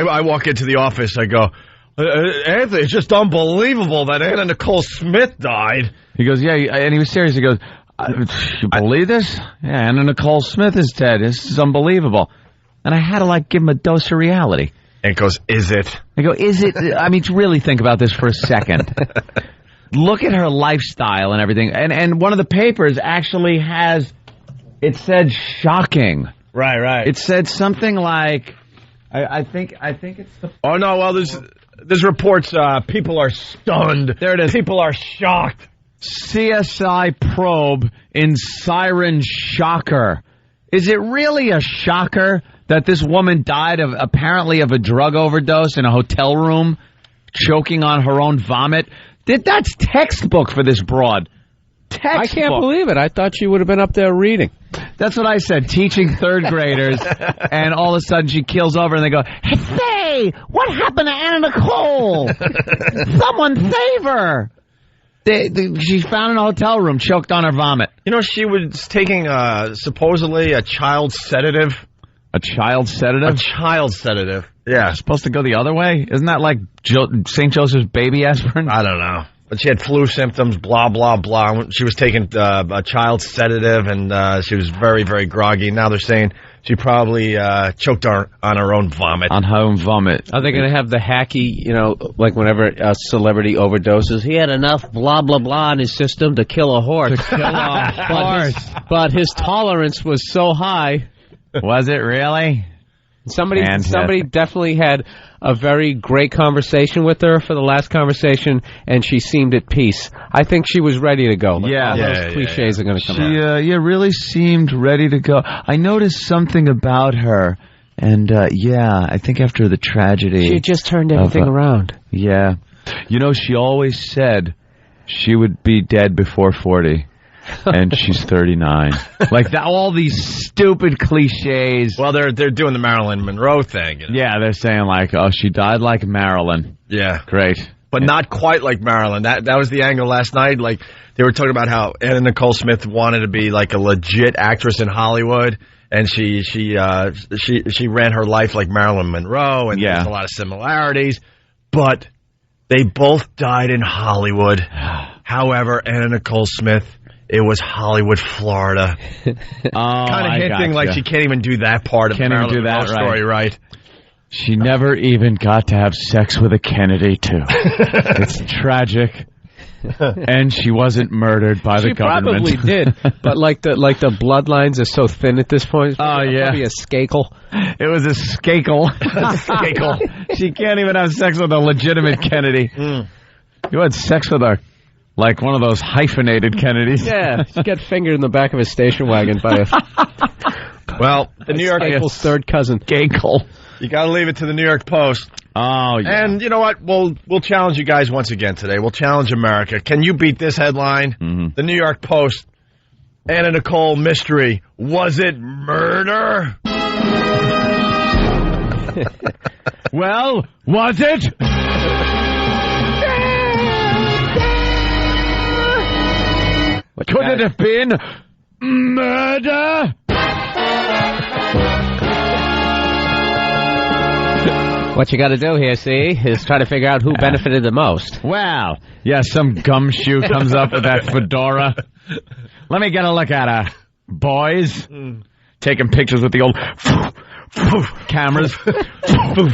I walk into the office. I go, Anthony, it's just unbelievable that Anna Nicole Smith died. He goes, yeah, and he was serious. He goes, you believe this? Yeah, Anna Nicole Smith is dead. This is unbelievable. And I had to, give him a dose of reality. And it goes, is it? I go, is it? I mean, really think about this for a second. Look at her lifestyle and everything. And one of the papers actually has, it said shocking. Right. It said something like, I think it's the... Oh, no, well, there's reports, people are stunned. There it is. People are shocked. CSI probe in siren shocker. Is it really a shocker that this woman died apparently of a drug overdose in a hotel room, choking on her own vomit? That's textbook for this broad. Textbook. I can't believe it. I thought she would have been up there reading. That's what I said, teaching third graders, and all of a sudden she keels over and they go, hey, say, what happened to Anna Nicole? Someone save her. She's found in a hotel room, choked on her vomit. You know, she was taking supposedly a child sedative. A child sedative? A child sedative. Yeah. It's supposed to go the other way? Isn't that like St. Joseph's baby aspirin? I don't know. But she had flu symptoms, blah, blah, blah. She was taking a child sedative, and she was very, very groggy. Now they're saying she probably choked on her own vomit. On her own vomit. Are they going to have the hacky, like whenever a celebrity overdoses, he had enough blah, blah, blah in his system to kill a horse. But his tolerance was so high. Was it really? Somebody definitely had a very great conversation with her for the last conversation, and she seemed at peace. I think she was ready to go. Those cliches are going to come out. She really seemed ready to go. I noticed something about her, and I think after the tragedy... She just turned everything around. Yeah. She always said she would be dead before 40. And she's 39. Like that, all these stupid cliches. Well, they're doing the Marilyn Monroe thing. Yeah, they're saying she died like Marilyn. Yeah, great, but not quite like Marilyn. That was the angle last night. Like they were talking about how Anna Nicole Smith wanted to be like a legit actress in Hollywood, and she ran her life like Marilyn Monroe, and there's a lot of similarities, but they both died in Hollywood. However, Anna Nicole Smith. It was Hollywood, Florida. Kind of hinting like she can't even do that part of the Marilyn Monroe story, right? She never even got to have sex with a Kennedy, too. It's tragic. And she wasn't murdered by the government. She probably did, but like the bloodlines are so thin at this point. Probably a skakel. It was a skakel. She can't even have sex with a legitimate Kennedy. You had sex with her. Like one of those hyphenated Kennedys. Yeah, she got fingered in the back of a station wagon by well, the New York Skakel's third cousin. Skakel. You got to leave it to the New York Post. Oh, yeah. And you know what? We'll challenge you guys once again today. We'll challenge America. Can you beat this headline? Mm-hmm. The New York Post. Anna Nicole mystery. Was it murder? Well, was it? Could it have been murder? What you got to do here, see, is try to figure out who benefited the most. Well, some gumshoe comes up with that fedora. Let me get a look at her. Boys, taking pictures with the old cameras,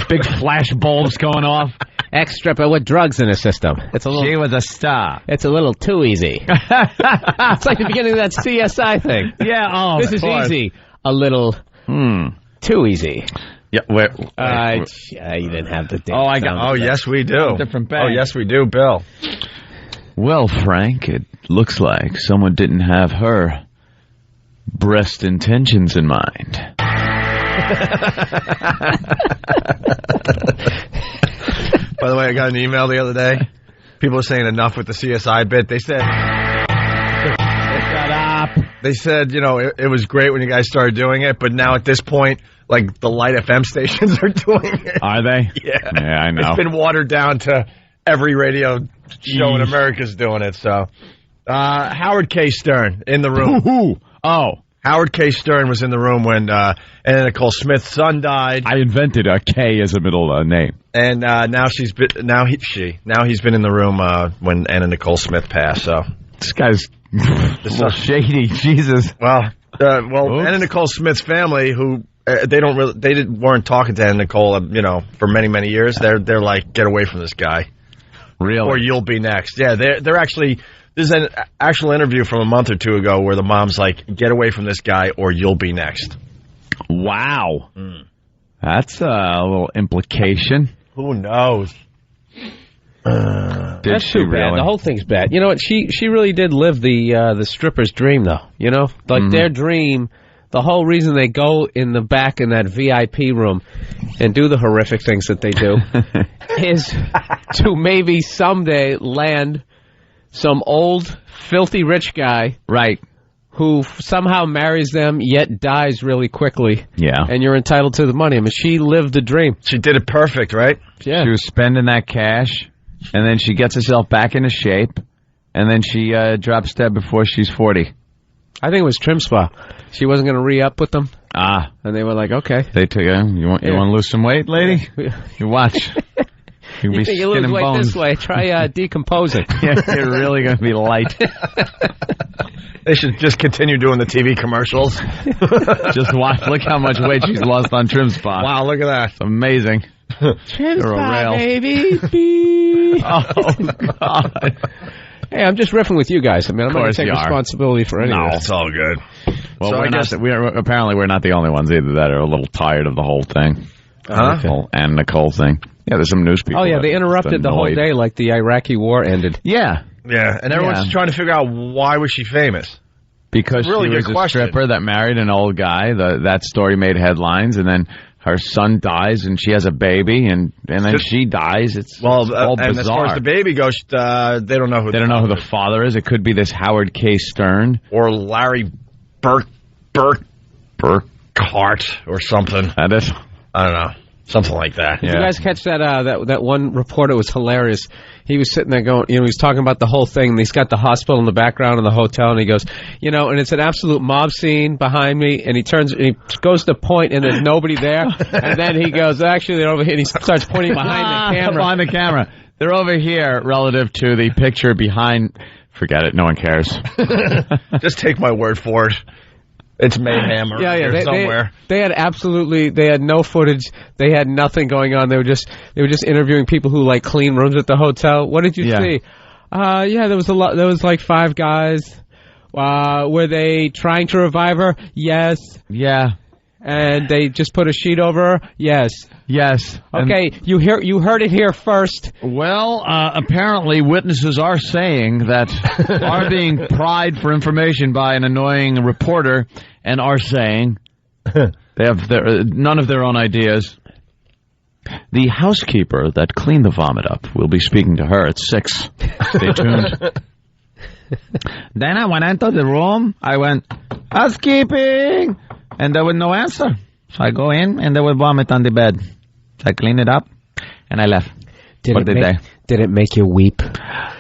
big flash bulbs going off. Ex-stripper with drugs in her system. She was a star. It's a little too easy. It's like the beginning of that CSI thing. Yeah, this is easy. A little too easy. Yeah, you didn't have the damn I got. Oh, yes, we do. Different bag. Oh, yes, we do, Bill. Well, Frank, it looks like someone didn't have her breast intentions in mind. By the way, I got an email the other day. People are saying enough with the CSI bit. They said, shut up. They said, it was great when you guys started doing it, but now at this point, like the Light FM stations are doing it. Are they? Yeah. Yeah, I know. It's been watered down to every radio show in America's doing it. So, Howard K. Stern in the room. Oh, Howard K. Stern was in the room when Anna Nicole Smith's son died. I invented a K as a middle name. And now he's been in the room when Anna Nicole Smith passed. So this guy's a little shady. Jesus. Well, Anna Nicole Smith's family, who weren't talking to Anna Nicole, for many years. They're like, get away from this guy. Really? Or you'll be next. Yeah, they're actually. There's an actual interview from a month or two ago where the mom's like, get away from this guy or you'll be next. Wow. That's a little implication. Who knows? That's too bad. The whole thing's bad. You know what? She really did live the stripper's dream, though. Their dream. The whole reason they go in the back in that VIP room and do the horrific things that they do is to maybe someday land some old, filthy rich guy, right, who somehow marries them yet dies really quickly. Yeah. And you're entitled to the money. I mean, she lived the dream. She did it perfect, right? Yeah. She was spending that cash, and then she gets herself back into shape, and then she drops dead before she's 40. I think it was Trimspa. She wasn't going to re-up with them. Ah. And they were like, okay. They took her. You want to lose some weight, lady? You watch. You think you lose weight this way? Try decomposing. Yeah, you're really going to be light. They should just continue doing the TV commercials. Just watch. Look how much weight she's lost on Trimspa. Wow, look at that. It's amazing. Trimspa, baby. Oh, God. Hey, I'm just riffing with you guys. I mean, I'm not going to take responsibility for any of this. It's all good. Well, so apparently we're not the only ones either that are a little tired of the whole thing. Huh? The whole Anna Nicole thing. Yeah, there's some news people. Oh, yeah, they interrupted the whole day like the Iraqi war ended. Yeah. Yeah, and everyone's trying to figure out why was she famous. Because she was a stripper that married an old guy. That story made headlines, and then her son dies, and she has a baby, and then she dies. It's all bizarre. And as far as the baby goes, they don't know who. They don't know who the father is. It could be this Howard K. Stern or Larry Birkhead or something. That is, I don't know. Something like that. Did you guys catch that one reporter was hilarious. He was sitting there going, he was talking about the whole thing, and he's got the hospital in the background of the hotel, and he goes, and it's an absolute mob scene behind me, and he turns, and he goes to point, and there's nobody there, and then he goes, actually, they're over here, and he starts pointing behind the camera. Behind the camera. They're over here relative to the picture behind. Forget it. No one cares. Just take my word for it. It's mayhem somewhere. They had no footage. They had nothing going on. They were just interviewing people who like clean rooms at the hotel. What did you see? There was a lot. There was like 5 guys. Were they trying to revive her? Yes. Yeah. And they just put a sheet over her? Yes. Yes. Okay, you heard it here first. Well, apparently witnesses are saying that are being pried for information by an annoying reporter and are saying they have none of their own ideas. The housekeeper that cleaned the vomit up will be speaking to her at 6. Stay tuned. Then I went into the room. I went, housekeeping! And there was no answer. So I go in, and there was vomit on the bed. So I cleaned it up, and I left. Did it make you weep?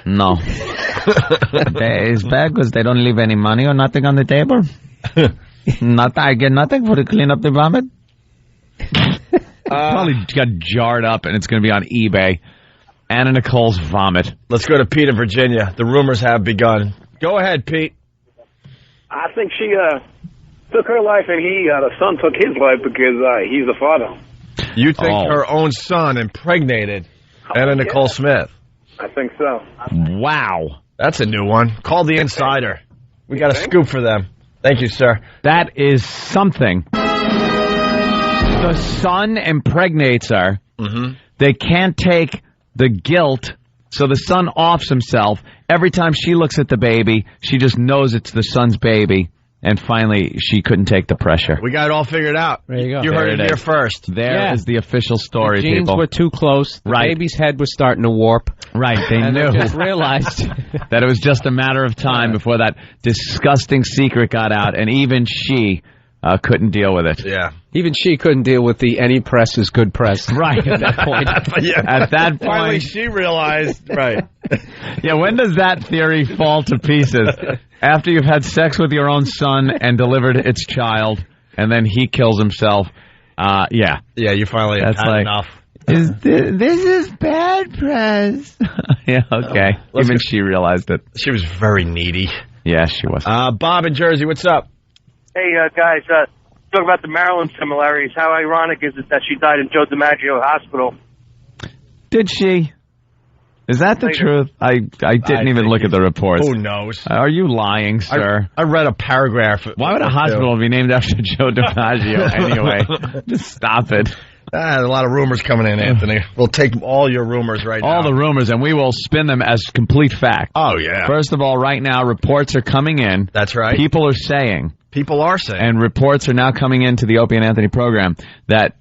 No. It's bad because they don't leave any money or nothing on the table. I get nothing for to clean up the vomit. Probably got jarred up, and it's going to be on eBay. Anna Nicole's vomit. Let's go to Pete in Virginia. The rumors have begun. Go ahead, Pete. I think she took her life, and the son took his life because he's the father. You think her own son impregnated Anna Nicole Smith? I think so. Wow. That's a new one. Call the Insider. We got a scoop for them. Thank you, sir. That is something. The son impregnates her. Mm-hmm. They can't take the guilt, so the son offs himself. Every time she looks at the baby, she just knows it's the son's baby. And finally, she couldn't take the pressure. We got it all figured out. There you go. You heard it here first. There is the official story, the genes people. were too close. The baby's head was starting to warp. Right, they knew. They just realized that it was just a matter of time before that disgusting secret got out, and even she couldn't deal with it. Yeah. Even she couldn't deal with the any press is good press. Right, at that point. Yeah. At that point. Finally, she realized, right. Yeah, when does that theory fall to pieces? After you've had sex with your own son and delivered its child, and then he kills himself. Yeah, you finally had enough. This is bad press. Yeah, okay. Even she realized it. She was very needy. Yeah, she was. Bob in Jersey, what's up? Hey, guys, talk about the Marilyn similarities. How ironic is it that she died in Joe DiMaggio Hospital? Did she? Is that the truth? I didn't even look at the reports. Who knows? Are you lying, sir? I read a paragraph. Why would a hospital be named after Joe DiMaggio anyway? Just stop it. A lot of rumors coming in, Anthony. We'll take all your rumors right now. All the rumors, and we will spin them as complete fact. Oh, yeah. First of all, right now, reports are coming in. That's right. People are saying. And reports are now coming into the Opie and Anthony program that...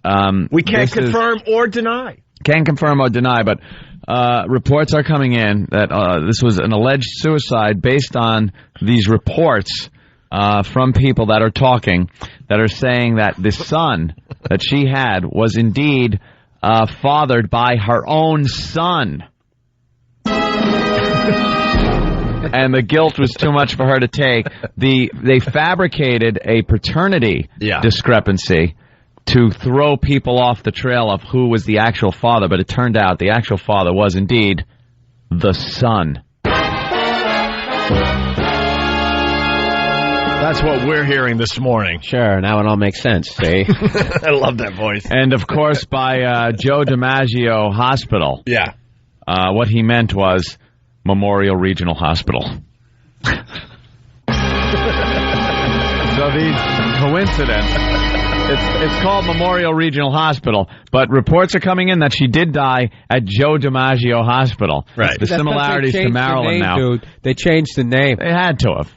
we can't confirm or deny. Can't confirm or deny, but reports are coming in that this was an alleged suicide based on these reports from people that are talking, that are saying that the son that she had was indeed fathered by her own son. And the guilt was too much for her to take. They fabricated a paternity discrepancy to throw people off the trail of who was the actual father, but it turned out the actual father was indeed the son. That's what we're hearing this morning. Sure, now it all makes sense, see? I love that voice. And, of course, by Joe DiMaggio Hospital. Yeah. What he meant was Memorial Regional Hospital. So these coincidence. It's called Memorial Regional Hospital, but reports are coming in that she did die at Joe DiMaggio Hospital. Right. The similarities to Marilyn now. Dude. They changed the name. They had to have.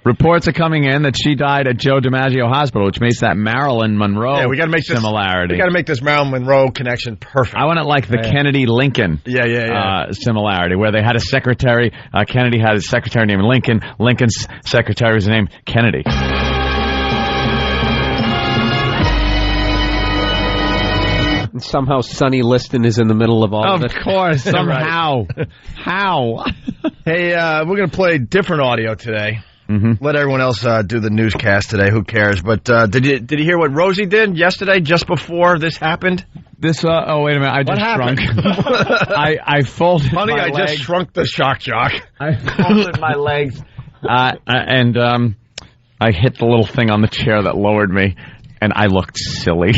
Reports are coming in that she died at Joe DiMaggio Hospital, which makes that Marilyn Monroe similarity. We got to make this Marilyn Monroe connection perfect. I want it like the Kennedy-Lincoln similarity, where they had a secretary. Kennedy had a secretary named Lincoln. Lincoln's secretary was named Kennedy. And somehow Sonny Liston is in the middle of all of it. Of course, somehow. How? Hey, we're going to play different audio today. Mm-hmm. Let everyone else do the newscast today. Who cares? But did you hear what Rosie did yesterday, just before this happened? This oh wait a minute! I just shrunk. I folded. Honey, my I legs. just shrunk the shock jock. I folded my legs, and I hit the little thing on the chair that lowered me, and I looked silly.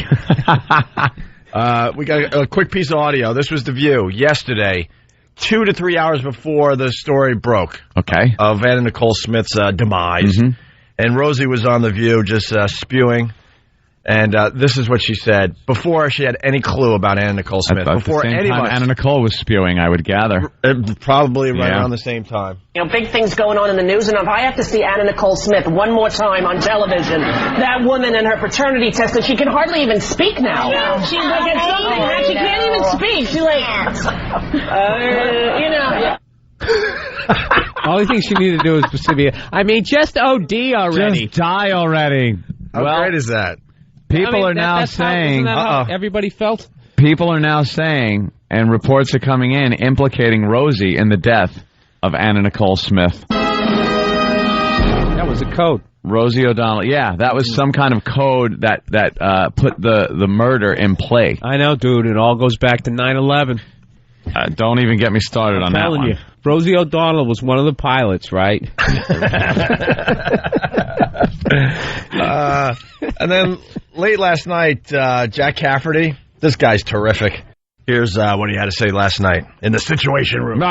We got a quick piece of audio. This was The View yesterday, 2 to 3 hours before the story broke. Okay. Of Anna Nicole Smith's demise. Mm-hmm. And Rosie was on The View just spewing. And this is what she said before she had any clue about Anna Nicole Smith. Before the same time Anna Nicole was spewing, I would gather. Probably right around the same time. You know, big things going on in the news, and if I have to see Anna Nicole Smith one more time on television, that woman and her paternity test, and she can hardly even speak now. She like something. She can't even speak. She's like, you know. The only thing she needed to do was just OD already. Just die already. How great is that? People are now saying... how everybody felt? People are now saying, and reports are coming in, implicating Rosie in the death of Anna Nicole Smith. That was a code. Rosie O'Donnell. Yeah, that was some kind of code that put the murder in play. I know, dude. It all goes back to 9/11. Don't even get me started on that one. I'm telling you. Rosie O'Donnell was one of the pilots, right? And then late last night, Jack Cafferty, this guy's terrific. Here's what he had to say last night in the Situation Room.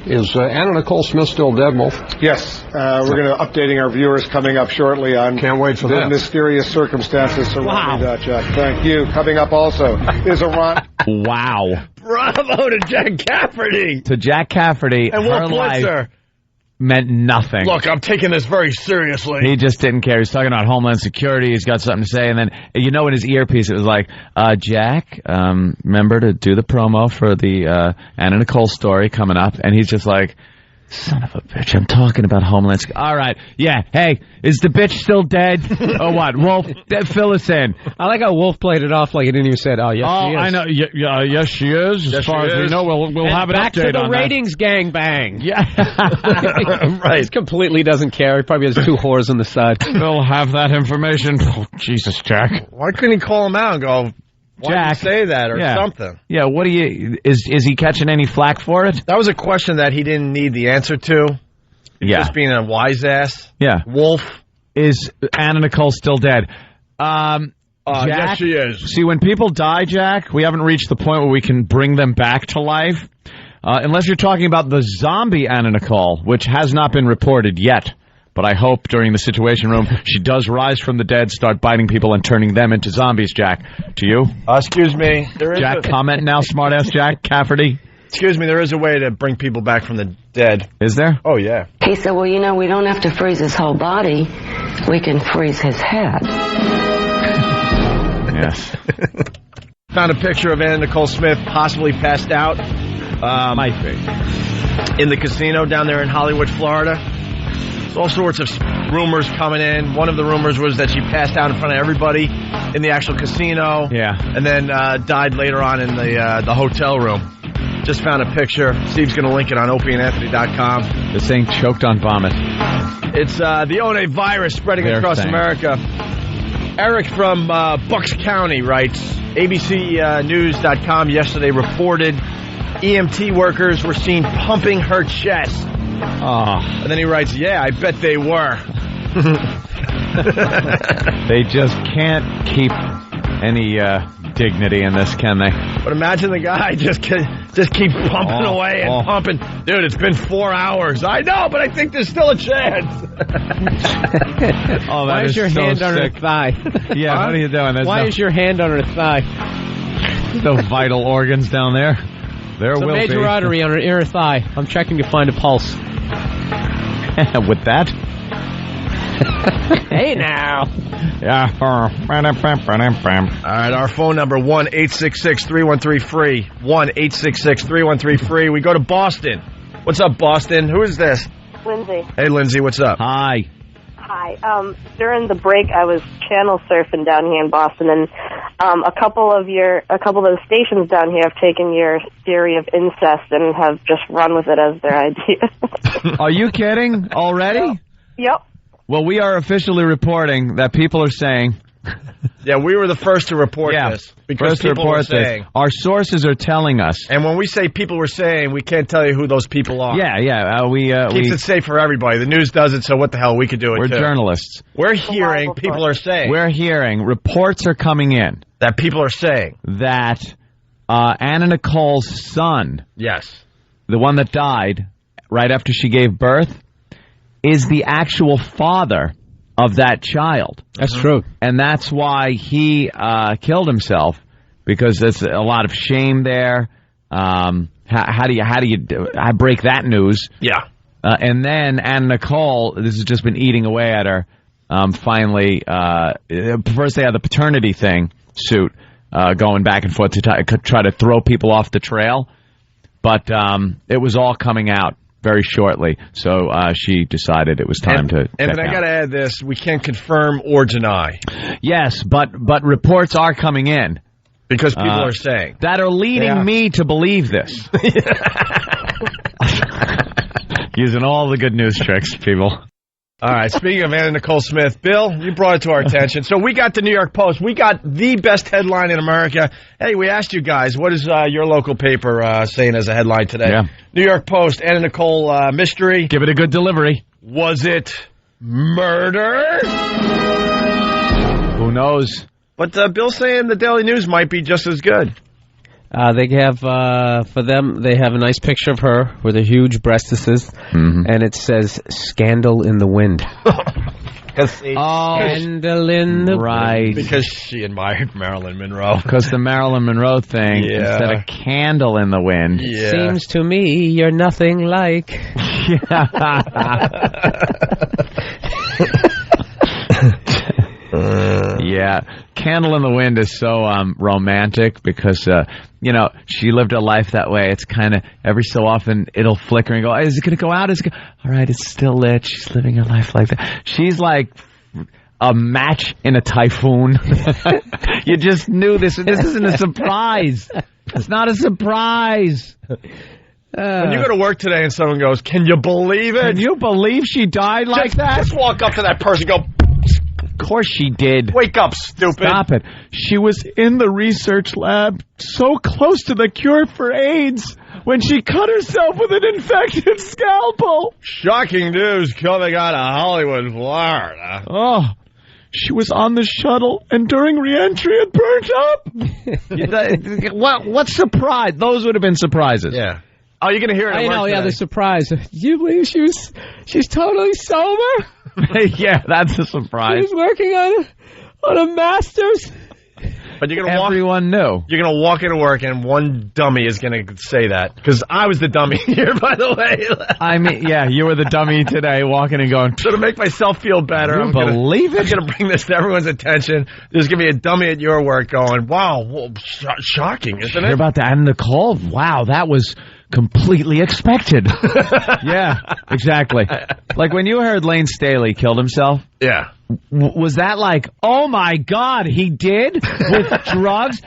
Is Anna Nicole Smith still dead, Wolf? Yes. We're going to updating our viewers coming up shortly on Can't wait for that. Mysterious circumstances surrounding that, Jack. Thank you. Coming up also is Iran. Wow. Bravo to Jack Cafferty. To Jack Cafferty, and her life meant nothing. Look, I'm taking this very seriously. He just didn't care. He's talking about Homeland Security. He's got something to say. And then, in his earpiece, it was like, Jack, remember to do the promo for the Anna Nicole story coming up. And he's just like, Son of a bitch. I'm talking about Homeland Security. All right. Yeah. Hey, is the bitch still dead? Or what? Wolf, fill us in. I like how Wolf played it off like he didn't even say it. Oh, yes, she is. I know. Yes, she is. As far as we know, we'll have an back update to the on ratings gangbang. Yeah. Right. He completely doesn't care. He probably has 2 whores on the side. We'll have that information. Oh, Jesus, Jack. Why couldn't he call him out and go, why did you say that or something? Yeah, what do you... Is he catching any flack for it? That was a question that he didn't need the answer to. Just being a wise ass. Yeah. Wolf. Is Anna Nicole still dead? Jack, yes, she is. See, when people die, Jack, we haven't reached the point where we can bring them back to life. Unless you're talking about the zombie Anna Nicole, which has not been reported yet. But I hope during the Situation Room she does rise from the dead, start biting people and turning them into zombies, Jack. To you? Excuse me. Jack, comment now, smartass Jack Cafferty. Excuse me, there is a way to bring people back from the dead. Is there? Oh, yeah. He said, well, we don't have to freeze his whole body. We can freeze his head. Yes. Found a picture of Anna Nicole Smith possibly passed out. Might be. In the casino down there in Hollywood, Florida. There's all sorts of rumors coming in. One of the rumors was that she passed out in front of everybody in the actual casino. Yeah. And then died later on in the hotel room. Just found a picture. Steve's going to link it on opieandanthony.com. This thing choked on vomit. It's the One virus spreading across America. Eric from Bucks County writes, ABCnews.com yesterday reported EMT workers were seen pumping her chest. Oh. And then he writes, yeah, I bet they were. They just can't keep any dignity in this, can they? But imagine the guy just keep pumping away and pumping. Dude, it's been 4 hours. I know, but I think there's still a chance. Why is your hand on her thigh? Yeah, what are you doing? Why is your hand on her thigh? No vital organs down there. There will be. It's a major artery on her inner thigh. I'm checking to find a pulse. With that? Hey now. Yeah. All right, our phone number 1-866-313-FREE. 1-866-313-FREE. We go to Boston. What's up, Boston? Who is this? Lindsay. Hey, Lindsay, what's up? Hi. Hi. During the break, I was channel surfing down here in Boston, and a couple of the stations down here have taken your theory of incest and have just run with it as their idea. Are you kidding? Already? Yep. Well, we are officially reporting that people are saying... Yeah, we were the first to report this. Because people were saying. Our sources are telling us. And when we say people were saying, we can't tell you who those people are. Yeah. Keeps it safe for everybody. The news does it, so what the hell? We could do it, We're journalists. We're hearing people are saying. We're hearing reports are coming in. That people are saying. That Anna Nicole's son. Yes. The one that died right after she gave birth is the actual father of that child. That's true. And that's why he killed himself, because there's a lot of shame there. How do you break that news? Yeah. And then Anna Nicole, this has just been eating away at her. Finally, first they had the paternity suit going back and forth to try to throw people off the trail. But it was all coming out very shortly, so she decided it was time to. And then I got to add this: we can't confirm or deny. Yes, but reports are coming in because people are saying that are leading me to believe this. Using all the good news tricks, people. All right, speaking of Anna Nicole Smith, Bill, you brought it to our attention. So we got the New York Post. We got the best headline in America. Hey, we asked you guys, what is your local paper saying as a headline today? Yeah. New York Post, Anna Nicole mystery. Give it a good delivery. Was it murder? Who knows? But Bill's saying the Daily News might be just as good. They have, for them, they have a nice picture of her with a huge breastises, and it says, "Scandal in the Wind." Scandal in the wind. Because she admired Marilyn Monroe. Because the Marilyn Monroe thing, instead of candle in the wind. Yeah. Seems to me you're nothing like. Yeah, Candle in the Wind is so romantic because, she lived her life that way. It's kind of every so often it'll flicker and go, is it going to go out? All right, it's still lit. She's living her life like that. She's like a match in a typhoon. You just knew this. This isn't a surprise. It's not a surprise. When you go to work today and someone goes, can you believe it? Can you believe she died like that? Just walk up to that person and go, of course she did. Wake up, stupid. Stop it. She was in the research lab so close to the cure for AIDS when she cut herself with an infected scalpel. Shocking news coming out of Hollywood, Florida. Oh, she was on the shuttle, and during re-entry it burnt up. What surprise? Those would have been surprises. Yeah. Oh, you're going to hear it at I know, work yeah, today. the surprise. Do you believe she's totally sober? Yeah, that's a surprise. She's working on a master's. But you're gonna Everyone knew. You're going to walk into work and one dummy is going to say that. Because I was the dummy here, by the way. I mean, yeah, you were the dummy today walking and going. So to make myself feel better, I'm going to bring this to everyone's attention. There's going to be a dummy at your work going, wow, shocking, isn't it? You're about to Anna Nicole? Wow, that was completely expected. Yeah, exactly. Like when you heard Lane Staley killed himself. Yeah. Was that like, oh my God, he did? With drugs?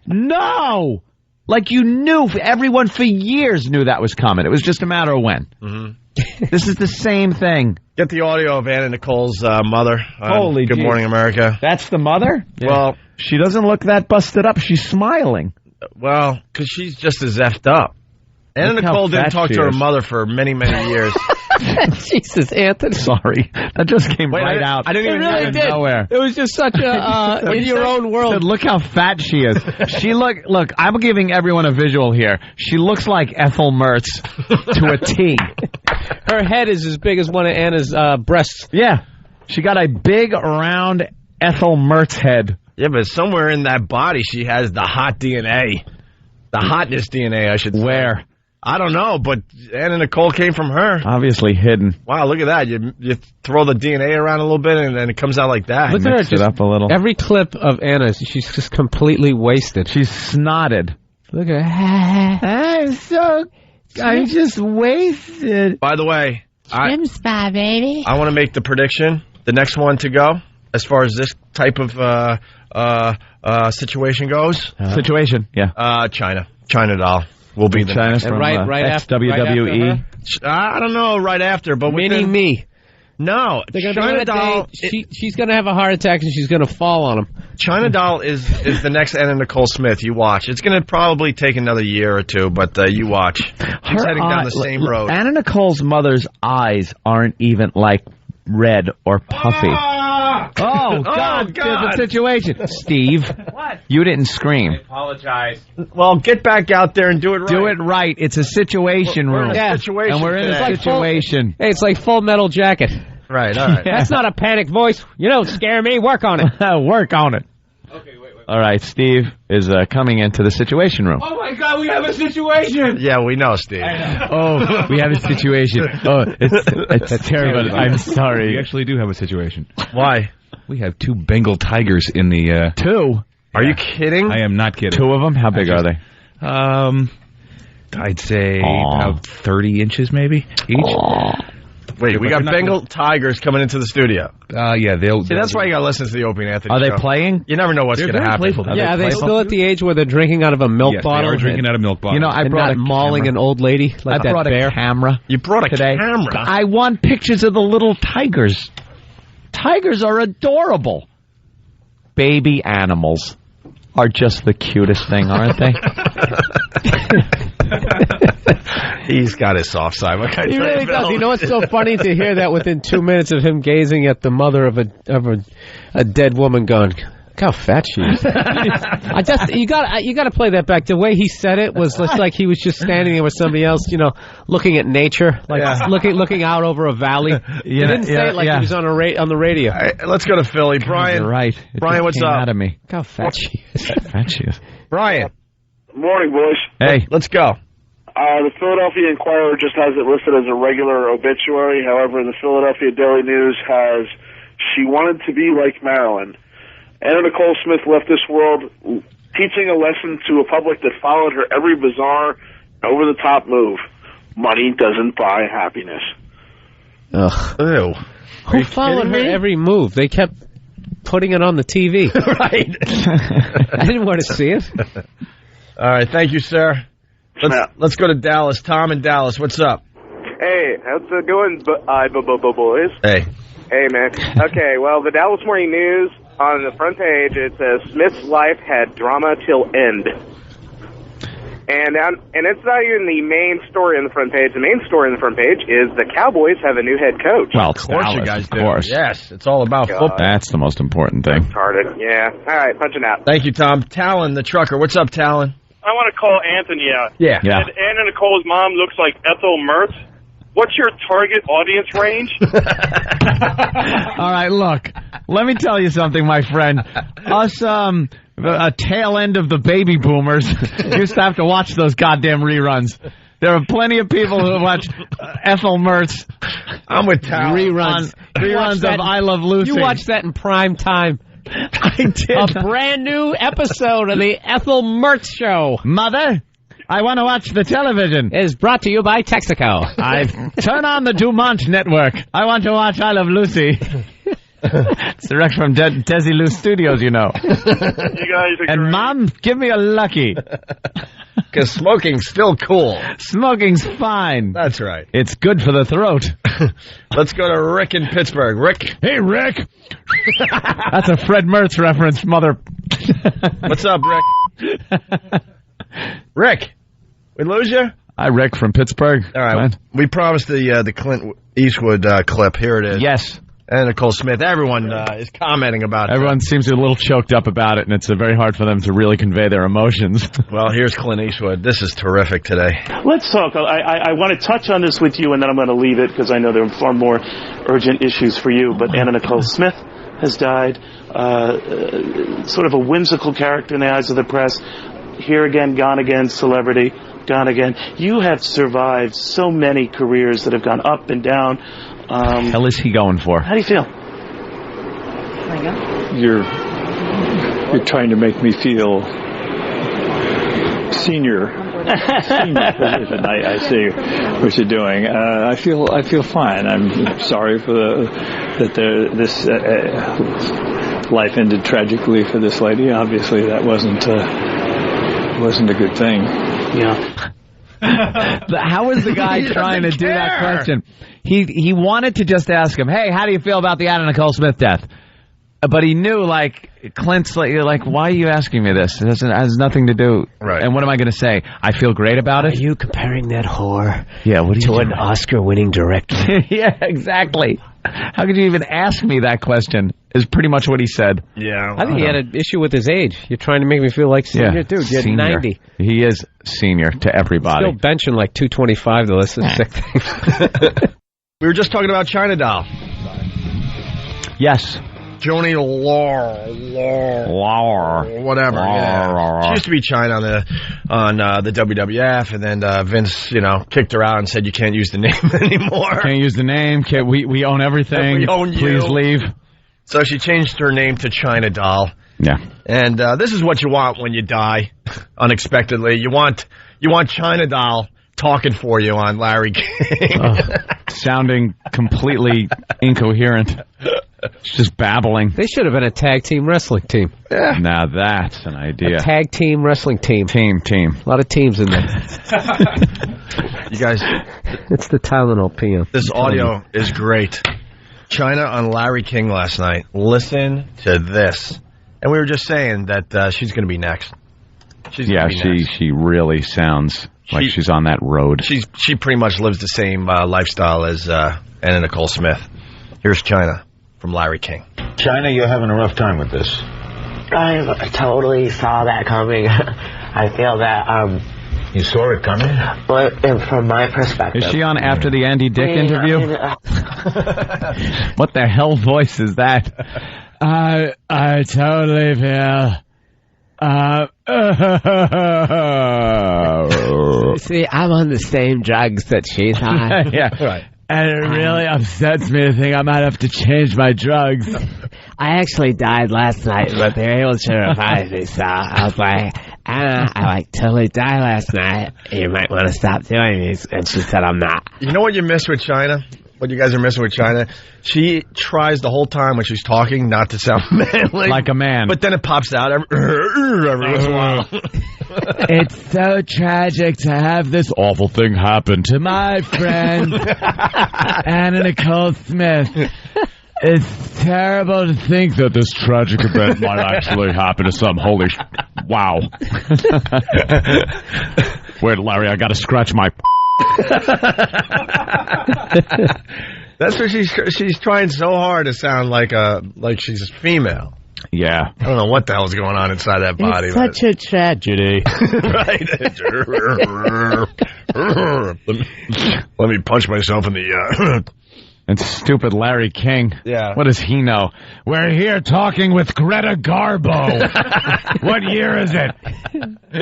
No! Like you knew, everyone for years knew that was coming. It was just a matter of when. Mm-hmm. This is the same thing. Get the audio of Anna Nicole's mother. Holy Good geez. Morning America. That's the mother? Yeah. Well, she doesn't look that busted up. She's smiling. Well, because she's just as effed up. Anna Nicole didn't talk to her mother for many, many years. Jesus, Anthony. Sorry. That just came right out. I didn't even really know did. nowhere. It was just such a in your own world. Said, look how fat she is. Look, I'm giving everyone a visual here. She looks like Ethel Mertz to a T. Her head is as big as one of Anna's breasts. Yeah. She got a big, round Ethel Mertz head. Yeah, but somewhere in that body she has the hot DNA. The hotness DNA, I should say. Where? I don't know, but Anna Nicole came from her. Obviously hidden. Wow, look at that. You throw the DNA around a little bit, and then it comes out like that. Look at her, Mix it up a little. Every clip of Anna, she's just completely wasted. She's snotted. Look at her. I'm just wasted. By the way, Trimspa, baby. I want to make the prediction. The next one to go, as far as this type of situation goes. Situation, yeah. Chyna doll. Will be the Chyna next. from right after WWE. I don't know right after, but meaning me. No, Chyna doll. She's going to have a heart attack and she's going to fall on him. Chyna doll is the next Anna Nicole Smith. You watch. It's going to probably take another year or two, but you watch. She's heading down the same road. Anna Nicole's mother's eyes aren't even like red or puffy. Oh, God. There's a situation. Steve, what? You didn't scream. I apologize. Well, get back out there and do it right. Do it right. It's a situation room. We're in a situation. And we're in a situation. Hey, it's like Full Metal Jacket. Right, all right. That's not a panic voice. You don't scare me. Work on it. Work on it. Okay, wait. All right, Steve is coming into the situation room. Oh, my God, we have a situation. Yeah, we know, Steve. Oh, we have a situation. Oh, it's terrible. I'm sorry. We actually do have a situation. Why? We have 2 Bengal tigers in the... Two? Are you kidding? I am not kidding. 2 of them? How big are they? I'd say about 30 inches maybe each. Wait, we got Bengal tigers coming into the studio. Yeah, they'll... See, that's why you got to listen to the Opie and Anthony Are show. they playing? You never know what's going to happen. Are they still at the age where they're drinking out of a milk bottle? They are drinking out of milk bottles. You know, I and brought not mauling an old lady like I brought that bear. a camera. You brought a today. camera? I want pictures of the little tigers. Tigers are adorable. Baby animals are just the cutest thing, aren't they? He's got his soft side. What can I He tell really you, does. Bill? You know, it's so funny to hear that within 2 minutes of him gazing at the mother of a dead woman going, look how fat she is. You got to play that back. The way he said it was just like he was just standing there with somebody else, you know, looking at nature, like looking out over a valley. He didn't say it like he was on the radio. All right, let's go to Philly. Brian. You're right. Brian, what's up? Out of me. Look how fat she is. Fat she is. Brian. Morning, boys. Hey. Let's go. The Philadelphia Inquirer just has it listed as a regular obituary. However, the Philadelphia Daily News has, she wanted to be like Marilyn. Anna Nicole Smith left this world teaching a lesson to a public that followed her every bizarre, over-the-top move. Money doesn't buy happiness. Ugh. Ew. Who followed her every move? They kept putting it on the TV. Right. I didn't want to see it. All right, thank you, sir. Let's go to Dallas. Tom in Dallas, what's up? Hey, how's it going, boys? Hey. Hey, man. Okay, well, the Dallas Morning News, on the front page, it says, Smith's life had drama till end. And it's not even the main story on the front page. The main story on the front page is the Cowboys have a new head coach. Well, Of course you guys do. Of course. Yes, it's all about football. That's the most important thing. Retarded. Yeah. All right, punching out. Thank you, Tom. Talon, the trucker. What's up, Talon? I want to call Anthony out. Yeah. And Anna Nicole's mom looks like Ethel Mertz. What's your target audience range? All right, look. Let me tell you something, my friend. Us, a tail end of the baby boomers used to have to watch those goddamn reruns. There are plenty of people who watch Ethel Mertz. I'm with Talon. Reruns of I Love Lucy. You watched that in prime time. I did. A brand new episode of the Ethel Mertz Show. Mother, I want to watch the television. It is brought to you by Texaco. I turn on the Dumont network. I want to watch I Love Lucy. It's direct from Desilu Studios, you know. You guys are And great. Mom, give me a lucky. Because smoking's still cool. Smoking's fine. That's right. It's good for the throat. Let's go to Rick in Pittsburgh. Rick. Hey, Rick. That's a Fred Mertz reference, mother. What's up, Rick? Rick, we lose you? Hi, Rick from Pittsburgh. All right. We promised the Clint Eastwood clip. Here it is. Yes. And Nicole Smith. Everyone is commenting about it. Everyone seems a little choked up about it, and it's very hard for them to really convey their emotions. Well, here's Clint Eastwood. This is terrific today. Let's talk. I want to touch on this with you, and then I'm going to leave it because I know there are far more urgent issues for you. But Anna Nicole Smith has died. Sort of a whimsical character in the eyes of the press. Here again, gone again, celebrity, gone again. You have survived so many careers that have gone up and down. Hell is he going for? How do you feel? You're trying to make me feel senior position. I see what you're doing. I feel fine. I'm sorry for this life ended tragically for this lady. Obviously, that wasn't a good thing. Yeah. How was the guy trying to do that question? He wanted to just ask him, hey, how do you feel about the Anna Nicole Smith death? But he knew, like, Clint's like, why are you asking me this? It has nothing to do. Right. And what am I going to say? I feel great about it? Are you comparing that whore Yeah, what are you to an doing? Oscar-winning director? Yeah, exactly. How could you even ask me that question? Is pretty much what he said. Yeah. I think he had an issue with his age. You're trying to make me feel like senior, dude. You're senior. 90. He is senior to everybody. Still benching like 225 to listen to sick things. We were just talking about Chyna doll. Yes. Joni Lawler, whatever. Yeah. She used to be Chyna on the WWF, and then Vince, kicked her out and said you can't use the name anymore. Can't use the name. We own everything. We own you. Please leave. So she changed her name to Chyna Doll. Yeah. And this is what you want when you die unexpectedly. You want Chyna Doll talking for you on Larry King. Sounding completely incoherent. Just babbling. They should have been a tag team wrestling team. Yeah. Now that's an idea. A tag team wrestling team. Team. A lot of teams in there. You guys. It's the Tylenol PM. This audio is great. Chyna on Larry King last night. Listen to this. And we were just saying that she's going to be next. She really sounds like she's on that road. She pretty much lives the same lifestyle as Anna Nicole Smith. Here's Chyna from Larry King. Chyna, you're having a rough time with this. I totally saw that coming. I feel that You saw it coming? But from my perspective, is she on after the Andy Dick interview? What the hell voice is that? I totally feel. See, I'm on the same drugs that she's on. Yeah, right. And it really upsets me to think I might have to change my drugs. I actually died last night, but they were able to revive me, so I was like, Anna, I totally died last night. You might want to stop doing these. And she said, I'm not. You know what you miss with Chyna? What you guys are missing with Chyna? She tries the whole time when she's talking not to sound manly. Like a man. But then it pops out every once in a while. It's so tragic to have this awful thing happen to my friend, Anna Nicole Smith. It's terrible to think that this tragic event might actually happen to some holy... Wow. Wait, Larry, I gotta scratch my... That's what she's trying so hard to sound like she's female. Yeah. I don't know what the hell's going on inside that body. It's such a tragedy. Right. Let me punch myself in the... And stupid Larry King. Yeah. What does he know? We're here talking with Greta Garbo. What year is it?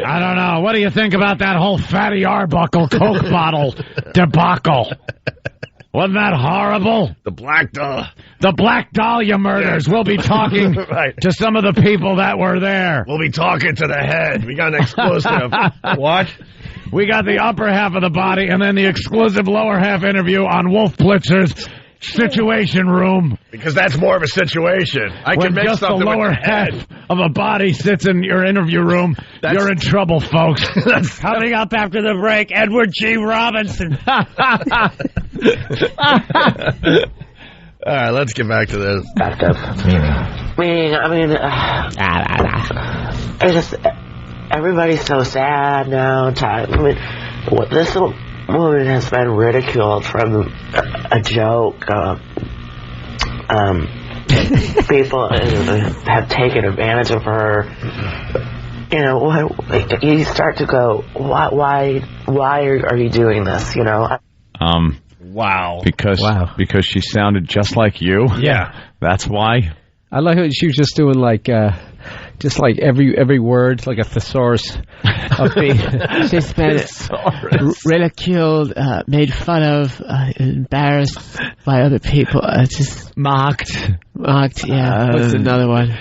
I don't know. What do you think about that whole Fatty Arbuckle Coke bottle debacle? Wasn't that horrible? The Black Dahlia. The Black Dahlia murders. We'll be talking to some of the people that were there. We'll be talking to the head. We got an exclusive. What? We got the upper half of the body and then the exclusive lower half interview on Wolf Blitzer's Situation Room. Because that's more of a situation. I can make just something the lower with the half head. of a body sits in your interview room. You're in trouble, folks. Coming up after the break, Edward G. Robinson. All right, let's get back to this. It's just everybody's so sad now. This woman has been ridiculed from a joke. People have taken advantage of her. You know, you start to go, why are you doing this? You know. Wow. Because she sounded just like you. Yeah. That's why. I like how she was just doing just like every word, like a thesaurus. She's been ridiculed, made fun of, embarrassed by other people. Just mocked. Yeah. What's another one?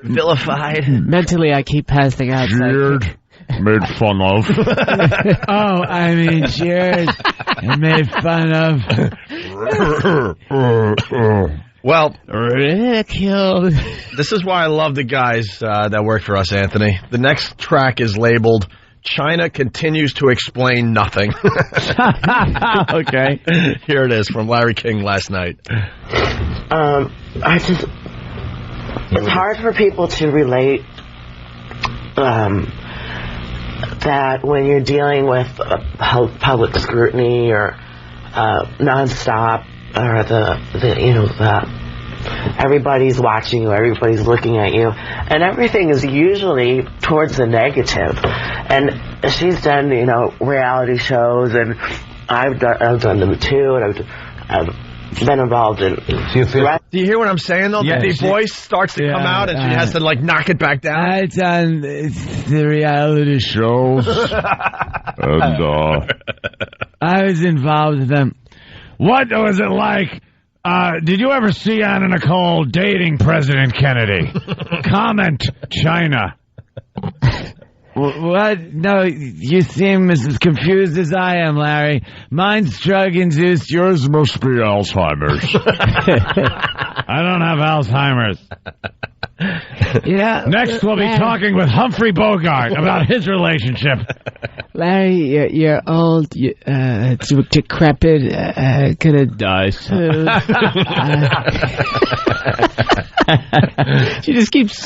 Vilified. Mentally, I keep passing out. Jeered. Made fun of. Oh, I mean, jeered and made fun of. Well, ridiculed. This is why I love the guys that work for us, Anthony. The next track is labeled Chyna Continues to Explain Nothing. Okay. Here it is from Larry King last night. It's hard for people to relate that when you're dealing with public scrutiny or nonstop, or everybody's watching you, everybody's looking at you, and everything is usually towards the negative. And she's done, reality shows, and I've done them too, and I've been involved in. Do you hear what I'm saying though? Yeah, the deep voice starts to come out, and she has to knock it back down. I've done the reality shows, and I was involved with them. What was it like? Did you ever see Anna Nicole dating President Kennedy? Comment, Chyna. What? No, you seem as confused as I am, Larry. Mine's drug-induced. Yours must be Alzheimer's. I don't have Alzheimer's. Next, we'll be talking with Humphrey Bogart about his relationship. Larry, you're old, decrepit, gonna die soon. She just keeps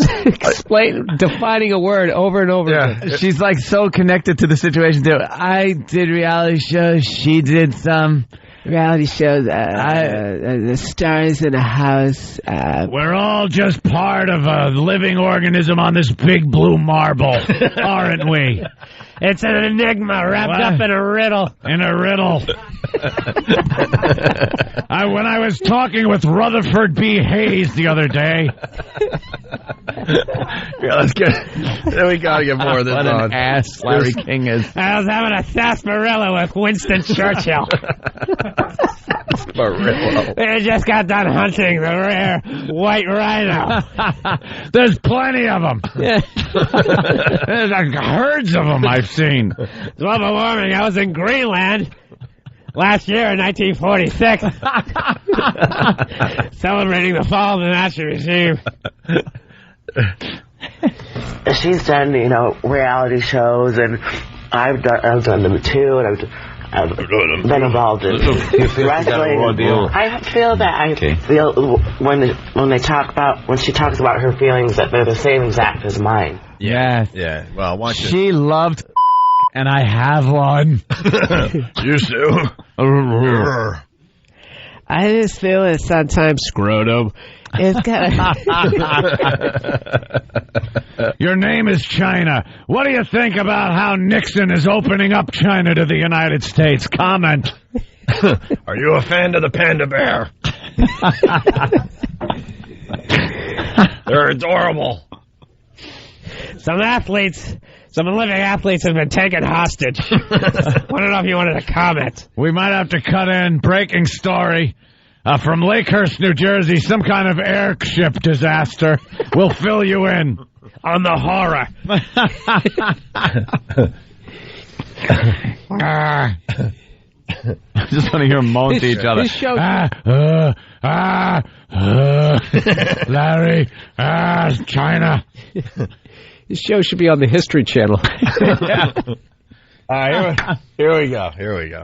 defining a word over and over again. She's so connected to the situation too. I did reality shows. She did some reality shows. The stars in a house. We're all just part of a living organism on this big blue marble, aren't we? It's an enigma wrapped up in a riddle. In a riddle. When I was talking with Rutherford B. Hayes the other day. Let's get. Then we gotta get more of this what on. An ass Larry King is. I was having a sarsaparilla with Winston Churchill. They just got done hunting the rare white rhino. There's plenty of them. Yeah. There's herds of them I've seen. Global warming. I was in Greenland last year in 1946, celebrating the fall of the natural regime. She's done, reality shows, and I've done them too, and I've been involved in wrestling. I feel when she talks about her feelings that they're the same exact as mine. Yes. Yeah. Well, watch it. She loved, and I have one. Used to. I just feel it sometimes scrotum. It's got. Your name is Chyna. What do you think about how Nixon is opening up China to the United States? Comment. Are you a fan of the panda bear? They're adorable. Some living athletes have been taken hostage. I don't know if you wanted to comment. We might have to cut in. Breaking story. From Lakehurst, New Jersey, some kind of airship disaster. We'll fill you in on the horror. I just want to hear them moan to each other. Larry, Chyna. This show should be on the History Channel. All right, here we go.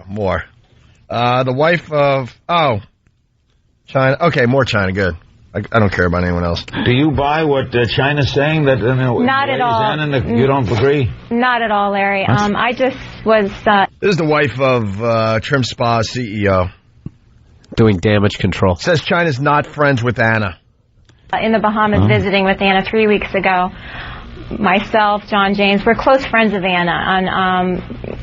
More. The wife of... Chyna. Okay, more Chyna. Good. I don't care about anyone else. Do you buy what Chyna's saying? That not at all. Anna, you don't agree? Not at all, Larry. I just was... This is the wife of Trimspa CEO. Doing damage control. Says Chyna's not friends with Anna. In the Bahamas visiting with Anna 3 weeks ago. Myself, John James, we're close friends of Anna. And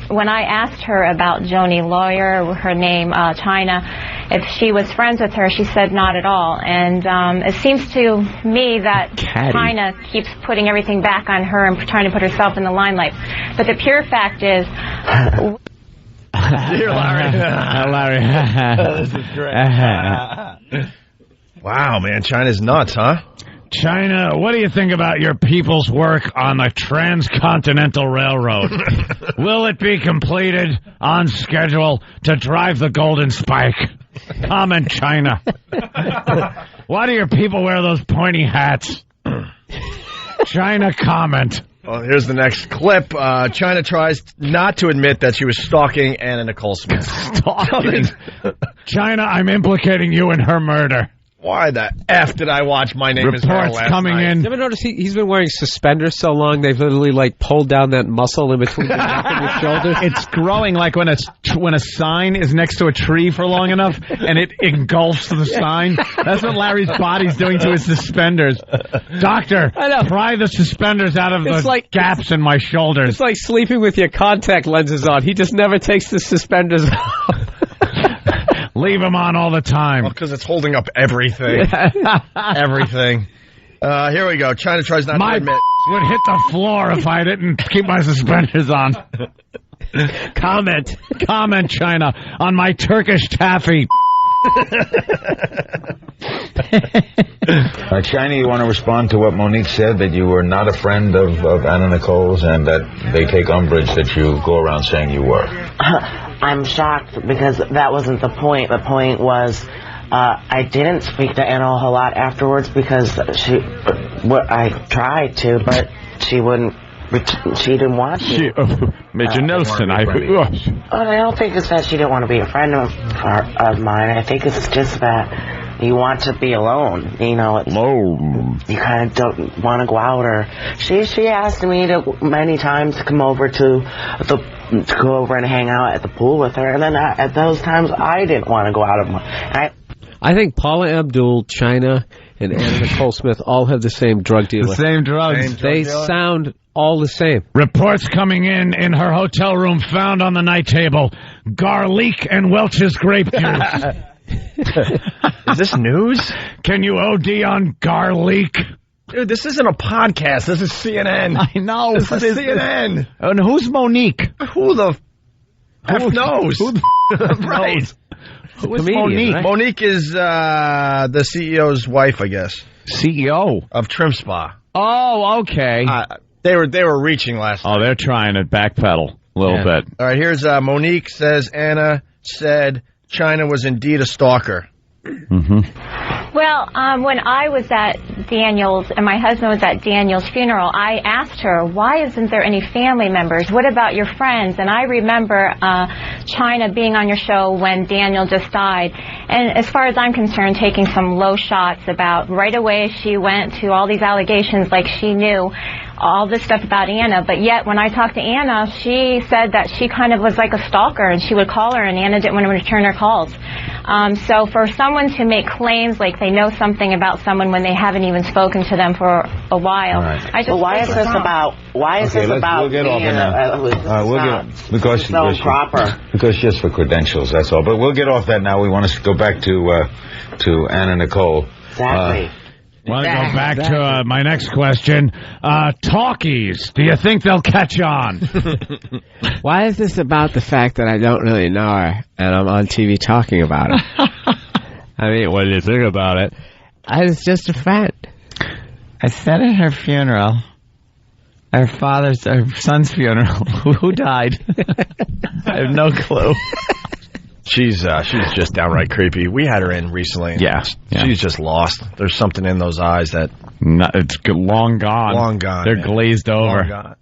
when I asked her about Joni Lawyer, her name, Chyna, if she was friends with her, she said not at all. And it seems to me that Chyna keeps putting everything back on her and trying to put herself in the limelight. But the pure fact is... Dear Larry. Larry. This is great. Wow, man. Chyna's nuts, huh? Chyna, what do you think about your people's work on the Transcontinental Railroad? Will it be completed on schedule to drive the Golden Spike? Comment, Chyna. Why do your people wear those pointy hats? Chyna, comment. Well, here's the next clip. Chyna tries not to admit that she was stalking Anna Nicole Smith. Stalking? Chyna, I'm implicating you in her murder. Why the F did I watch My Name is Earl last coming night? in. You ever notice he's been wearing suspenders so long they've literally pulled down that muscle in between your neck and your shoulders? It's growing like when a sign is next to a tree for long enough and it engulfs the sign. That's what Larry's body's doing to his suspenders. Doctor, pry the suspenders out of the gaps in my shoulders. It's like sleeping with your contact lenses on. He just never takes the suspenders off. Leave them on all the time. Because it's holding up everything. Everything. Here we go. Chyna tries not to admit. Would hit the floor if I didn't keep my suspenders on. Comment, Chyna, on my Turkish taffy. Chyna, you want to respond to what Monique said, that you were not a friend of Anna Nicole's and that they take umbrage that you go around saying you were? I'm shocked because that wasn't the point. The point was I didn't speak to Anna a whole lot afterwards because I tried to, but she wouldn't. She didn't want to. Major Nelson, I don't think it's that she didn't want to be a friend of mine. I think it's just that you want to be alone. Alone. You kind of don't want to go out. Or she asked me many times to come over to go over and hang out at the pool with her, and then at those times I didn't want to go out of my. I think Paula Abdul, Chyna, and Anna Nicole Smith all have the same drug dealer. The same drugs. They sound all the same. Reports coming in her hotel room found on the night table garlic and Welch's grape juice. Is this news? Can you OD on garlic? Dude, this isn't a podcast. This is CNN. I know. This is CNN. And who's Monique? Who the F knows? Right. Who's comedian, Monique? right? Monique is the CEO's wife, I guess, CEO of Trimspa. Oh, okay. They were reaching last night. Oh, they're trying to backpedal a little bit. All right, here's Monique says Anna said Chyna was indeed a stalker. Well, when I was at Daniel's and my husband was at Daniel's funeral, I asked her, why isn't there any family members? What about your friends? And I remember Chyna being on your show when Daniel just died. And as far as I'm concerned, taking some low shots about right away she went to all these allegations like she knew all this stuff about Anna. But yet when I talked to Anna, she said that she kind of was like a stalker and she would call her and Anna didn't want to return her calls. So for someone to make claims like they know something about someone when they haven't even spoken to them for a while, I just why is this about? Why is this about? We'll get off it now. Because proper. Because just for credentials, that's all. But we'll get off that now. We want to go back to Anna Nicole. Exactly. Want to go back to my next question. Talkies, do you think they'll catch on? Why is this about the fact that I don't really know her and I'm on TV talking about her? I mean, what do you think about it? It's just a friend. I said at her funeral, her son's funeral, who died? I have no clue. She's just downright creepy. We had her in recently. Yeah. She's just lost. There's something in those eyes that... it's long gone. Long gone. They're glazed over. Long gone.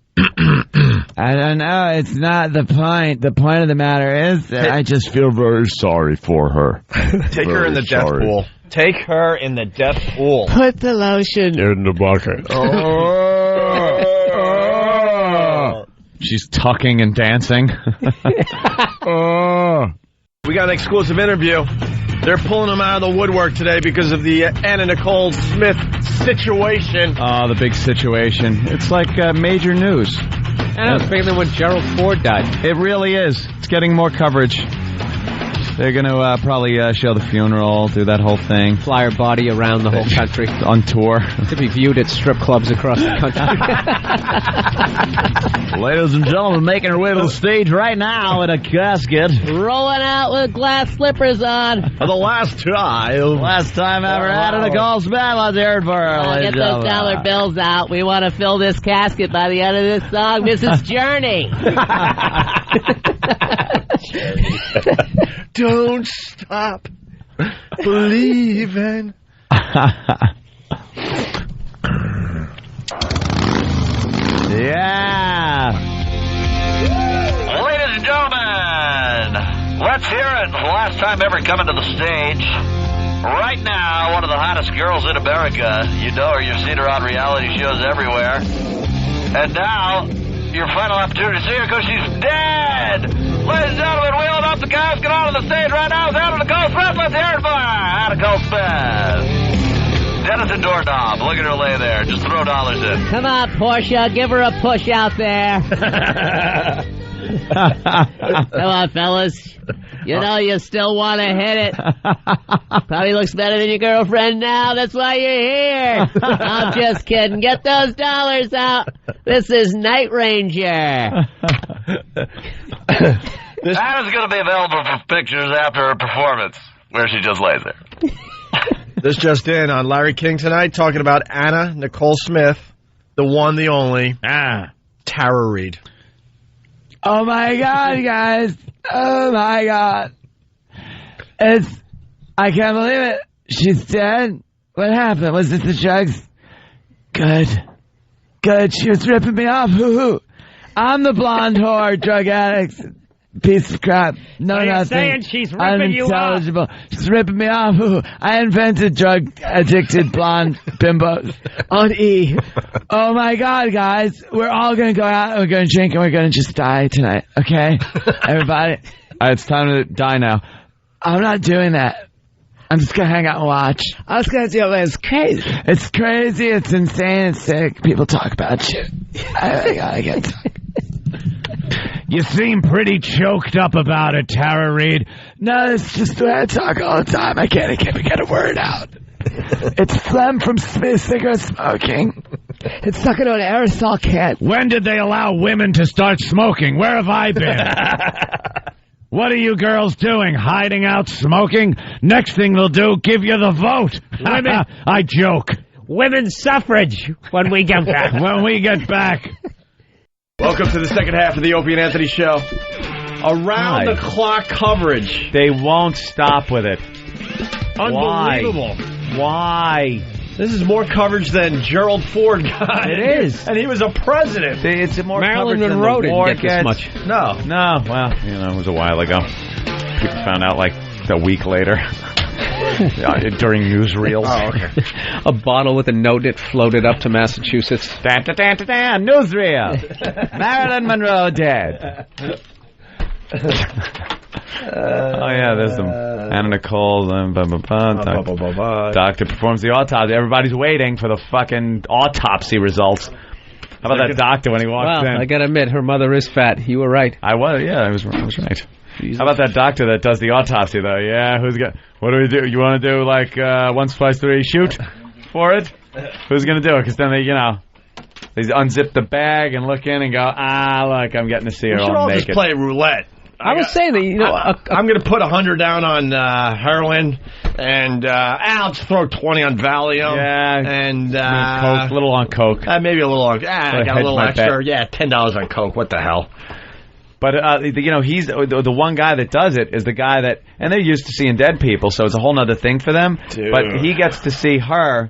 I don't know. It's not the point. The point of the matter is that I just feel very sorry for her. Take her in the death pool. Take her in the death pool. Put the lotion in the bucket. She's tucking and dancing. We got an exclusive interview. They're pulling them out of the woodwork today because of the Anna Nicole Smith situation. Oh, the big situation. It's like major news. And it's bigger than when Gerald Ford died. It really is. It's getting more coverage. They're going to probably show the funeral, do that whole thing. Fly her body around the whole country. On tour. To be viewed at strip clubs across the country. Ladies and gentlemen, making her way to the stage right now in a casket. Rolling out with glass slippers on. For the last time. Last time ever. Anna Nicole Smith was here for her. Get those dollar bills out. We want to fill this casket by the end of this song. This is Journey. Don't stop believing. Yeah. Ladies and gentlemen, let's hear it. Last time ever coming to the stage. Right now, one of the hottest girls in America. You know her, you've seen her on reality shows everywhere. And now, your final opportunity to see her because she's dead. Ladies and gentlemen, wheeling up the casket onto the stage right now is Anna Nicole Smith. Let's hear it for Anna Nicole Smith. Denison doorknob. Look at her lay there. Just throw dollars in. Come on, Portia. Give her a push out there. Come on, fellas. You know you still want to hit it. Probably looks better than your girlfriend now. That's why you're here. I'm just kidding. Get those dollars out. This is Night Ranger. Anna's going to be available for pictures after her performance, where she just lays there. This just in on Larry King tonight, talking about Anna Nicole Smith, the one, the only, Tara Reid. Oh my God, guys! Oh my God! I can't believe it. She's dead. What happened? Was it the drugs? Good. She was ripping me off. Hoo-hoo. I'm the blonde whore, drug addict, piece of crap. No, What are you nothing. saying? She's ripping you off. Unintelligible. She's ripping me off. Hoo-hoo. I invented drug-addicted blonde bimbos on E. Oh my God, guys! We're all gonna go out and we're gonna drink and we're gonna just die tonight. Okay, everybody. All right, it's time to die now. I'm not doing that. I'm just gonna hang out and watch. I was gonna do it, but it's crazy. It's crazy. It's insane. It's sick. People talk about shit. I gotta get talk. You seem pretty choked up about it, Tara Reid. No, it's just the way I talk all the time. I can't get a word out. It's phlegm from cigarette smoking. It's sucking on an aerosol can. When did they allow women to start smoking? Where have I been? What are you girls doing? Hiding out, smoking? Next thing they'll do, give you the vote. Women. I joke. Women's suffrage when we get back. When we get back. Welcome to the second half of the Opie and Anthony show. Around-the-clock coverage. They won't stop with it. Unbelievable. Why? This is more coverage than Gerald Ford got. It is. And he was a president. It's more Marilyn coverage Monroe than the war didn't get this much. No. Well, it was a while ago. People found out like a week later. During newsreels. Oh, okay. A bottle with a note it floated up to Massachusetts. Newsreel. Marilyn Monroe dead. There's some Anna Nicole. Doctor performs the autopsy. Everybody's waiting for the fucking autopsy results. How about that doctor when he walks in? I gotta admit, her mother is fat. You were right. I was right. Jesus. How about that doctor that does the autopsy, though? Yeah, what do we do? You want to do, like, 1, 2, 3, shoot for it? Who's going to do it? Because then they unzip the bag and look in and go, look, I'm getting to see her all naked. Just play roulette. I was saying that, I'm going to put 100 down on heroin, and I'll just throw 20 on Valium. Yeah. And Coke, a little on Coke. Maybe a little on I got a little extra. Bet. Yeah, $10 on Coke. What the hell? But, he's the one guy that does it is the guy that, and they're used to seeing dead people, so it's a whole other thing for them. Dude. But he gets to see her,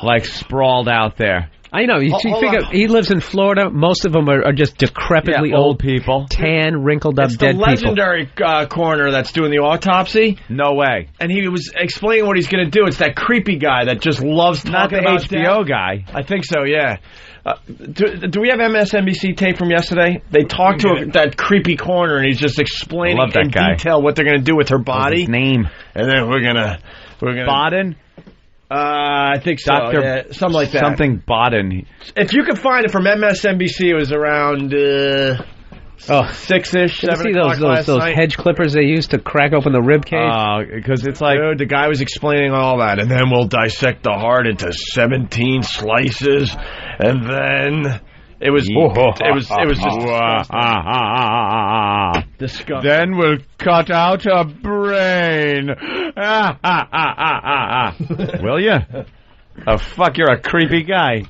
like, sprawled out there. I know. You figure he lives in Florida. Most of them are just decrepitly old people. Tan, wrinkled up, it's dead people. It's the legendary coroner that's doing the autopsy. No way. And he was explaining what he's going to do. It's that creepy guy that just loves talking about death. Not the HBO guy. I think so, yeah. Do we have MSNBC tape from yesterday? They talked to that creepy coroner, and he's just explaining in detail what they're going to do with her body. What's his name? And then we're gonna Bodden? I think so. Something like that. Something Bodden. If you could find it from MSNBC, it was around 6-ish, 7 o'clock last those night. hedge clippers they used to crack open the rib cage. Because it's like, dude, the guy was explaining all that, and then we'll dissect the heart into 17 slices, and then it was just disgusting. Then we'll cut out a brain. Will you? Oh, fuck, you're a creepy guy.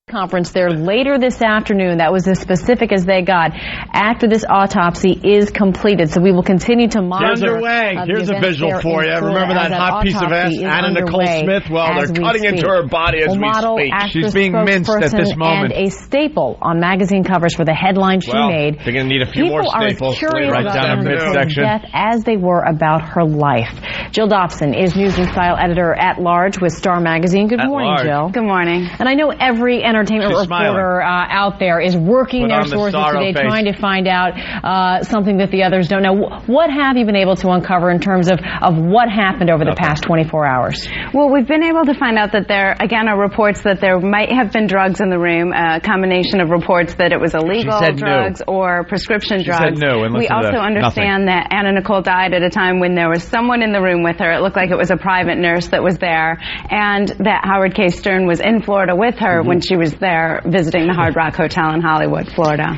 Conference there later this afternoon. That was as specific as they got after this autopsy is completed. So we will continue to monitor. Here's a visual for you. Remember that hot piece of ass, Anna Nicole Smith? Well, they're cutting into her body as we speak. She's being minced at this moment. And a staple on magazine covers for the headline she made. They're going to need a few more staples. People are as curious right about down Anna Nicole's midsection. death as they were about her life. Jill Dobson is News and Style Editor at Large with Star Magazine. Good morning, Jill. Good morning. And I know every entertainment reporter out there is working their sources today, trying to find out something that the others don't know. What have you been able to uncover in terms of what happened over the past 24 hours? Well, we've been able to find out that there, again, are reports that there might have been drugs in the room, a combination of reports that it was illegal drugs or prescription drugs. We also understand that Anna Nicole died at a time when there was someone in the room with her. It looked like it was a private nurse that was there, and that Howard K. Stern was in Florida with her when she was there visiting the Hard Rock Hotel in Hollywood, Florida.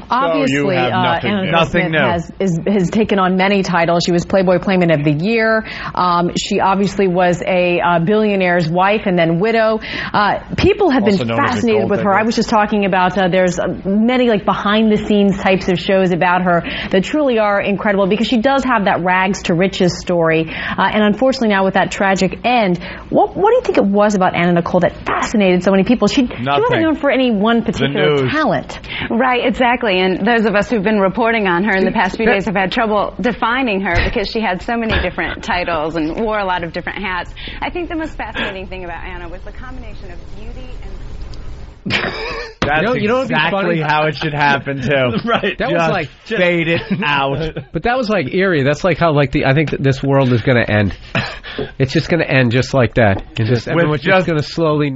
Obviously, Anna Nicole Smith has taken on many titles. She was Playboy Playmate of the Year. She obviously was a billionaire's wife and then widow. People have been fascinated with her. I was just talking about there's many like behind-the-scenes types of shows about her that truly are incredible because she does have that rags to riches story. And unfortunately now with that tragic end, what do you think it was about Anna Nicole that fascinated so many people? She wasn't known for any one particular talent. Right, exactly. And those of us who've been reporting on her in the past few days have had trouble defining her because she had so many different titles and wore a lot of different hats. I think the most fascinating thing about Anna was the combination of beauty and... That's exactly how it should happen too. Right. That was like fade it out. But that was like eerie. That's like how I think that this world is going to end. It's just going to end just like that. Everyone's just going to slowly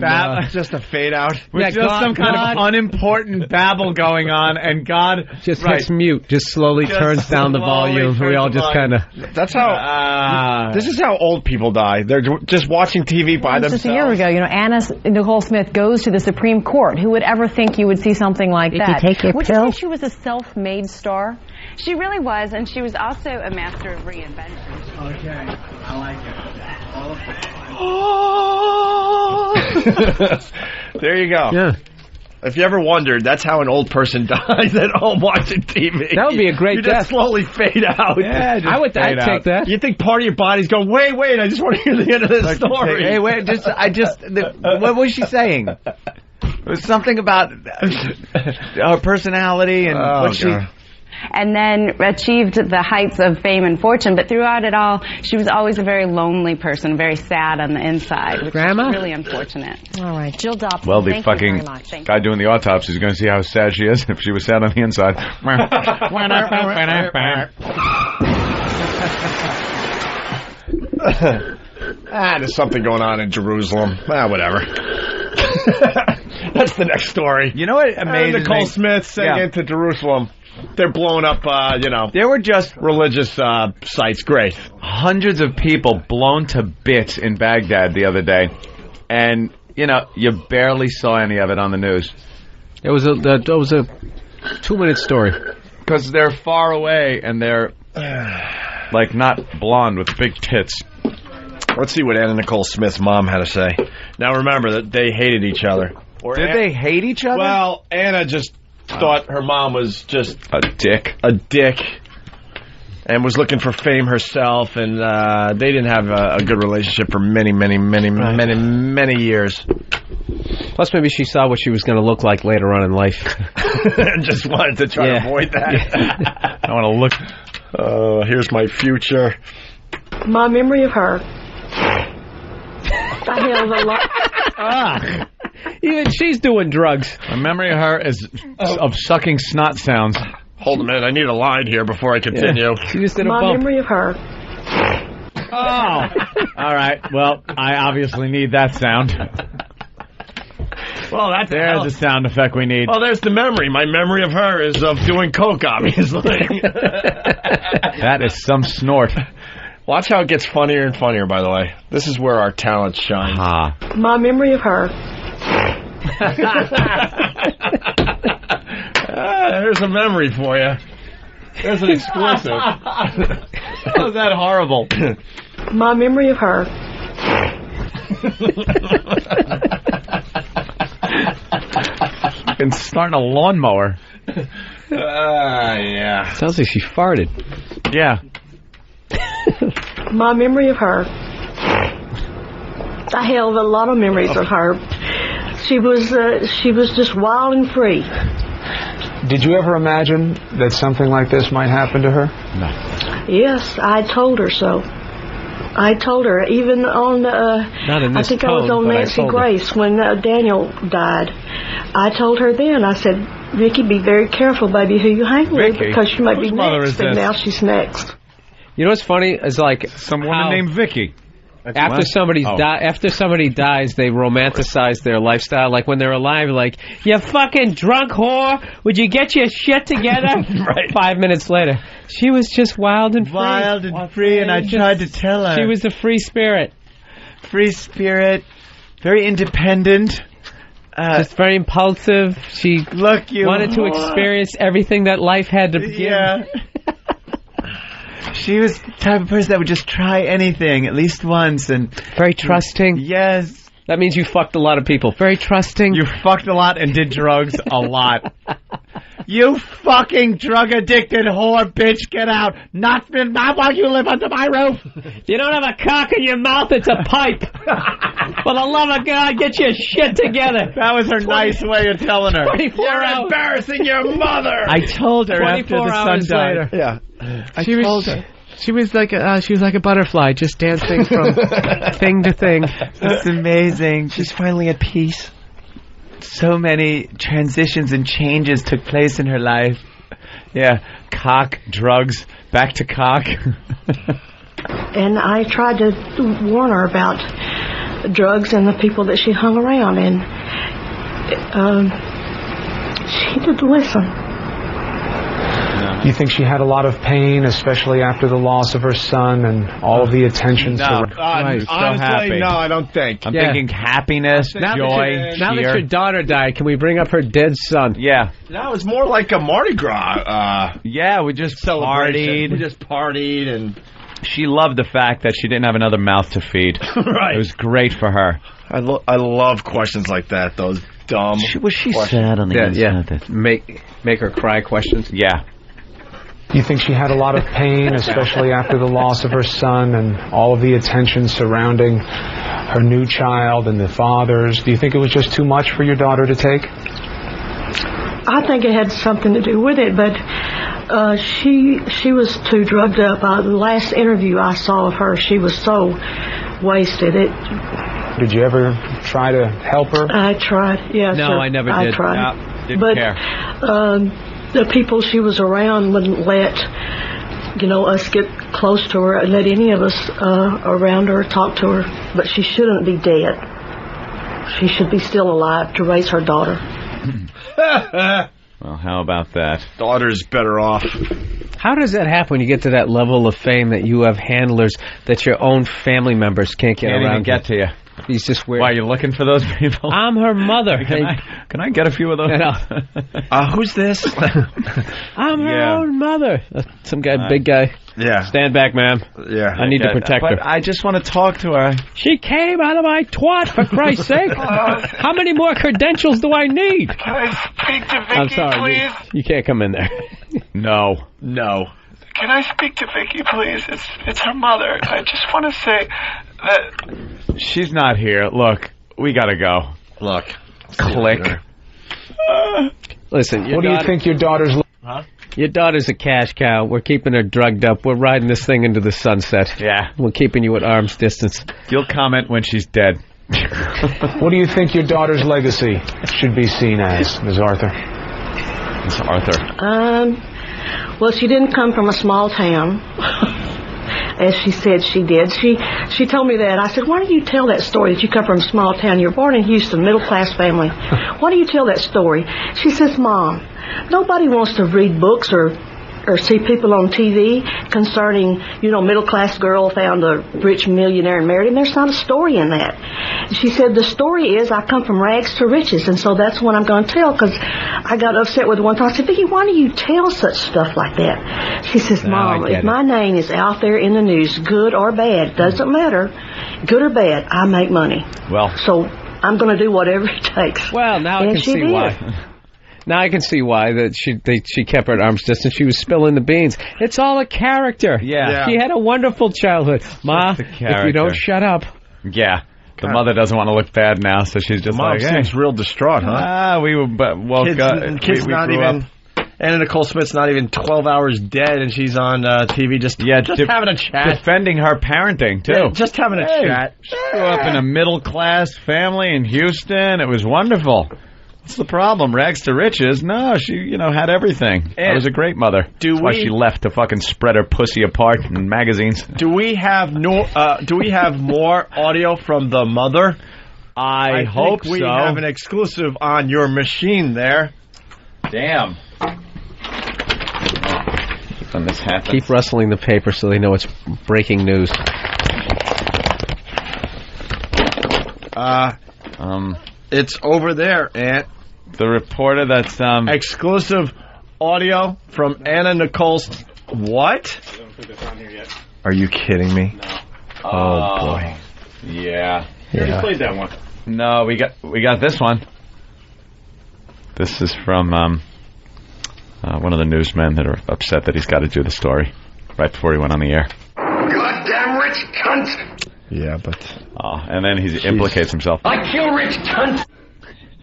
just a fade out. With some kind of unimportant babble going on, and God just hits mute, just slowly turns down the volume. We all just kind of... That's how... this is how old people die. They're just watching TV by themselves. Just a year ago, Anna Nicole Smith goes to the Supreme Court court. Who would ever think you would see something like that? Did you take your Would pill? you say she was a self-made star? She really was, and she was also a master of reinvention. Okay, I like it. There you go. Yeah. If you ever wondered, that's how an old person dies at home watching TV. That would be a great you death. just slowly fade out. Yeah, I'd take that. You think part of your body's going, wait, I just want to hear the end of this story. Hey, wait, what was she saying? It was something about her personality and what she... And then achieved the heights of fame and fortune. But throughout it all, she was always a very lonely person, very sad on the inside, which is really unfortunate. All right, Jill Dobson, well, the thank fucking you very much. guy doing the autopsy is going to see how sad she is if she was sad on the inside. There's something going on in Jerusalem. Whatever. That's the next story. You know what amazes me? Nicole Smith singing to Jerusalem. They're blowing up, There were just religious sites. Great. Hundreds of people blown to bits in Baghdad the other day. And, you barely saw any of it on the news. It was a 2-minute story. Because they're far away and they're, not blonde with big tits. Let's see what Anna Nicole Smith's mom had to say. Now remember that they hated each other. Did they hate each other? Well, Anna just thought her mom was just a dick, and was looking for fame herself, and they didn't have a good relationship for many years. Plus, maybe she saw what she was going to look like later on in life, and just wanted to try to avoid that. I want to look. Here's my future. My memory of her. I held a lot. Even she's doing drugs. My memory of her is of sucking snot sounds. Hold a minute, I need a line here before I continue. She just did a My bump. memory of her. Oh, all right. Well, I obviously need that sound. Well, there's the sound effect we need. Well, there's the memory. My memory of her is of doing coke, obviously. That is some snort. Watch how it gets funnier and funnier, by the way. This is where our talents shine. My memory of her. There's a memory for you. There's an exclusive. How's that horrible? My memory of her. Been starting a lawnmower. Yeah. Sounds like she farted. Yeah. My memory of her. I held a lot of memories of her. She was just wild and free. Did you ever imagine that something like this might happen to her? No. Yes, I told her so. I told her, even on, I think I was on Nancy Grace when Daniel died. I told her then, I said, Vicky, be very careful, baby, who you hang with, because she might be next, and now she's next. You know what's funny? It's like some woman named Vicky. After somebody dies, they romanticize their lifestyle. Like when they're alive, like, you fucking drunk whore, would you get your shit together? Right. 5 minutes later, she was just wild and free. And I tried to tell her. She was a free spirit. Free spirit, very independent. Just very impulsive. She wanted to experience everything that life had to give. Yeah. She was the type of person that would just try anything at least once, and very trusting. Yes. That means you fucked a lot of people. Very trusting. You fucked a lot and did drugs a lot. You fucking drug-addicted whore, bitch, get out. Not while you live under my roof. You don't have a cock in your mouth, it's a pipe. For the love of God, get your shit together. That was her nice way of telling her. 24 You're hours. Embarrassing your mother. I told her after the sun died. Later. Yeah. I told her. She was like a butterfly, just dancing from thing to thing. It's amazing. She's finally at peace. So many transitions and changes took place in her life. Yeah, cock, drugs, back to cock. And I tried to warn her about drugs and the people that she hung around, and she didn't listen. No. You think she had a lot of pain, especially after the loss of her son and all of the attention? Honestly, no, I don't think. I'm thinking happiness, joy, cheer. Now that your daughter died, can we bring up her dead son? Yeah. No, it's more like a Mardi Gras. Yeah, we just partied. We just partied, and she loved the fact that she didn't have another mouth to feed. Right. It was great for her. I love questions like that. Those dumb. Was she sad on the inside? Make her cry questions. Yeah. You think she had a lot of pain, especially after the loss of her son and all of the attention surrounding her new child and the fathers? Do you think it was just too much for your daughter to take? I think it had something to do with it, but she was too drugged up. The last interview I saw of her, she was so wasted. Did you ever try to help her? I tried, yes. No, I never did. I tried. No, didn't care. The people she was around wouldn't let, us get close to her, let any of us around her talk to her. But she shouldn't be dead. She should be still alive to raise her daughter. Well, how about that? Daughter's better off. How does that happen when you get to that level of fame that you have handlers that your own family members can't get around? Get to you. He's just weird. Why, are you looking for those people? I'm her mother. Can I get a few of those? Who's this? I'm her own mother. Some guy, big guy. Yeah. Stand back, ma'am. Yeah. I need to protect her. But I just want to talk to her. She came out of my twat, for Christ's sake. How many more credentials do I need? Can I speak to Vicky, I'm sorry, please? You can't come in there. No. Can I speak to Vicky, please? It's her mother. I just want to say that... She's not here. Look, we gotta go. Look. Click. Listen, what do you think your daughter's... Huh? Your daughter's a cash cow. We're keeping her drugged up. We're riding this thing into the sunset. Yeah. We're keeping you at arm's distance. You'll comment when she's dead. What do you think your daughter's legacy should be seen as, Ms. Arthur? Ms. Arthur. Well, she didn't come from a small town, as she said she did. She told me that. I said, why do you tell that story that you come from a small town? You're born in Houston, middle-class family. Why do you tell that story? She says, Mom, nobody wants to read books or see people on TV concerning, middle-class girl found a rich millionaire and married him. There's not a story in that. She said, the story is I come from rags to riches, and so that's what I'm going to tell, because I got upset with one time. I said, Vicki, why do you tell such stuff like that? She says, Mom, if my name is out there in the news, good or bad, doesn't matter, good or bad, I make money. Well, so I'm going to do whatever it takes. Well, now I can see why. Now I can see why that she kept her at arm's distance. She was spilling the beans. It's all a character. Yeah. She had a wonderful childhood. Ma, if you don't shut up. Yeah. The mother doesn't want to look bad now, so she's just Mom seems real distraught, huh? We were kids not even... Anna Nicole Smith's not even 12 hours dead, and she's on TV just having a chat. Defending her parenting, too. Yeah, just having a chat. She grew up in a middle-class family in Houston. It was wonderful. What's the problem? Rags to riches? No, she, had everything. She was a great mother. That's why she left to fucking spread her pussy apart in magazines. Do we have more audio from the mother? I hope we have an exclusive on your machine there. Damn. When this happens. Keep rustling the paper so they know it's breaking news. It's over there, Aunt. The reporter that's exclusive audio from Anna Nicole. What? I don't think it's on here yet. Are you kidding me? No. Oh boy. Yeah. You already played that one. No, we got this one. This is from one of the newsmen that are upset that he's got to do the story right before he went on the air. Goddamn rich cunt! Yeah, but... and then he implicates himself. I kill rich cunt!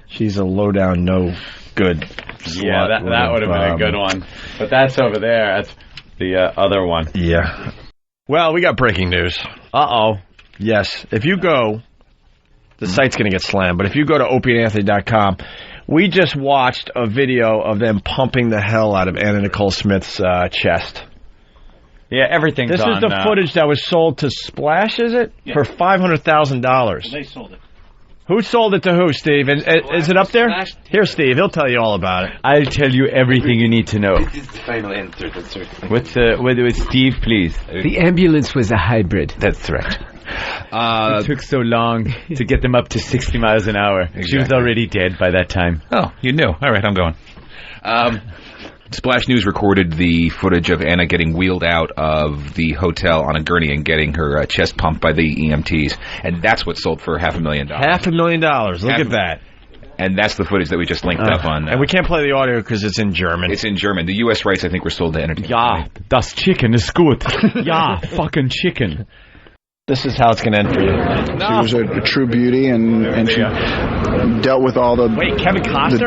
She's a low-down, no-good slut. Yeah, that would have been a good one. But that's over there. That's the other one. Yeah. Well, we got breaking news. Uh-oh. Yes. If you go... The site's going to get slammed, but if you go to opieandanthony.com, we just watched a video of them pumping the hell out of Anna Nicole Smith's chest. Yeah, everything's This is the footage that was sold to Splash, is it? Yeah. For $500,000. They sold it. Who sold it to who, Steve? And is it up there? Here, Steve. He'll tell you all about it. I'll tell you everything you need to know. This is the final answer. That's right. With Steve, please. The ambulance was a hybrid. That's right. It took so long to get them up to 60 miles an hour. Exactly. She was already dead by that time. Oh, you knew. All right, I'm going. Splash News recorded the footage of Anna getting wheeled out of the hotel on a gurney and getting her chest pumped by the EMTs, and that's what sold for $500,000. $500,000. Look at that. And that's the footage that we just linked up on. And we can't play the audio because it's in German. It's in German. The U.S. rights, I think, were sold to Entertainment. Ja, das Chicken is gut. Ja, fucking chicken. This is how it's going to end for you. She was a true beauty, and she dealt with all the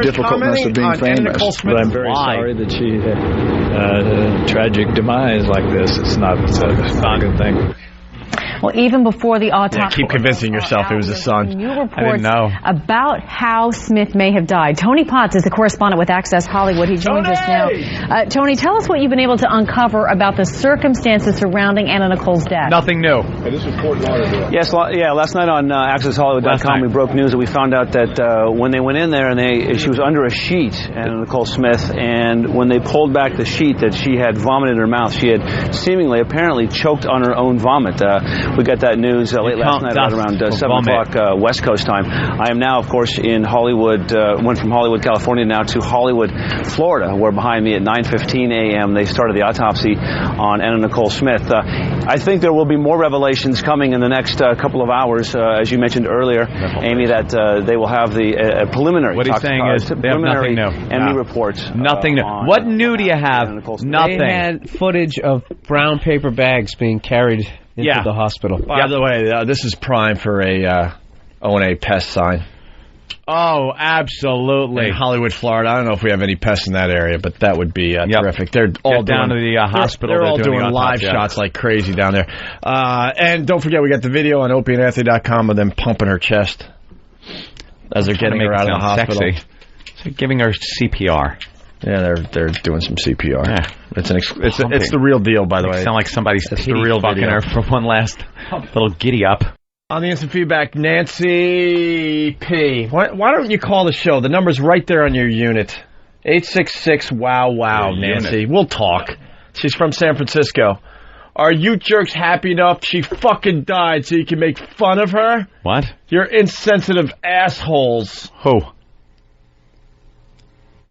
difficultness of being famous. But I'm very sorry that she had a tragic demise like this. It's not a good thing. Well, even before the autopsy... keep convincing yourself it was a son. New reports I didn't know. about how Smith may have died. Tony Potts is the correspondent with Access Hollywood. He joins us now. Tony, tell us what you've been able to uncover about the circumstances surrounding Anna Nicole's death. Nothing new. Hey, this was Fort Lauderdale. Yes, last night on AccessHollywood.com we broke news that we found out that when they went in there and she was under a sheet, Anna Nicole Smith, and when they pulled back the sheet that she had vomited in her mouth. She had apparently choked on her own vomit. We got that news late last night right around 7 o'clock West Coast time. I am now, of course, in Hollywood, went from Hollywood, California now to Hollywood, Florida, where behind me at 9:15 a.m. they started the autopsy on Anna Nicole Smith. I think there will be more revelations coming in the next couple of hours, as you mentioned earlier, Amy, that they will have the preliminary. What he's saying is they have nothing new. MD reports. Nothing new. What new do you have? Nothing. They had footage of brown paper bags being carried into the hospital. By the way, this is prime for a O&A pest sign. Oh, absolutely. In Hollywood, Florida. I don't know if we have any pests in that area, but that would be terrific. They're all down to the hospital. They're all doing live shots like crazy down there. And don't forget, we got the video on opieandanthony.com of them pumping her chest as they're getting her out of the hospital. Sexy. So giving her CPR. Yeah, they're doing some CPR. Yeah. It's the real deal, by the way. Sound like somebody's the real fucking her for one last little giddy up. On the instant feedback, Nancy P. Why don't you call the show? The number's right there on your unit. 866-WOW-WOW, Nancy. We'll talk. She's from San Francisco. Are you jerks happy enough she fucking died so you can make fun of her? What? You're insensitive assholes. Who?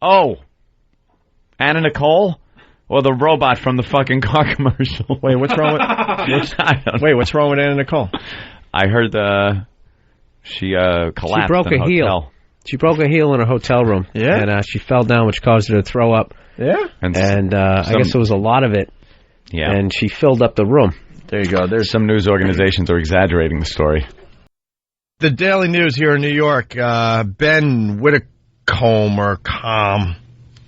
Oh. Anna Nicole? Or the robot from the fucking car commercial? Wait, what's wrong with... what's wrong with Anna Nicole? I heard she collapsed. She broke a heel. She broke a heel in a hotel room. Yeah? And she fell down, which caused her to throw up. Yeah? And I guess there was a lot of it. Yeah. And she filled up the room. There you go. There's some news organizations are exaggerating the story. The Daily News here in New York, Ben Whitcomb or Com.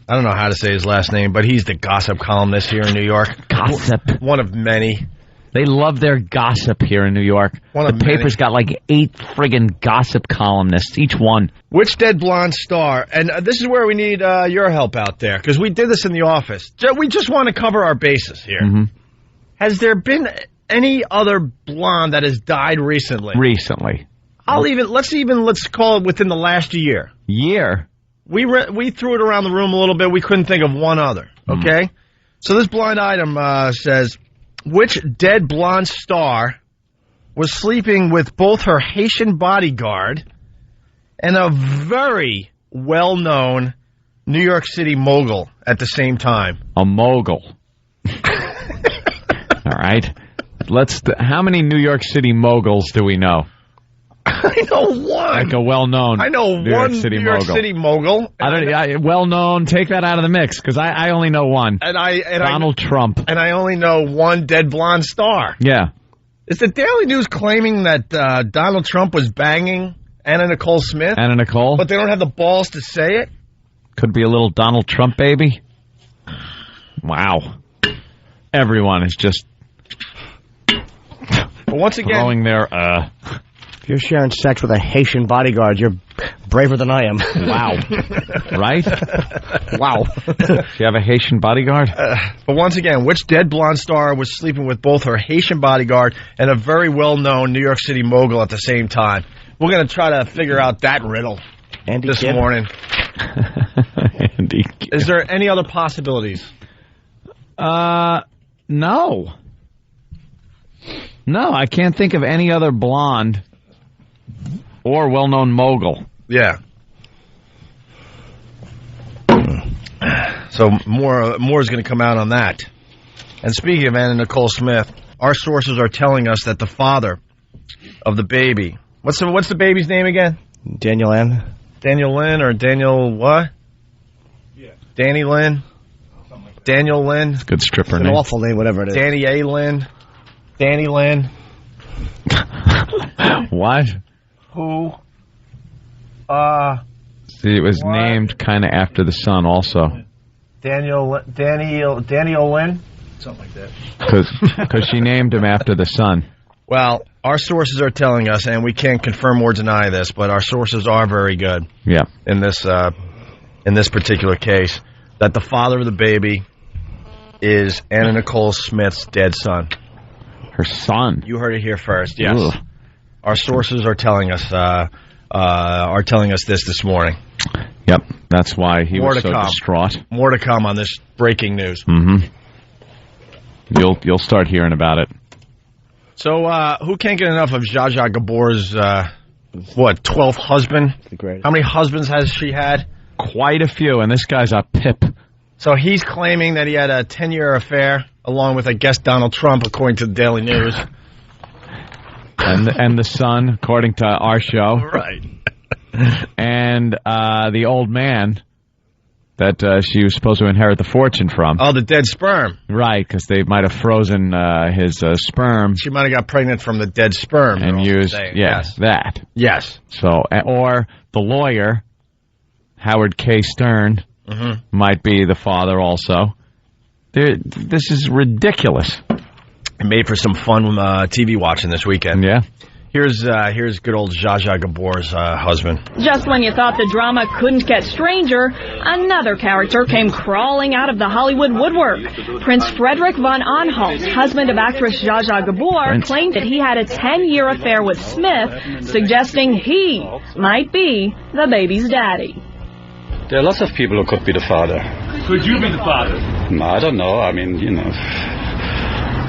I don't know how to say his last name, but he's the gossip columnist here in New York. Gossip. One of many. They love their gossip here in New York. The paper's got like 8 friggin' gossip columnists, each one. Which dead blonde star? And this is where we need your help out there, because we did this in the office. We just want to cover our bases here. Mm-hmm. Has there been any other blonde that has died recently? Recently. Let's call it within the last year. Year? We threw it around the room a little bit. We couldn't think of one other, okay? So this blind item says, which dead blonde star was sleeping with both her Haitian bodyguard and a very well-known New York City mogul at the same time? A mogul. All right. How many New York City moguls do we know? I know one. Like a well-known. I know New one York City New York mogul. City mogul. Well-known. Take that out of the mix, because I only know one. Donald Trump. And I only know one dead blonde star. Yeah. Is the Daily News claiming that Donald Trump was banging Anna Nicole Smith? Anna Nicole? But they don't have the balls to say it? Could be a little Donald Trump baby. Wow. Everyone is just once again throwing their If you're sharing sex with a Haitian bodyguard, you're braver than I am. Wow. Right? Wow. You have a Haitian bodyguard? But once again, which dead blonde star was sleeping with both her Haitian bodyguard and a very well-known New York City mogul at the same time? We're going to try to figure out that riddle this morning. Andy. Is there any other possibilities? No. No, I can't think of any other blonde or well-known mogul. Yeah. So more is going to come out on that. And speaking of Anna Nicole Smith, our sources are telling us that the father of the baby, what's the baby's name again? Daniel Lynn. Daniel Lynn or Daniel what? Yeah. Danny Lynn. Daniel Lynn. It's a good stripper name. An awful name, whatever it is. Danny A. Lynn. Danny Lynn. What? Who? See, it was named kind of after the son also. Danny Lynn? Something like that. Because she named him after the son. Well, our sources are telling us, and we can't confirm or deny this, but our sources are very good. Yeah. In this particular case, that the father of the baby is Anna Nicole Smith's dead son. Her son. You heard it here first. Yes. Ugh. Our sources are telling us this morning. Yep. That's why he was so distraught. More to come on this breaking news. Mm-hmm. You'll start hearing about it. So, who can't get enough of Zsa Zsa Gabor's 12th husband? How many husbands has she had? Quite a few, and this guy's a pip. So he's claiming that he had a 10-year affair, along with, I guess, Donald Trump, according to the Daily News. and the son, according to our show. Right. And the old man that she was supposed to inherit the fortune from. Oh, the dead sperm. Right, because they might have frozen his sperm. She might have got pregnant from the dead sperm. And used, that. Yes. So, or the lawyer, Howard K. Stern, might be the father also. This is ridiculous. It made for some fun TV watching this weekend. Yeah. Here's good old Zsa Zsa Gabor's husband. Just when you thought the drama couldn't get stranger, another character came crawling out of the Hollywood woodwork. Prince Frederick von Anhalt, husband of actress Zsa Zsa Gabor, claimed that he had a 10-year affair with Smith, suggesting he might be the baby's daddy. There are lots of people who could be the father. Could you be the father? I don't know. I mean,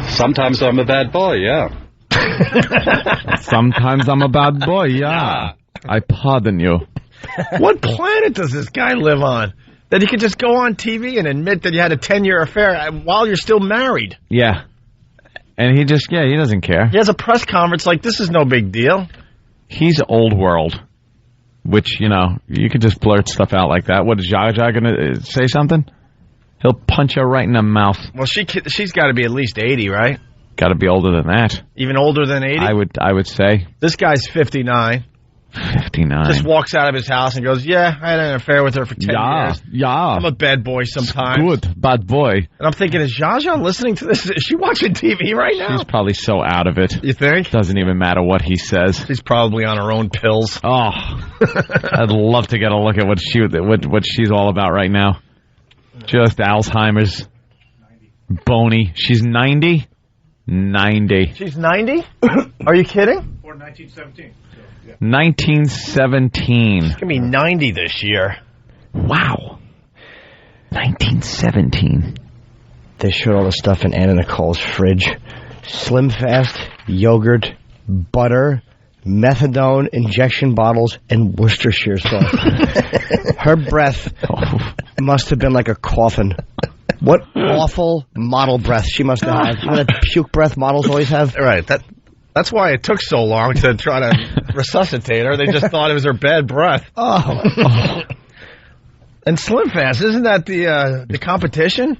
sometimes I'm a bad boy, yeah. Sometimes I'm a bad boy, yeah. I pardon you. What planet does this guy live on? That he could just go on TV and admit that you had a 10-year affair while you're still married. Yeah. And he doesn't care. He has a press conference like this is no big deal. He's old world, which, you could just blurt stuff out like that. What, is Zsa Zsa going to say something? He'll punch her right in the mouth. Well, she's got to be at least 80, right? Got to be older than that. Even older than 80? I would say. This guy's 59. 59. Just walks out of his house and goes, yeah, I had an affair with her for 10 years. Yeah. I'm a bad boy sometimes. Good, bad boy. And I'm thinking, is Zsa Zsa listening to this? Is she watching TV right now? She's probably so out of it. You think? Doesn't even matter what he says. She's probably on her own pills. Oh, I'd love to get a look at what she's all about right now. Just Alzheimer's. Bony. She's 90? 90. She's 90? Are you kidding? Or 1917. 1917. She's going to be 90 this year. Wow. 1917. They showed all the stuff in Anna Nicole's fridge. Slim Fast, yogurt, butter, methadone, injection bottles, and Worcestershire sauce. Her breath must have been like a coffin. What awful model breath she must have had. You know that puke breath models always have? Right. That's why it took so long to try to resuscitate her. They just thought it was her bad breath. Oh. And Slim Fast, isn't that the competition?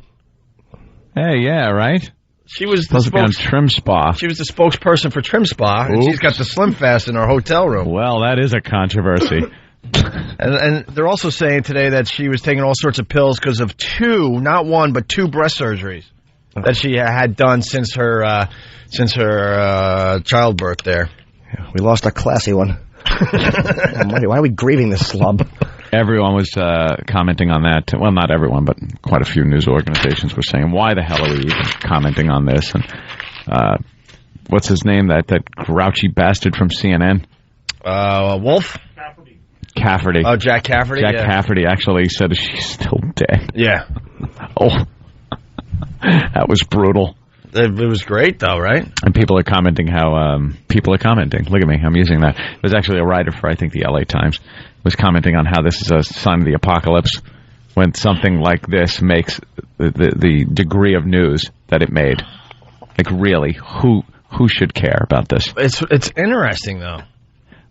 Hey, yeah, right? She was supposed to be on Trimspa. She was the spokesperson for Trimspa, and she's got the Slim Fast in her hotel room. Well, that is a controversy. And they're also saying today that she was taking all sorts of pills because of not one, but two breast surgeries that she had done since her childbirth there. Yeah, we lost a classy one. Why are we grieving this slub? Everyone was commenting on that. Well, not everyone, but quite a few news organizations were saying, why the hell are we even commenting on this? And what's his name? That grouchy bastard from CNN? Wolf? Cafferty. Oh, Jack Cafferty? Jack Cafferty actually said she's still dead. Yeah. Oh, that was brutal. It was great, though, right? And people are commenting how... people are commenting. Look at me. I'm using that. It was actually a writer for, I think, the LA Times, was commenting on how this is a sign of the apocalypse when something like this makes the degree of news that it made. Like, really, who should care about this? It's interesting, though.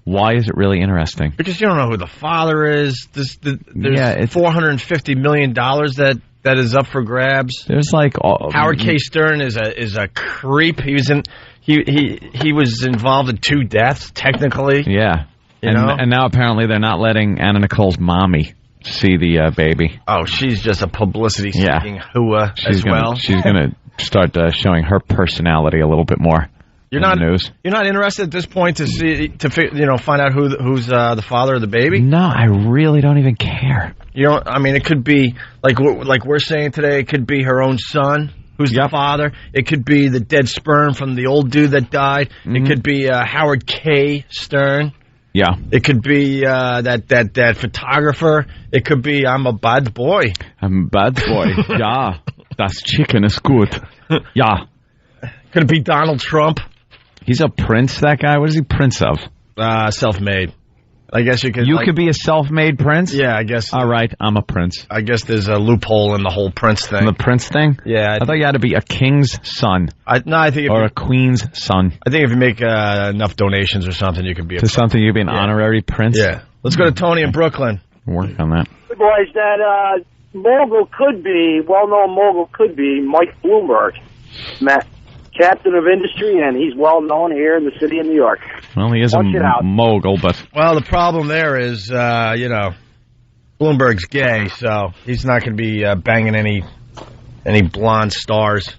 Why is it really interesting? Because you don't know who the father is. There's $450 million that is up for grabs. There's like Howard K. Stern is a creep. He was involved in 2 deaths technically. Yeah, and now apparently they're not letting Anna Nicole's mommy see the baby. Oh, she's just a publicity seeking hooah as well. She's gonna start showing her personality a little bit more. You're not interested at this point to find out who's the father of the baby? No, I really don't even care. I mean, it could be like we're saying today. It could be her own son who's the father. It could be the dead sperm from the old dude that died. Mm-hmm. It could be Howard K. Stern. Yeah. It could be that photographer. It could be I'm a bad boy. I'm a bad boy. Ja, das Chicken is gut. Ja. Could it be Donald Trump? He's a prince, that guy? What is he prince of? Self-made. I guess you could... You could be a self-made prince? Yeah, I guess. All right, I'm a prince. I guess there's a loophole in the whole prince thing. The prince thing? Yeah. I thought you had to be a king's son. I think or a queen's son. I think if you make enough donations or something, you could be something, you could be an honorary prince? Yeah. Let's go to Tony in Brooklyn. Work on that. Boys, that well-known mogul could be Mike Bloomberg. Captain of industry, and he's well known here in the city of New York. Well, he is a mogul, but... Well, the problem there is, Bloomberg's gay, so he's not going to be banging any blonde stars.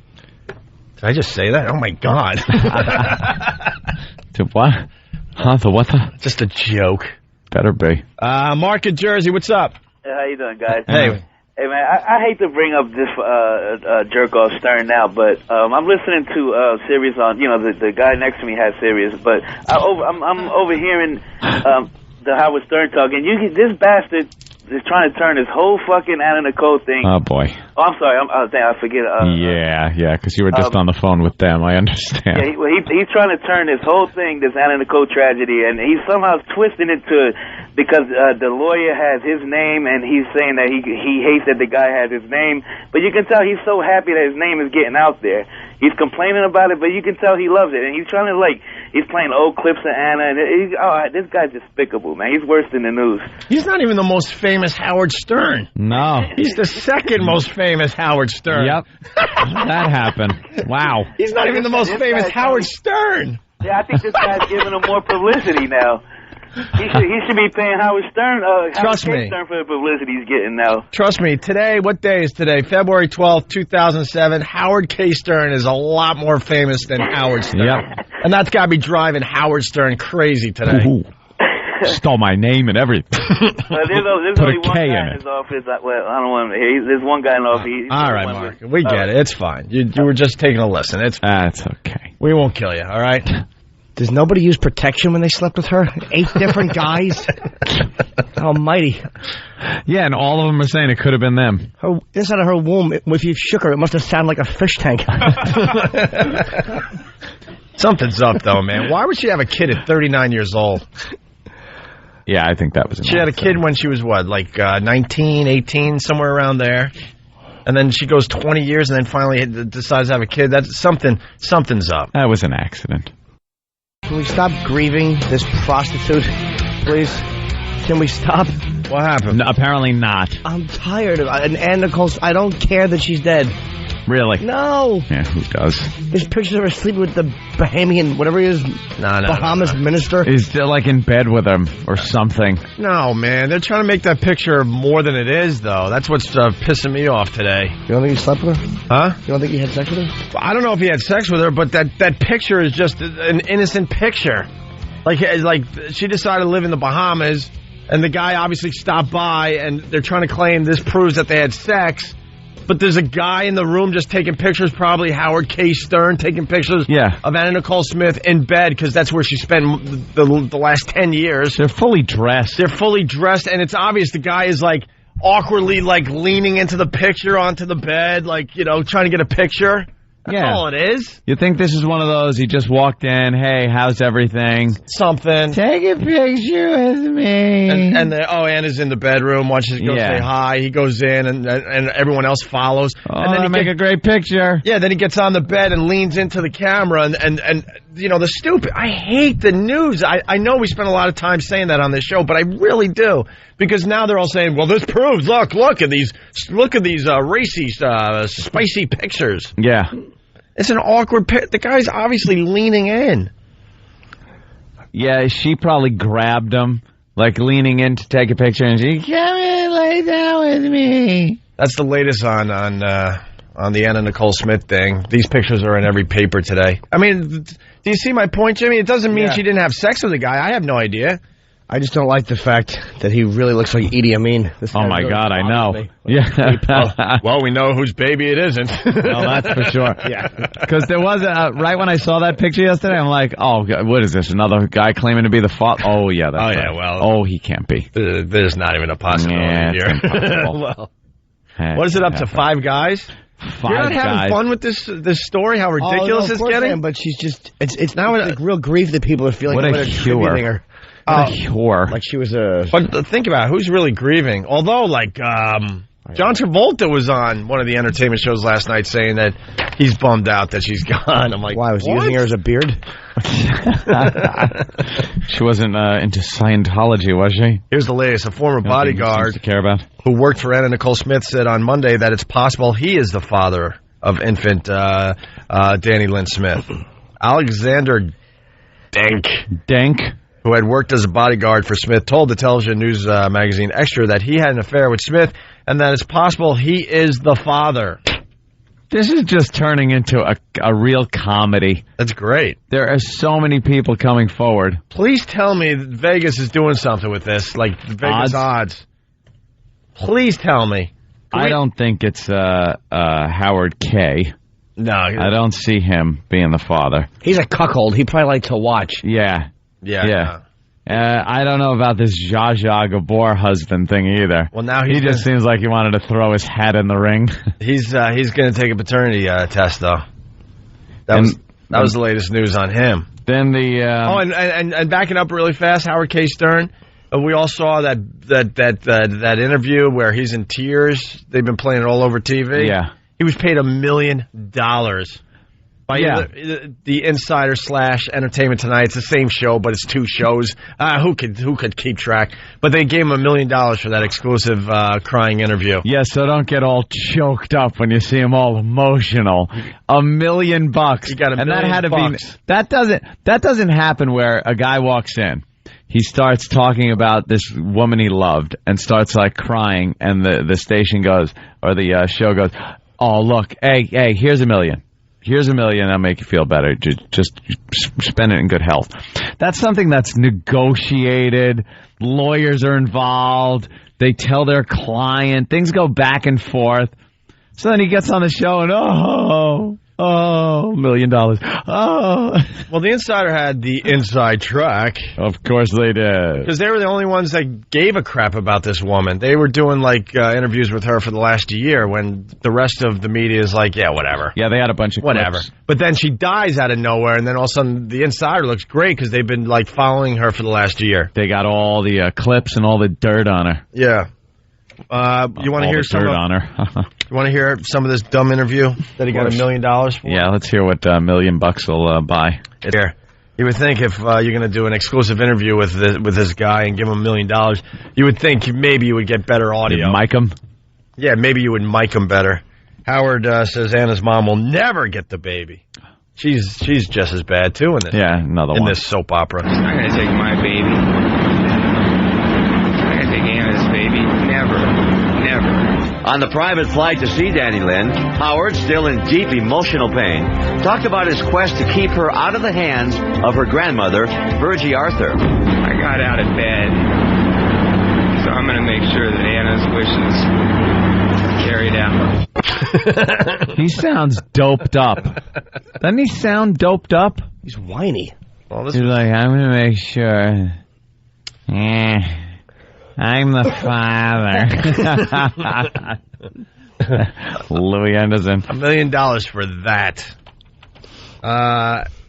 Did I just say that? Oh, my God. To what? Huh? The what? Just a joke. Better be. Mark in Jersey, what's up? Hey, how you doing, guys? Hey. Hey, man, I hate to bring up this jerk-off Stern now, but I'm listening to Sirius on, the guy next to me has Sirius, but I'm overhearing the Howard Stern talk, and this bastard is trying to turn this whole fucking Anna Nicole thing. Oh, boy. Oh, I'm sorry, I forget. Yeah, because you were just on the phone with them, I understand. Yeah, he's trying to turn this whole thing, this Anna Nicole tragedy, and he's somehow twisting it to... Because the lawyer has his name, and he's saying that he hates that the guy has his name. But you can tell he's so happy that his name is getting out there. He's complaining about it, but you can tell he loves it. And he's trying to, he's playing old clips of Anna. And this guy's despicable, man. He's worse than the news. He's not even the most famous Howard Stern. No. He's the second most famous Howard Stern. Yep. That happened. Wow. He's not even the most famous Howard Stern. Yeah, I think this guy's giving him more publicity now. He should be paying Howard Stern. Trust me. Stern for the publicity he's getting now. Trust me. Today, what day is today? February 12th, 2007. Howard K. Stern is a lot more famous than Howard Stern. Yep. And that's got to be driving Howard Stern crazy today. Ooh. Stole my name and everything. There's only one guy in his office. Well, I don't want to hear. There's one guy in the office. All right, Mark. We get it. It's fine. You were just taking a listen. That's okay. We won't kill you, all right? Does nobody use protection when they slept with her? 8 different guys? Almighty. Yeah, and all of them are saying it could have been them. Inside of her womb, if you shook her, it must have sounded like a fish tank. Something's up, though, man. Why would she have a kid at 39 years old? Yeah, I think that was... She had a kid when she was, 19, 18, somewhere around there. And then she goes 20 years and then finally decides to have a kid. That's something's up. That was an accident. Can we stop grieving this prostitute, please? Can we stop? What happened? No, apparently not. I'm tired of it. And Anna Nicole, I don't care that she's dead. Really? No. Yeah, who does? There's pictures of her sleeping with the Bahamian, whatever he is, Bahamas minister. He's still in bed with him or something. No, man. They're trying to make that picture more than it is, though. That's what's pissing me off today. You don't think he slept with her? Huh? You don't think he had sex with her? I don't know if he had sex with her, but that picture is just an innocent picture. Like she decided to live in the Bahamas, and the guy obviously stopped by, and they're trying to claim this proves that they had sex. But there's a guy in the room just taking pictures, probably Howard K. Stern taking pictures of Anna Nicole Smith in bed because that's where she spent the last 10 years. They're fully dressed. And it's obvious the guy is like awkwardly like leaning into the picture onto the bed, like, you know, trying to get a picture. That's all it is. You think this is one of those, he just walked in, hey, how's everything? Something. Take a picture with me. And Anna's in the bedroom, watches her go say hi. He goes in, and everyone else follows. And then he make a great picture. Yeah, then he gets on the bed and leans into the camera, and you know, the stupid. I hate the news. I know we spend a lot of time saying that on this show, but I really do. Because now they're all saying, well, this proves, look at these racy, spicy pictures. Yeah. It's an awkward the guy's obviously leaning in. Yeah, she probably grabbed him, like leaning in to take a picture, and she, come in, lay down with me. That's the latest on the Anna Nicole Smith thing. These pictures are in every paper today. I mean, do you see my point, Jimmy? It doesn't mean she didn't have sex with the guy. I have no idea. I just don't like the fact that he really looks like Idi Amin. Oh, my God, I know. Yeah. Well, we know whose baby it isn't. No, that's for sure. Yeah. Because there was, right when I saw that picture yesterday, I'm like, oh, God, what is this? Another guy claiming to be the father? Oh, yeah. That's well. Oh, he can't be. There's not even a possibility here. Well, what is it up to, 5 guys? 5 You're not having fun with this story? How ridiculous it's getting? But she's just, it's now like real grief that people are feeling. What a whore. What a whore. Like she was a... But think about it, who's really grieving? Although, like, John Travolta was on one of the entertainment shows last night saying that he's bummed out that she's gone. I'm like, why? Was he using her as a beard? She wasn't into Scientology, was she? Here's the latest. A former bodyguard to care about. Who worked for Anna Nicole Smith said on Monday that it's possible he is the father of infant Danny Lynn Smith. Alexander Denk, who had worked as a bodyguard for Smith, told the television news magazine Extra that he had an affair with Smith and that it's possible he is the father. This is just turning into a real comedy. That's great. There are so many people coming forward. Please tell me that Vegas is doing something with this, like Vegas odds. Please tell me. I don't think it's Howard K. No. I don't see him being the father. He's a cuckold. He probably liked to watch. Yeah. I don't know about this Zsa Zsa Gabor husband thing either. Well, now he just seems like he wanted to throw his hat in the ring. He's going to take a paternity test, though. That was the latest news on him. Then the and backing up really fast, Howard K. Stern. We all saw that interview where he's in tears. They've been playing it all over TV. Yeah, he was paid $1 million. By the Insider / Entertainment Tonight. It's the same show, but it's 2 shows. Who could keep track? But they gave him $1 million for that exclusive crying interview. Yeah, so don't get all choked up when you see him all emotional. $1 million. You got $1 million. That had to be. That doesn't happen where a guy walks in. He starts talking about this woman he loved and starts like crying, and the station goes, or the show goes, oh look, hey, here's $1 million. Here's $1 million, that'll make you feel better. Just spend it in good health. That's something that's negotiated. Lawyers are involved. They tell their client. Things go back and forth. So then he gets on the show and, $1 million. Oh. Well, the Insider had the inside track. Of course they did. Because they were the only ones that gave a crap about this woman. They were doing, like, interviews with her for the last year when the rest of the media is like, yeah, whatever. Yeah, they had a bunch of whatever. clips. But then she dies out of nowhere, and then all of a sudden the Insider looks great because they've been, like, following her for the last year. They got all the clips and all the dirt on her. Yeah. You want to hear some on her? You want to hear some of this dumb interview that he got $1 million for? Yeah, let's hear what $1 million will buy. Here, you would think if you're going to do an exclusive interview with this guy and give him $1 million, you would think maybe you would get better audio. You'd mic him? Yeah, maybe you would mic him better. Howard says Anna's mom will never get the baby. She's just as bad too in this. Yeah, another one. In this soap opera. I'm going to take my baby. I'm going to take Anna's baby. Never. On the private flight to see Danny Lynn, Howard, still in deep emotional pain, talked about his quest to keep her out of the hands of her grandmother, Virgie Arthur. I got out of bed, so I'm going to make sure that Anna's wishes carried out. He sounds doped up. Doesn't he sound doped up? He's whiny. Well, he's like, I'm going to make sure. I'm the father. Louis Anderson. $1 million for that.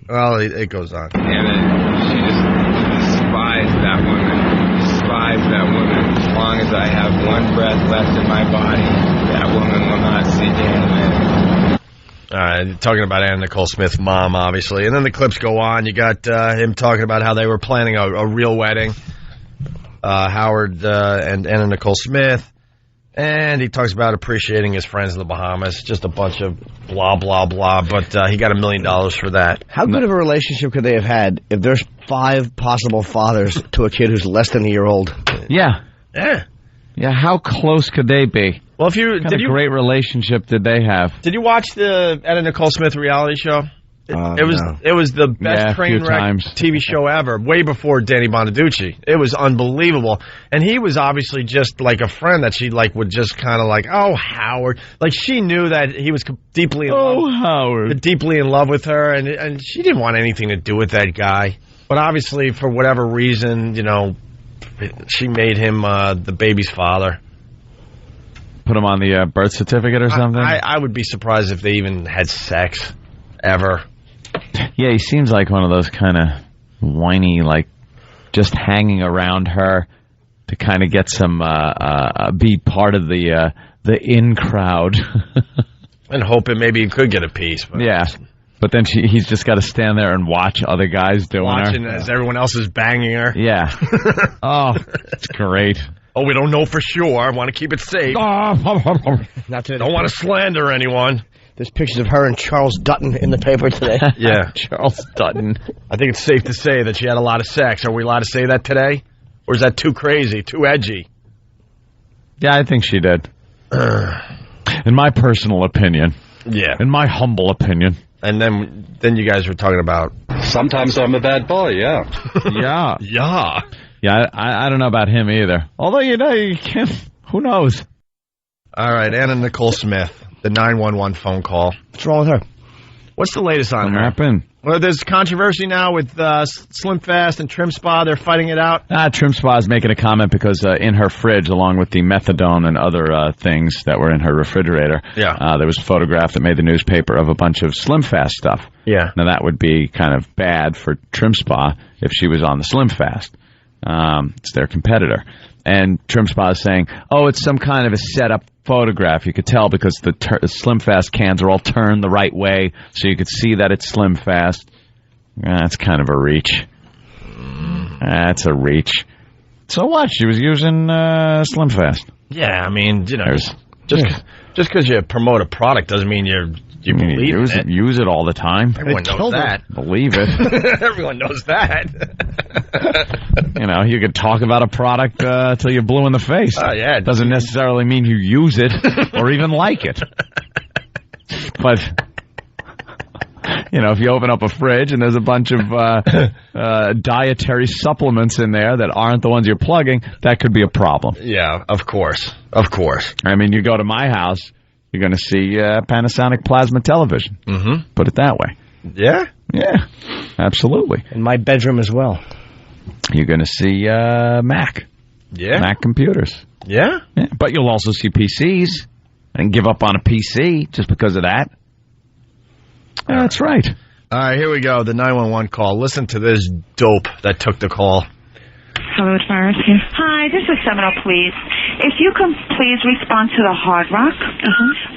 Well, it goes on. And she just despised that woman. Despised that woman. As long as I have one breath left in my body, that woman will not see Daniel. All right, talking about Anna Nicole Smith's mom, obviously. And then the clips go on. You got him talking about how they were planning a real wedding. Howard and Anna Nicole Smith. And he talks about appreciating his friends in the Bahamas. Just a bunch of blah, blah, blah. But he got $1 million for that. How good of a relationship could they have had if there's 5 possible fathers to a kid who's less than a year old? Yeah. Yeah. Yeah, how close could they be? Well, if you what kind of great relationship did they have? Did you watch the Anna Nicole Smith reality show? It was the best train wreck TV show ever, way before Danny Bonaducci. It was unbelievable. And he was obviously just like a friend that she would just kind of oh, Howard. Like she knew that he was deeply in love. Howard. Deeply in love with her, and she didn't want anything to do with that guy. But obviously, for whatever reason, she made him the baby's father. Put him on the birth certificate or something? I would be surprised if they even had sex, ever. Yeah, he seems like one of those kind of whiny, just hanging around her to kind of get some, be part of the in crowd. And hoping maybe he could get a piece. But yeah. But then he's just got to stand there and watch other guys doing Watching as everyone else is banging her. Yeah. Oh, it's great. Oh, we don't know for sure. I want to keep it safe. Don't want to slander anyone. There's pictures of her and Charles Dutton in the paper today. Yeah. Charles Dutton. I think it's safe to say that she had a lot of sex. Are we allowed to say that today? Or is that too crazy, too edgy? Yeah, I think she did. In my personal opinion. Yeah. In my humble opinion. And then you guys were talking about... Sometimes I'm a bad boy, yeah. Yeah. Yeah. Yeah, I don't know about him either. Although, you can't... Who knows? All right, Anna Nicole Smith. The 911 phone call. What's wrong with her? What's the latest on her? What happened? Well, there's controversy now with Slim Fast and Trimspa. They're fighting it out. Trimspa is making a comment because in her fridge, along with the methadone and other things that were in her refrigerator, there was a photograph that made the newspaper of a bunch of Slim Fast stuff. Yeah. Now, that would be kind of bad for Trimspa if she was on the Slim Fast. It's their competitor. And Trimspa is saying, it's some kind of a set-up photograph. You could tell because the Slim Fast cans are all turned the right way, so you could see that it's Slim Fast. That's kind of a reach. That's a reach. So what? She was using Slim Fast. Yeah, I mean, just because you promote a product doesn't mean you believe it. Use it all the time. Everyone knows that. Believe it. Everyone knows that. You could talk about a product till you're blue in the face. Oh, yeah. Doesn't necessarily mean you use it or even like it. But, if you open up a fridge and there's a bunch of dietary supplements in there that aren't the ones you're plugging, that could be a problem. Yeah, of course. Of course. I mean, you go to my house, you're going to see Panasonic plasma television. Mm-hmm. Put it that way. Yeah? Yeah, absolutely. In my bedroom as well. You're going to see Mac. Yeah? Mac computers. Yeah? But you'll also see PCs. And give up on a PC just because of that. That's right. All right, here we go. The 911 call. Listen to this dope that took the call. Hello, it's Myra. Hi, this is Seminole Police. If you can please respond to the Hard Rock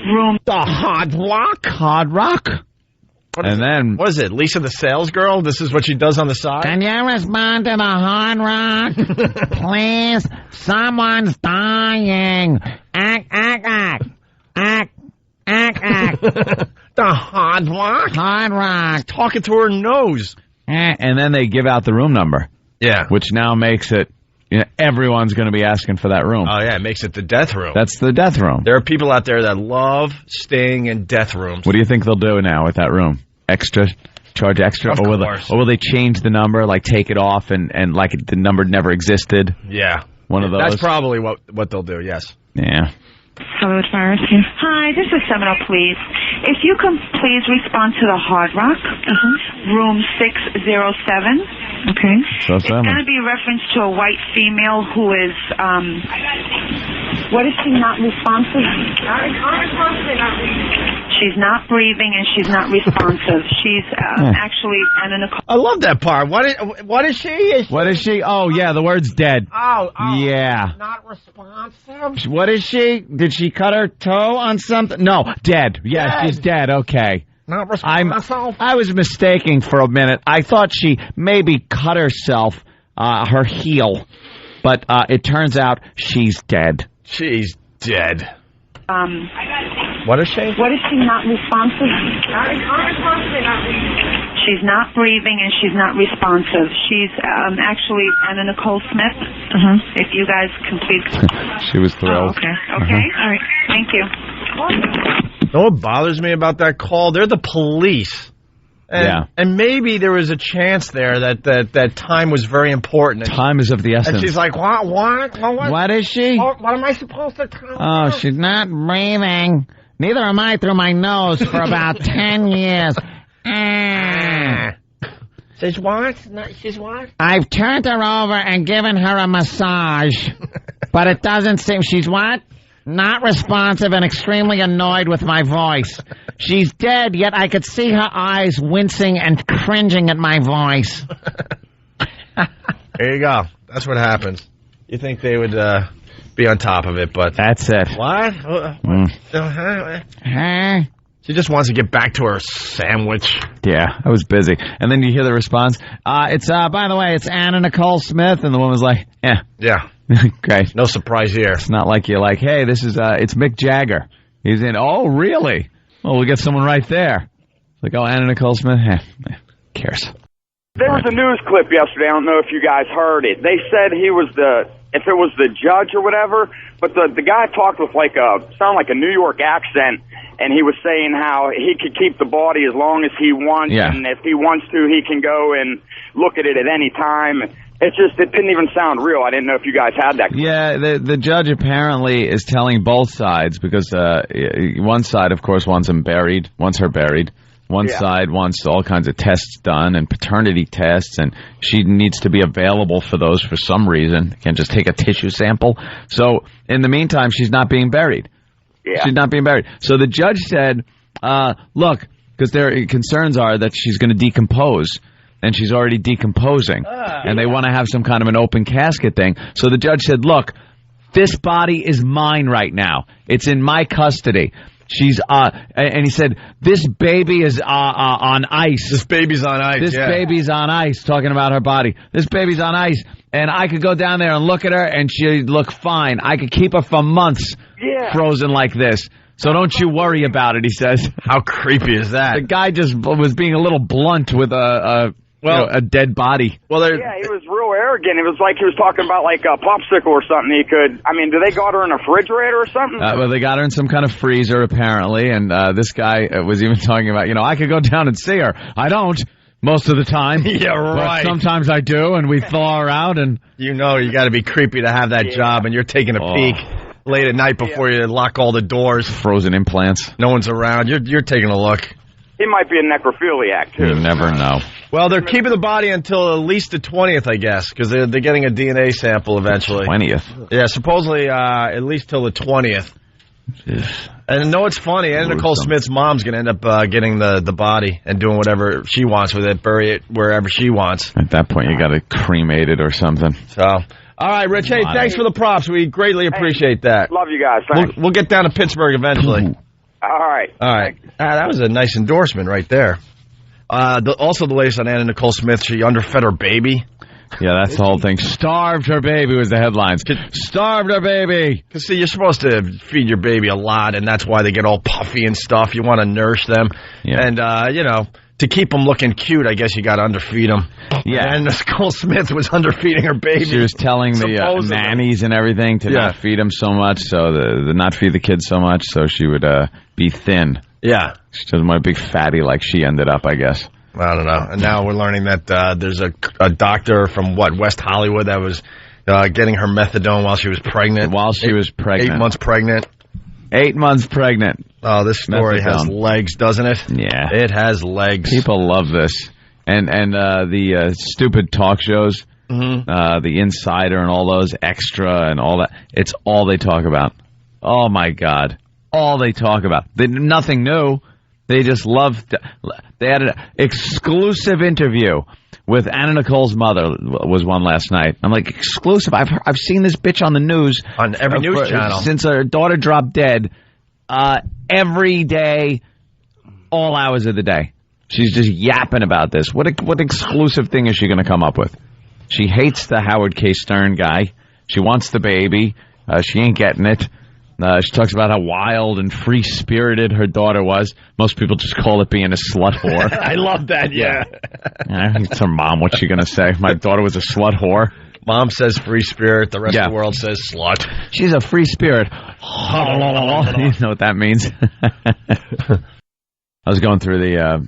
room. The Hard Rock? Hard Rock? What is it? Lisa the sales girl? This is what she does on the side? Can you respond to the Hard Rock? Please? Someone's dying. Act. The Hard Rock? Hard Rock. Talking to her nose. And then they give out the room number. Yeah. Which now makes it, everyone's going to be asking for that room. Oh, yeah, it makes it the death room. That's the death room. There are people out there that love staying in death rooms. What do you think they'll do now with that room? Charge extra? Of course. Or will they change the number, take it off and the number never existed? Yeah. One of those? That's probably what they'll do, yes. Yeah. Hollywood Fire Rescue. Hi, this is Seminole Police. If you can please respond to the Hard Rock, room 607. Okay. So it's going to be a reference to a white female who is, what is she not responsive? She's not breathing and she's not responsive. She's actually Anna Nicole. I love that part. What is she? What is she? Oh, yeah, the word's dead. Oh. Yeah. Not responsive? What is she? Did she cut her toe on something? No, dead. Yeah, she's dead. Okay. Not responsive? I was mistaking for a minute. I thought she maybe cut herself, her heel. But it turns out she's dead. She's dead. What is she? What is she not responsive? She's not breathing and she's not responsive. She's actually Anna Nicole Smith. If you guys can please. She was thrilled. Okay. All right. Thank you. You know what bothers me about that call? They're the police. And maybe there was a chance there that time was very important. Time is of the essence. And she's like, what? What is she? What am I supposed to tell her? Oh, she's not breathing. Neither am I through my nose for about 10 years. She's what? She's what? I've turned her over and given her a massage. But it doesn't seem... She's what? Not responsive and extremely annoyed with my voice. She's dead, yet I could see her eyes wincing and cringing at my voice. There you go. That's what happens. You think they would be on top of it, but... That's it. What? She just wants to get back to her sandwich. Yeah, I was busy. And then you hear the response. It's by the way, it's Anna Nicole Smith. And the woman's like, Yeah. Great. No surprise here. It's not like you're like, hey, this is, it's Mick Jagger. He's in, oh, really? Well, we'll get someone right there. Like, oh, Anna Nicole Smith? Cares. There was a news clip yesterday. I don't know if you guys heard it. They said he was if it was the judge or whatever, but the guy talked with sound like a New York accent, and he was saying how he could keep the body as long as he wants, and if he wants to, he can go and look at it at any time. It didn't even sound real. I didn't know if you guys had that. Yeah, the judge apparently is telling both sides because one side, of course, wants her buried. One side wants all kinds of tests done and paternity tests, and she needs to be available for those for some reason. Can't just take a tissue sample. So in the meantime, she's not being buried. Yeah. She's not being buried. So the judge said, look, because their concerns are that she's going to decompose. And she's already decomposing. And they want to have some kind of an open casket thing. So the judge said, look, this body is mine right now. It's in my custody. She's, and he said, this baby is on ice. This baby's on ice, This baby's on ice, talking about her body. This baby's on ice. And I could go down there and look at her, and she'd look fine. I could keep her for months frozen like this. So don't you worry about it, he says. How creepy is that? The guy just was being a little blunt with a dead body. Well, he was real arrogant. It was like he was talking about like a popsicle or something. Do they got her in a refrigerator or something? Well, they got her in some kind of freezer apparently, and this guy was even talking about, I could go down and see her. I don't most of the time. Yeah, right. But sometimes I do, and we thaw her out, and you got to be creepy to have that job, and you're taking a peek late at night before you lock all the doors. Frozen implants. No one's around. You're taking a look. He might be a necrophiliac, too. You never know. Well, they're keeping the body until at least the 20th, I guess, because they're getting a DNA sample eventually. 20th? Yeah, supposedly at least till the 20th. And it's funny. Anna Nicole Smith's mom's going to end up getting the body and doing whatever she wants with it, bury it wherever she wants. At that point, you got to cremate it or something. So, all right, Rich. Hey, thanks for the props. We greatly appreciate that. Love you guys. Thanks. We'll get down to Pittsburgh eventually. All right. That was a nice endorsement right there. Also, the latest on Anna Nicole Smith, she underfed her baby. Yeah, that's the whole thing. Starved her baby was the headlines. Starved her baby. Because, see, you're supposed to feed your baby a lot, and that's why they get all puffy and stuff. You want to nourish them. Yeah. And, to keep them looking cute, I guess you got to underfeed them. Yeah. And Nicole Smith was underfeeding her baby. She was telling the nannies and everything to not feed them so much, so the not feed the kids so much, so she would be thin. Yeah. She doesn't want a big fatty like she ended up, I guess. I don't know. And now we're learning that there's a doctor from, West Hollywood that was getting her methadone while she was pregnant. 8 months pregnant. 8 months pregnant. Oh, this story has legs, doesn't it? Yeah. It has legs. People love this. And the stupid talk shows, the Insider and all those, Extra and all that, it's all they talk about. Oh, my God. All they talk about. Nothing new. They just love... They had an exclusive interview with Anna Nicole's mother, was one last night. I'm like, exclusive? I've seen this bitch on the news. On every news channel. Since her daughter dropped dead. Every day, all hours of the day. She's just yapping about this. What exclusive thing is she going to come up with? She hates the Howard K. Stern guy. She wants the baby. She ain't getting it. She talks about how wild and free-spirited her daughter was. Most people just call it being a slut whore. I love that, yeah. It's her mom. What's she going to say? My daughter was a slut whore. Mom says free spirit. The rest of the world says slut. She's a free spirit. You know what that means. I was going through the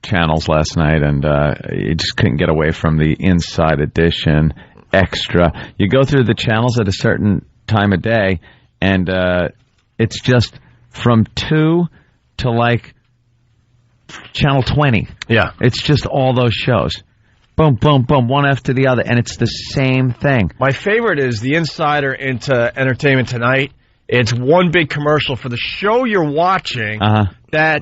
channels last night, and you just couldn't get away from the Inside Edition, Extra. You go through the channels at a certain time of day, and it's just from 2 to like channel 20. Yeah. It's just all those shows. Boom, boom, boom, one after the other, and it's the same thing. My favorite is the Insider into Entertainment Tonight. It's one big commercial for the show you're watching that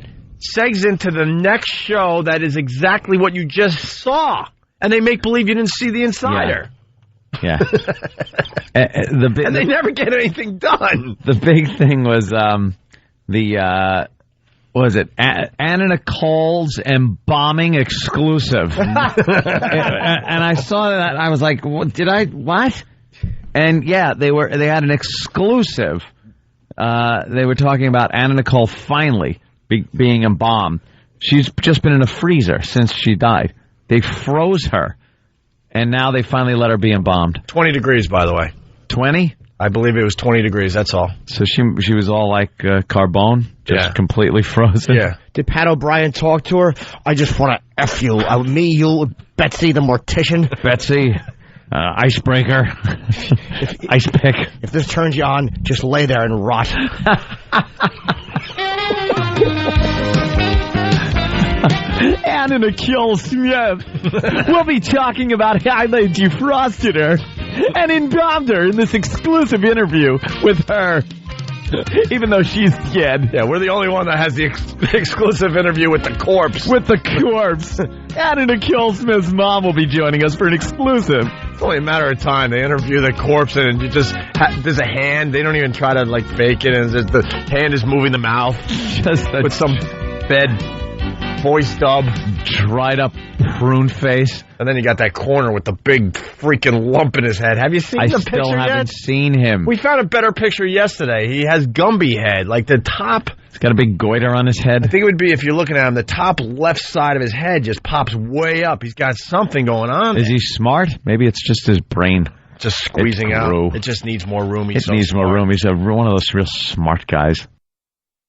segs into the next show that is exactly what you just saw. And they make believe you didn't see the Insider. Yeah. And they never get anything done. The big thing was what was it? Anna Nicole's embalming exclusive. And I saw that. I was like, what? And yeah, they had an exclusive. They were talking about Anna Nicole finally being embalmed. She's just been in a freezer since she died. They froze her, and now they finally let her be embalmed. 20 degrees, by the way. 20? I believe it was 20 degrees, that's all. So she was all like Carbone, just completely frozen? Yeah. Did Pat O'Brien talk to her? I just want to F you. Me, you, Betsy the mortician. Betsy, icebreaker, ice pick. If this turns you on, just lay there and rot. Anna Nicole Smith. We'll be talking about how they defrosted her and embalmed her in this exclusive interview with her, even though she's dead. Yeah, we're the only one that has the exclusive interview with the corpse. With the corpse. Anna Nicole Smith's mom will be joining us for an exclusive. It's only a matter of time. They interview the corpse, and you just there's a hand. They don't even try to like fake it, and the hand is moving the mouth just with some bed voice dub, dried up prune face, and then you got that corner with the big freaking lump in his head. Have you seen the picture yet? I still haven't seen him. We found a better picture yesterday. He has Gumby head, like the top. He's got a big goiter on his head. I think it would be, if you're looking at him, the top left side of his head just pops way up. He's got something going on. Is he smart? Maybe it's just his brain just squeezing out. It just needs more room. It needs more room. He's one of those real smart guys.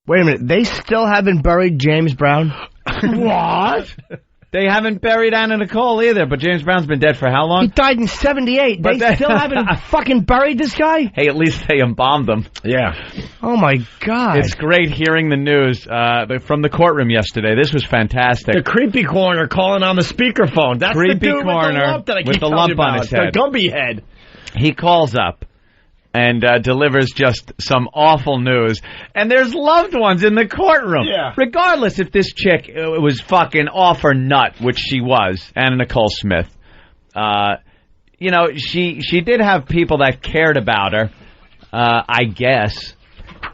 Wait a minute. They still haven't buried James Brown? What? They haven't buried Anna Nicole either, but James Brown's been dead for how long? He died in 78. They still haven't fucking buried this guy? Hey, at least they embalmed him. Yeah. Oh, my God. It's great hearing the news from the courtroom yesterday. This was fantastic. The creepy coroner calling on the speakerphone. That's creepy the dude coroner with the lump on his head. The Gumby head. He calls up and delivers just some awful news. And there's loved ones in the courtroom. Yeah. Regardless if this chick was fucking off her nut, which she was, Anna Nicole Smith. She did have people that cared about her, I guess.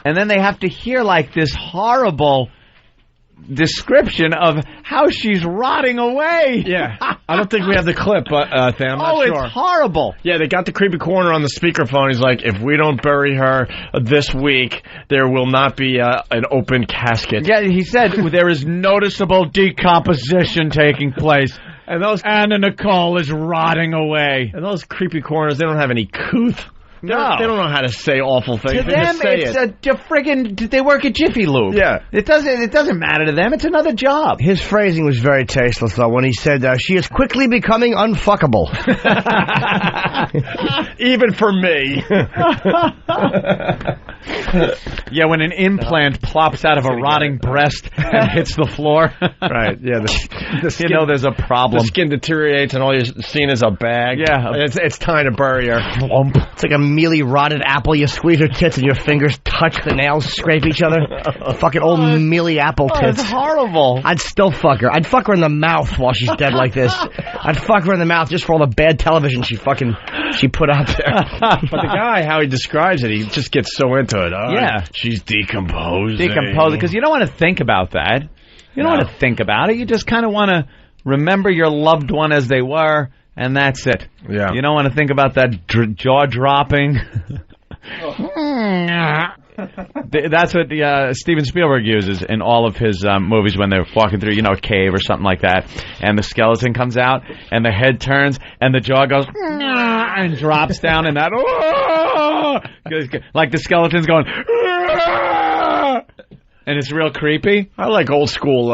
And then they have to hear like this horrible description of how she's rotting away. Yeah. I don't think we have the clip, but I'm not sure. It's horrible. Yeah, they got the creepy coroner on the speakerphone. He's like, if we don't bury her this week, there will not be an open casket. Yeah, he said there is noticeable decomposition taking place. And Anna Nicole is rotting away. And those creepy coroners, they don't have any couth. No. They don't know how to say awful things. To them, it's they work at Jiffy Lube. Yeah. It doesn't matter to them. It's another job. His phrasing was very tasteless, though, when he said, she is quickly becoming unfuckable. Even for me. Yeah, when an implant plops out of a rotting breast and hits the floor. Right, yeah. The skin, you know there's a problem. The skin deteriorates and all you're seeing is a bag. Yeah. It's time to bury her. It's like a mealy, rotted apple. You squeeze her tits and your fingers touch the nails, scrape each other. Fucking old mealy apple tits. It's horrible. I'd still fuck her. I'd fuck her in the mouth while she's dead like this. I'd fuck her in the mouth just for all the bad television she put out there. But the guy, how he describes it, he just gets so into it. Yeah. She's decomposing. Because you don't want to think about that. You don't want to think about it. You just kind of want to remember your loved one as they were, and that's it. Yeah. You don't want to think about that jaw dropping. That's what Steven Spielberg uses in all of his movies when they're walking through, a cave or something like that, and the skeleton comes out, and the head turns, and the jaw goes and drops down, and that like the skeleton's going. And it's real creepy. I like old school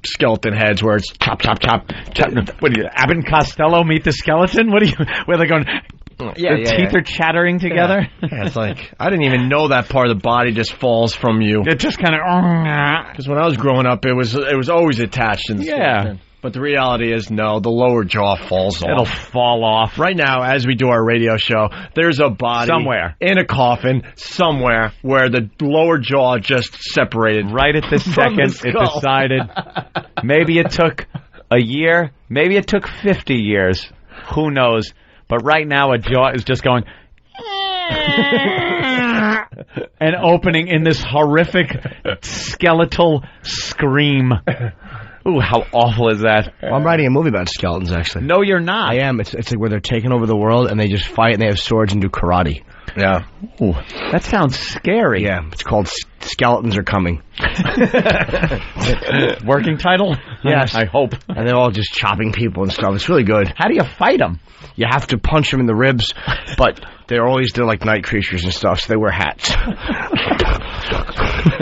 skeleton heads where it's chop, chop, chop, chop. What do you, Abbott and Costello meet the skeleton? Where they're going... Their teeth are chattering together. Yeah, it's like, I didn't even know that part of the body just falls from you. It just kind of... Because when I was growing up, it was always attached in the skeleton. But the reality is, no, the lower jaw falls off. It'll fall off. Right now, as we do our radio show, there's a body... somewhere. In a coffin, somewhere, where the lower jaw just separated. Right at this second, it decided. Maybe it took a year. Maybe it took 50 years. Who knows? But right now, a jaw is just going... and opening in this horrific skeletal scream. Ooh, how awful is that? Well, I'm writing a movie about skeletons, actually. No, you're not. I am. It's like where they're taking over the world and they just fight and they have swords and do karate. Yeah. Ooh, that sounds scary. Yeah, it's called Skeletons Are Coming. Working title? Yes. I hope. And they're all just chopping people and stuff. It's really good. How do you fight them? You have to punch them in the ribs, but they're like night creatures and stuff, so they wear hats.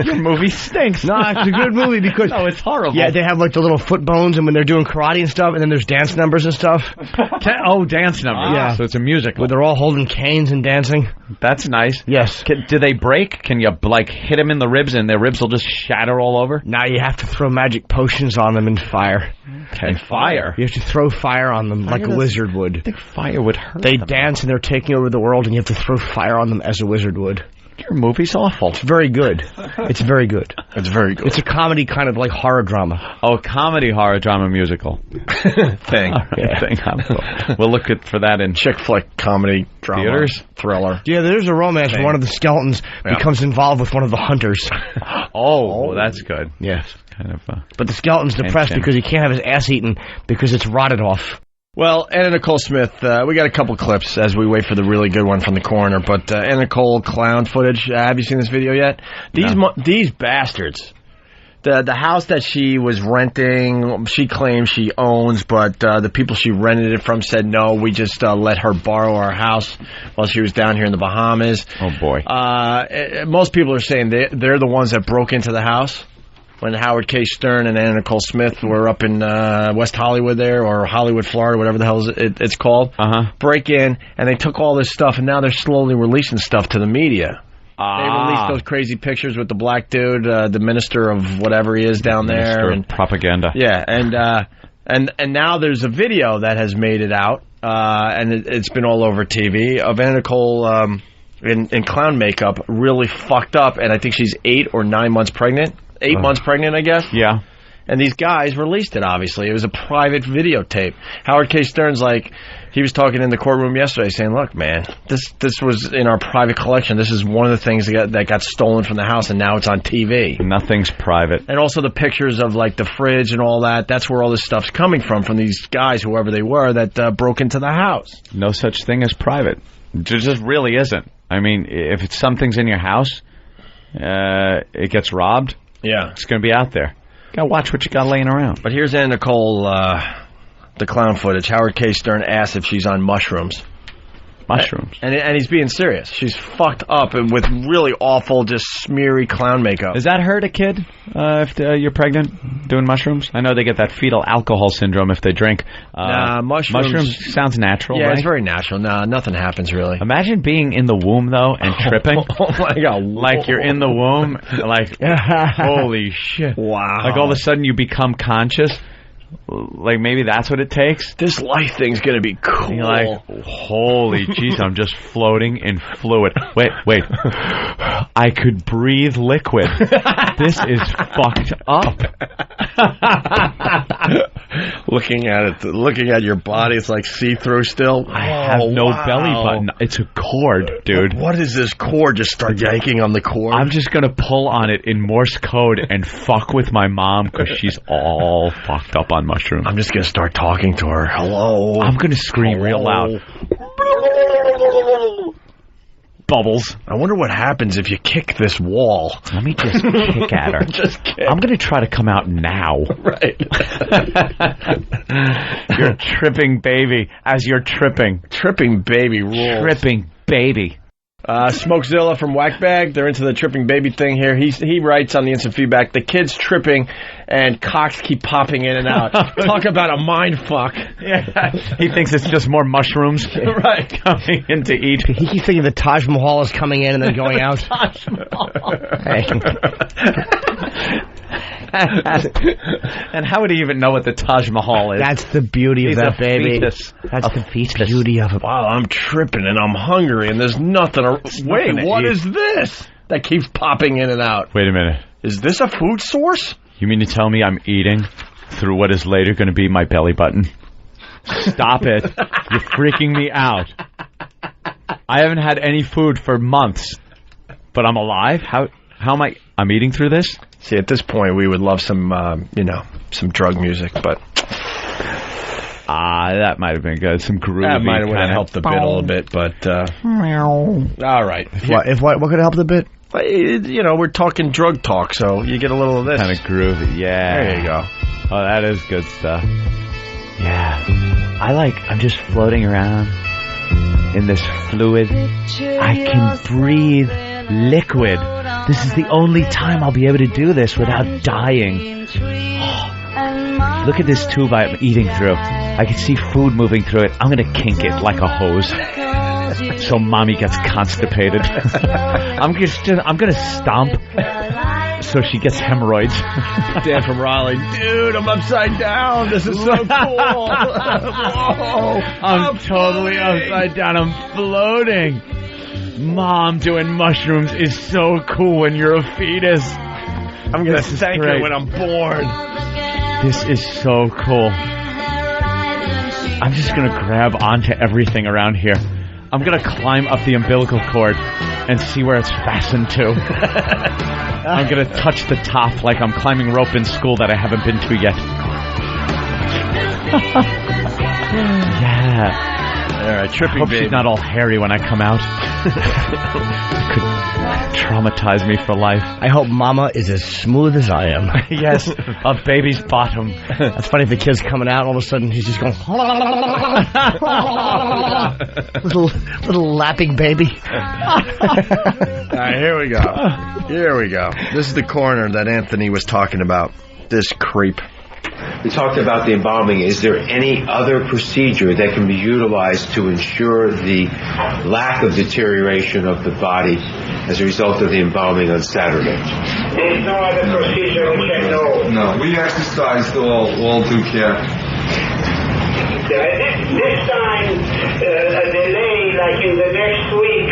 Your movie stinks. No, it's a good movie because... No, it's horrible. Yeah, they have like the little foot bones, and when they're doing karate and stuff, and then there's dance numbers and stuff. Dance numbers. Yeah. So it's a musical. Where they're all holding canes and dancing. That's nice. Yes. Do they break? Can you, hit them in the ribs, and their ribs will just shatter all over? Now you have to throw magic potions on them and fire. Okay. And fire? You have to throw fire on them like a wizard would. I think fire would hurt They them. dance, and they're taking over the world, and you have to throw fire on them as a wizard would. Your movie's awful. It's very good. It's very good. It's very good. It's a comedy kind of like horror drama. Oh, comedy horror drama musical. Thing. Yeah. Thing. We'll look for that in chick flick comedy drama. Theaters? Thriller. Yeah, there's a romance where one of the skeletons becomes involved with one of the hunters. Oh, that's good. Yes. Kind of. But the skeleton's depressed because he can't have his ass eaten because it's rotted off. Well, Anna Nicole Smith, we got a couple clips as we wait for the really good one from the coroner, but Anna Nicole clown footage, have you seen this video yet? These bastards, the house that she was renting, she claims she owns, but the people she rented it from said no, we just let her borrow our house while she was down here in the Bahamas. Oh, boy. Most people are saying they're the ones that broke into the house. When Howard K. Stern and Anna Nicole Smith were up in West Hollywood there, or Hollywood, Florida, whatever the hell it's called, break in, and they took all this stuff, and now they're slowly releasing stuff to the media. They released those crazy pictures with the black dude, the minister of whatever he is down there. And propaganda. Yeah, and now there's a video that has made it out, and it's been all over TV, of Anna Nicole in clown makeup, really fucked up, and I think she's 8 or 9 months pregnant. 8 months pregnant, I guess. Yeah. And these guys released it, obviously. It was a private videotape. Howard K. Stern's he was talking in the courtroom yesterday saying, look, man, this was in our private collection. This is one of the things that got stolen from the house, and now it's on TV. Nothing's private. And also the pictures of, the fridge and all that. That's where all this stuff's coming from these guys, whoever they were, that broke into the house. No such thing as private. There just really isn't. I mean, if something's in your house, it gets robbed. Yeah. It's going to be out there. Gotta watch what you got laying around. But here's Anna Nicole, the clown footage. Howard K. Stern asks if she's on mushrooms. Mushrooms. And he's being serious. She's fucked up and with really awful, just smeary clown makeup. Does that hurt a kid if you're pregnant doing mushrooms? I know they get that fetal alcohol syndrome if they drink. Nah, mushrooms sounds natural, yeah, right? it's very natural. Nah, nothing happens really. Imagine being in the womb, though, and tripping. Oh, my God. Like you're in the womb, like, holy shit. Wow. Like all of a sudden you become conscious. Like maybe that's what it takes. This life thing's gonna be cool. You're like, holy jeez, I'm just floating in fluid. Wait. I could breathe liquid. This is fucked up. Looking at your body, it's like see-through still. I have no belly button. It's a cord, dude. What is this cord? Just start yanking on the cord? I'm just gonna pull on it in Morse code and fuck with my mom because she's all fucked up on mushrooms. I'm just gonna start talking to her. Hello. I'm gonna scream real loud. Bubbles. I wonder what happens if you kick this wall. Let me just kick at her. Just kick. I'm going to try to come out now. Right. You're a tripping baby as you're tripping. Tripping baby rules. Tripping baby. Smokezilla from Whackbag, they're into the tripping baby thing here. He writes on the instant feedback, the kid's tripping and cocks keep popping in and out. Talk about a mind fuck. Yeah. He thinks it's just more mushrooms right coming in to eat. He keeps thinking the Taj Mahal is coming in and then going out. Taj Mahal. And how would he even know what the Taj Mahal is? That's the beauty of that baby. Fetus. That's the beauty of it. Wow, I'm tripping and I'm hungry and there's nothing. Wait, what is this that keeps popping in and out? Wait a minute. Is this a food source? You mean to tell me I'm eating through what is later going to be my belly button? Stop it. You're freaking me out. I haven't had any food for months, but I'm alive? How am I? I'm eating through this? See, at this point, we would love some, some drug music, but... that might have been good. Some groovy. That might have helped the bit a little bit, but... all right. What could help the bit? We're talking drug talk, so you get a little of this. Kind of groovy, yeah. There you go. Oh, that is good stuff. Yeah. I'm just floating around in this fluid. I can breathe liquid. This is the only time I'll be able to do this without dying. Oh. Look at this tube I'm eating through. I can see food moving through it. I'm going to kink it like a hose so mommy gets constipated. I'm going to stomp so she gets hemorrhoids. Dan from Raleigh. Dude, I'm upside down. This is so cool. Whoa. I'm totally upside down. I'm floating. Mom doing mushrooms is so cool when you're a fetus. I'm going to thank her when I'm born. This is so cool. I'm just going to grab onto everything around here. I'm going to climb up the umbilical cord and see where it's fastened to. I'm going to touch the top like I'm climbing rope in school that I haven't been to yet. Yeah. All right, tripping. I hope she's not all hairy when I come out. It could traumatize me for life. I hope Mama is as smooth as I am. Yes, a baby's bottom. That's funny if the kid's coming out, all of a sudden he's just going... little lapping baby. All right, here we go. This is the coroner that Anthony was talking about. This creep. We talked about the embalming. Is there any other procedure that can be utilized to ensure the lack of deterioration of the body as a result of the embalming on Saturday? There's no other procedure we can know. No, we exercised all due care. This time, a delay, like in the next week,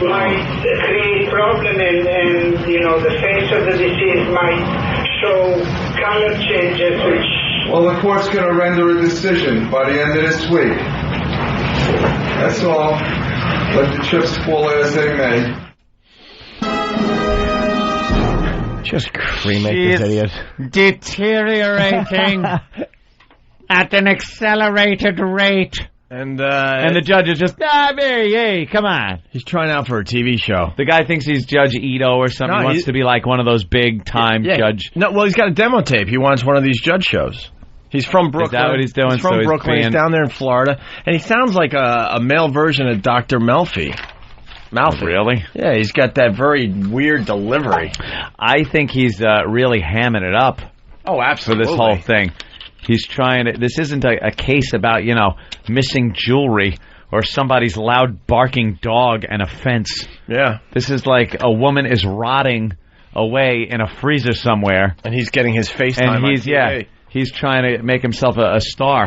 might create problem and the face of the deceased might show color changes, which... Well, the court's going to render a decision by the end of this week. That's all. Let the chips fall as they may. Just cremate this idiot. Deteriorating at an accelerated rate. And the judge is just, hey, come on. He's trying out for a TV show. The guy thinks he's Judge Ito or something. He wants to be like one of those big-time judge. No, well, he's got a demo tape. He wants one of these judge shows. He's from Brooklyn. Is that what he's doing? He's from Brooklyn. He's down there in Florida. And he sounds like a male version of Dr. Melfi. Oh, really? Yeah, he's got that very weird delivery. I think he's really hamming it up. Oh, absolutely. For this whole thing. He's trying to... This isn't a case about, missing jewelry or somebody's loud barking dog and a fence. Yeah. This is like a woman is rotting away in a freezer somewhere. And he's getting his FaceTime on TV. He's trying to make himself a star.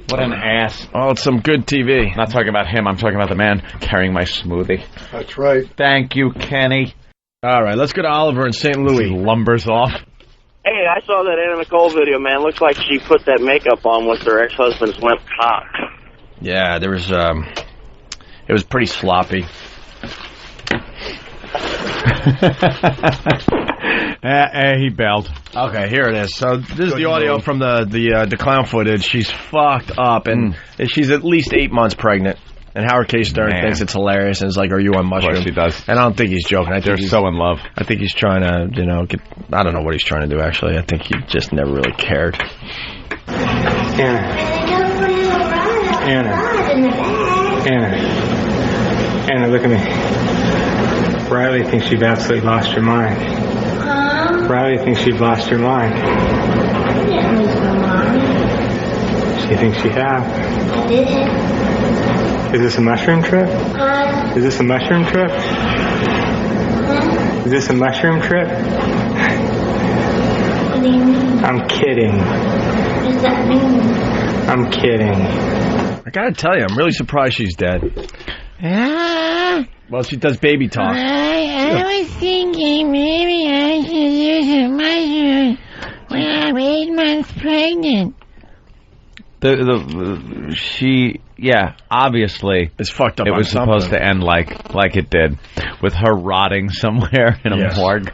What an ass. Oh, it's some good TV. I'm not talking about him. I'm talking about the man carrying my smoothie. That's right. Thank you, Kenny. All right, let's go to Oliver in St. Louis. He lumbers off. Hey, I saw that Anna Nicole video, man. Looks like she put that makeup on with her ex-husband's limp cock. Yeah, there was, it was pretty sloppy. He bailed. Okay, here it is. So this is the audio from the clown footage. She's fucked up, and she's at least 8 months pregnant. And Howard K. Stern thinks it's hilarious, and is like, "Are you on mushrooms?" Of course he does. And I don't think he's joking. I think They're so in love. I think he's trying to, get. I don't know what he's trying to do. Actually, I think he just never really cared. Anna, look at me. Riley thinks you've absolutely lost your mind. Riley thinks you've lost your mind. I didn't lose my mind. She thinks you have. I didn't. Is this a mushroom trip? Is this a mushroom trip? Is this a mushroom trip? What do you mean? I'm kidding. What does that mean? I'm kidding. I gotta tell you, I'm really surprised she's dead. Well, she does baby talk. I was thinking maybe I should use a mushroom when I'm 8 months pregnant. Obviously it's fucked up. It was supposed to end like it did, with her rotting somewhere in a morgue.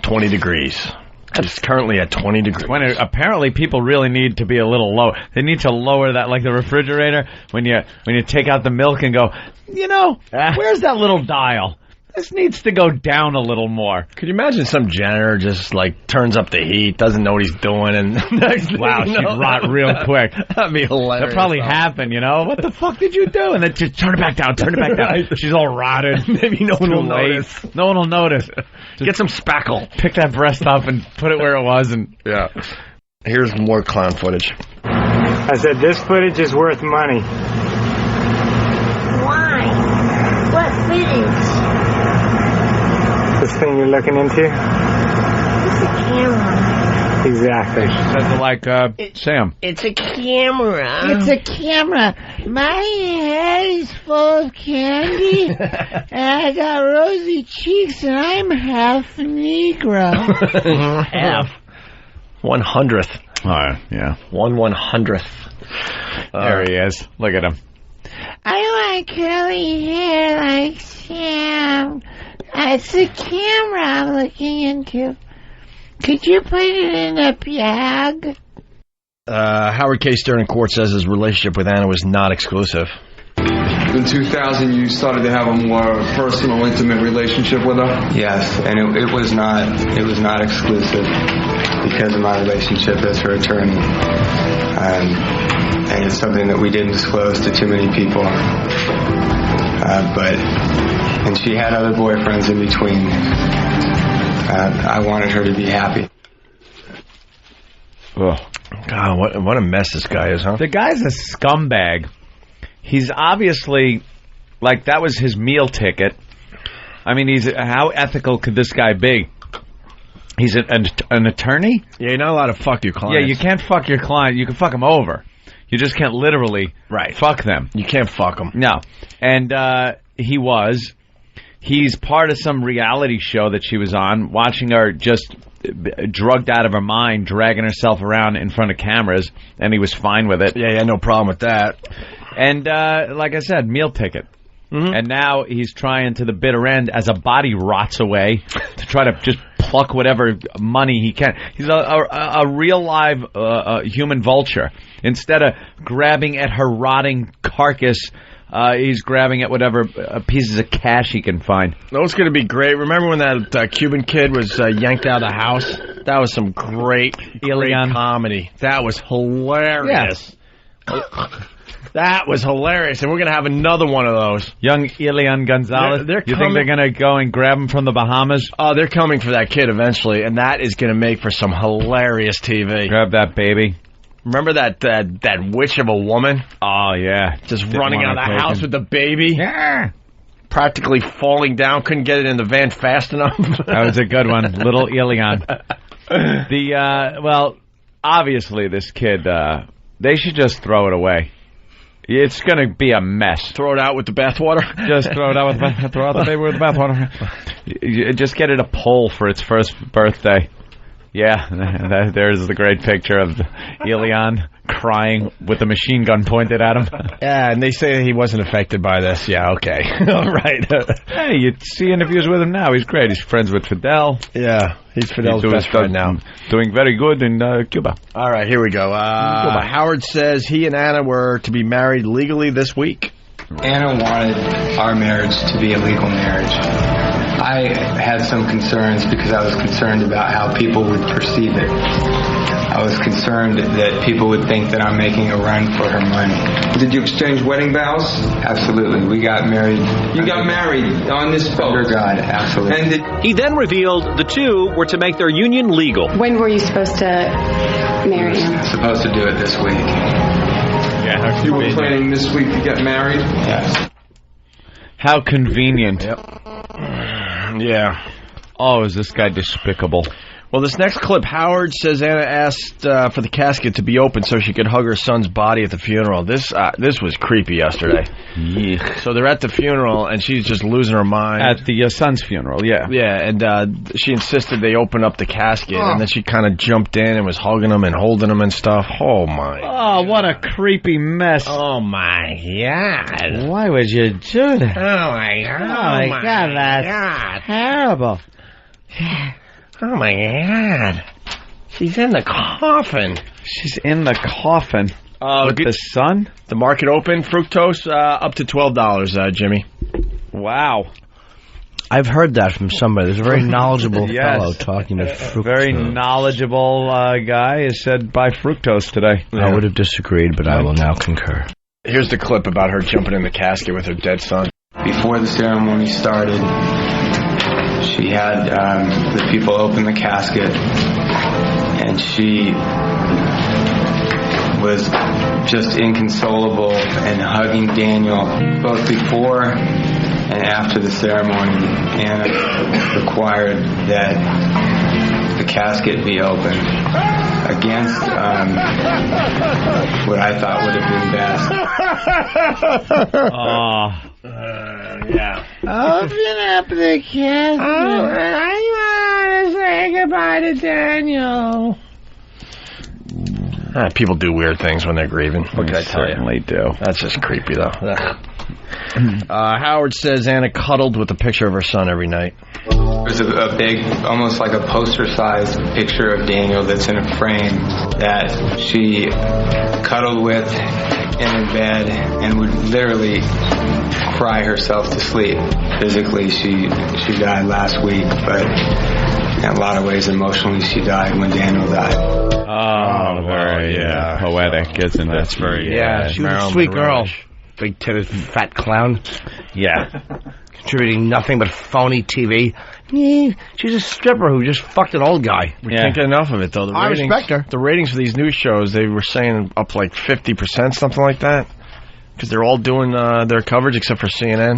20 degrees. It's currently at 20 degrees. Apparently, people really need to be a little low. They need to lower that, like the refrigerator. When you take out the milk and go, where's that little dial? This needs to go down a little more. Could you imagine some janitor just turns up the heat, doesn't know what he's doing, and next thing she'd rot real quick. That'd be hilarious. That probably happened, What the fuck did you do? And then just turn it back down. She's all rotted. Maybe no one will notice. No one will notice. Get some spackle. Pick that breast up and put it where it was. And here's more clown footage. I said this footage is worth money. Why? What footage? This thing you're looking into? It's a camera. Exactly. Says it like Sam. It's a camera. It's a camera. My head is full of candy, and I got rosy cheeks, and I'm half Negro. Half. 1/100th. Oh, yeah. 1/100th. There he is. Look at him. I want curly hair like Sam. It's the camera I'm looking into. Could you put it in a bag? Howard K. Stern in court says his relationship with Anna was not exclusive. In 2000, you started to have a more personal, intimate relationship with her? Yes, and it was not exclusive because of my relationship as her attorney. And it's something that we didn't disclose to too many people. And she had other boyfriends in between. I wanted her to be happy. Oh, God, what a mess this guy is, huh? The guy's a scumbag. He's obviously, that was his meal ticket. I mean, how ethical could this guy be? He's an attorney? Yeah, you're not allowed to fuck your clients. Yeah, you can't fuck your client. You can fuck them over. You just can't literally fuck them. You can't fuck them. No. And he's part of some reality show that she was on, watching her just drugged out of her mind, dragging herself around in front of cameras, and he was fine with it. Yeah, no problem with that. And like I said, meal ticket. Mm-hmm. And now he's trying to the bitter end, as a body rots away, to try to just pluck whatever money he can. He's a real live human vulture. Instead of grabbing at her rotting carcass He's grabbing at whatever pieces of cash he can find. No, it's going to be great. Remember when that Cuban kid was yanked out of the house? That was some great comedy. That was hilarious. Yeah. That was hilarious, and we're going to have another one of those. Young Elian Gonzalez. You think they're going to go and grab him from the Bahamas? Oh, they're coming for that kid eventually, and that is going to make for some hilarious TV. Grab that baby. Remember that witch of a woman? Oh, yeah. Just running out of the house with the baby? Yeah. Practically falling down. Couldn't get it in the van fast enough. That was a good one. Little Elian. Well, obviously this kid, they should just throw it away. It's going to be a mess. Throw it out with the bathwater? Just throw it out with throw out the baby with the bathwater. Just get it a pole for its first birthday. Yeah, there's the great picture of Elian crying with the machine gun pointed at him. Yeah, and they say he wasn't affected by this. Yeah, okay. All right. Hey, you see interviews with him now. He's great. He's friends with Fidel. Yeah, he's Fidel's best friend now. Doing very good in Cuba. All right, here we go. Howard says he and Anna were to be married legally this week. Anna wanted our marriage to be a legal marriage. I had some concerns because I was concerned about how people would perceive it. I was concerned that people would think that I'm making a run for her money. Did you exchange wedding vows? Absolutely. We got married. You got married on this boat? Under God, absolutely. He then revealed the two were to make their union legal. When were you supposed to marry him? Supposed to do it this week. Yeah, you were planning this week to get married? Yes. How convenient. Yep. Yeah. Oh, is this guy despicable? Well, this next clip, Howard says Anna asked for the casket to be open so she could hug her son's body at the funeral. This was creepy yesterday. Yeah. So they're at the funeral, and she's just losing her mind. At the son's funeral, yeah. Yeah, and she insisted they open up the casket, and then she kind of jumped in and was hugging him and holding him and stuff. Oh, my. Oh, what a creepy mess. Oh, my God. Why would you do that? Oh, my God. Oh, my God, that's terrible. Oh, my God. She's in the coffin. She's in the coffin. With the son? The market open, fructose, up to $12, Jimmy. Wow. I've heard that from somebody. There's a very knowledgeable fellow talking to fructose. Very knowledgeable guy has said buy fructose today. I would have disagreed, but I will now concur. Here's the clip about her jumping in the casket with her dead son. Before the ceremony started, she had the people open the casket, and she was just inconsolable and hugging Daniel. Both before and after the ceremony, Anna required that the casket be open against what I thought would have been best. Yeah. Open up the casket. I want to say goodbye to Daniel. People do weird things when they're grieving. What can I tell you? Certainly do. That's just creepy, though. Howard says Anna cuddled with a picture of her son every night. There's a big, almost like a poster-sized picture of Daniel that's in a frame that she cuddled with in her bed and would literally cry herself to sleep. Physically, she died last week, but in a lot of ways, emotionally, she died when Daniel died. Oh, very poetic, isn't it? That's very she was a sweet girl. Big-titted fat clown. Yeah. Contributing nothing but phony TV. She's a stripper who just fucked an old guy. We can't get enough of it, though. I respect her. The ratings for these news shows, they were saying up like 50%, something like that. Because they're all doing their coverage except for CNN.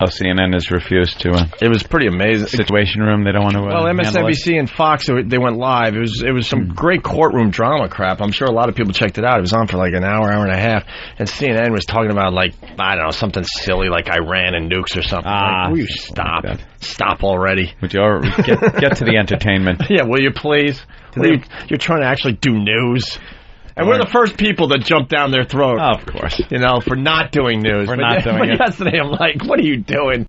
Oh, CNN has refused to. It was pretty amazing. Situation Room, they don't want to. Well, MSNBC and Fox, they went live. It was some great courtroom drama crap. I'm sure a lot of people checked it out. It was on for like an hour and a half, and CNN was talking about like I don't know something silly like Iran and nukes or something. Will you stop? Stop already. Would you get to the entertainment? Yeah, will you please? You're trying to actually do news. And we're the first people that jump down their throat. Oh, of course. For not doing news. We're not doing it. Yesterday I'm like, what are you doing?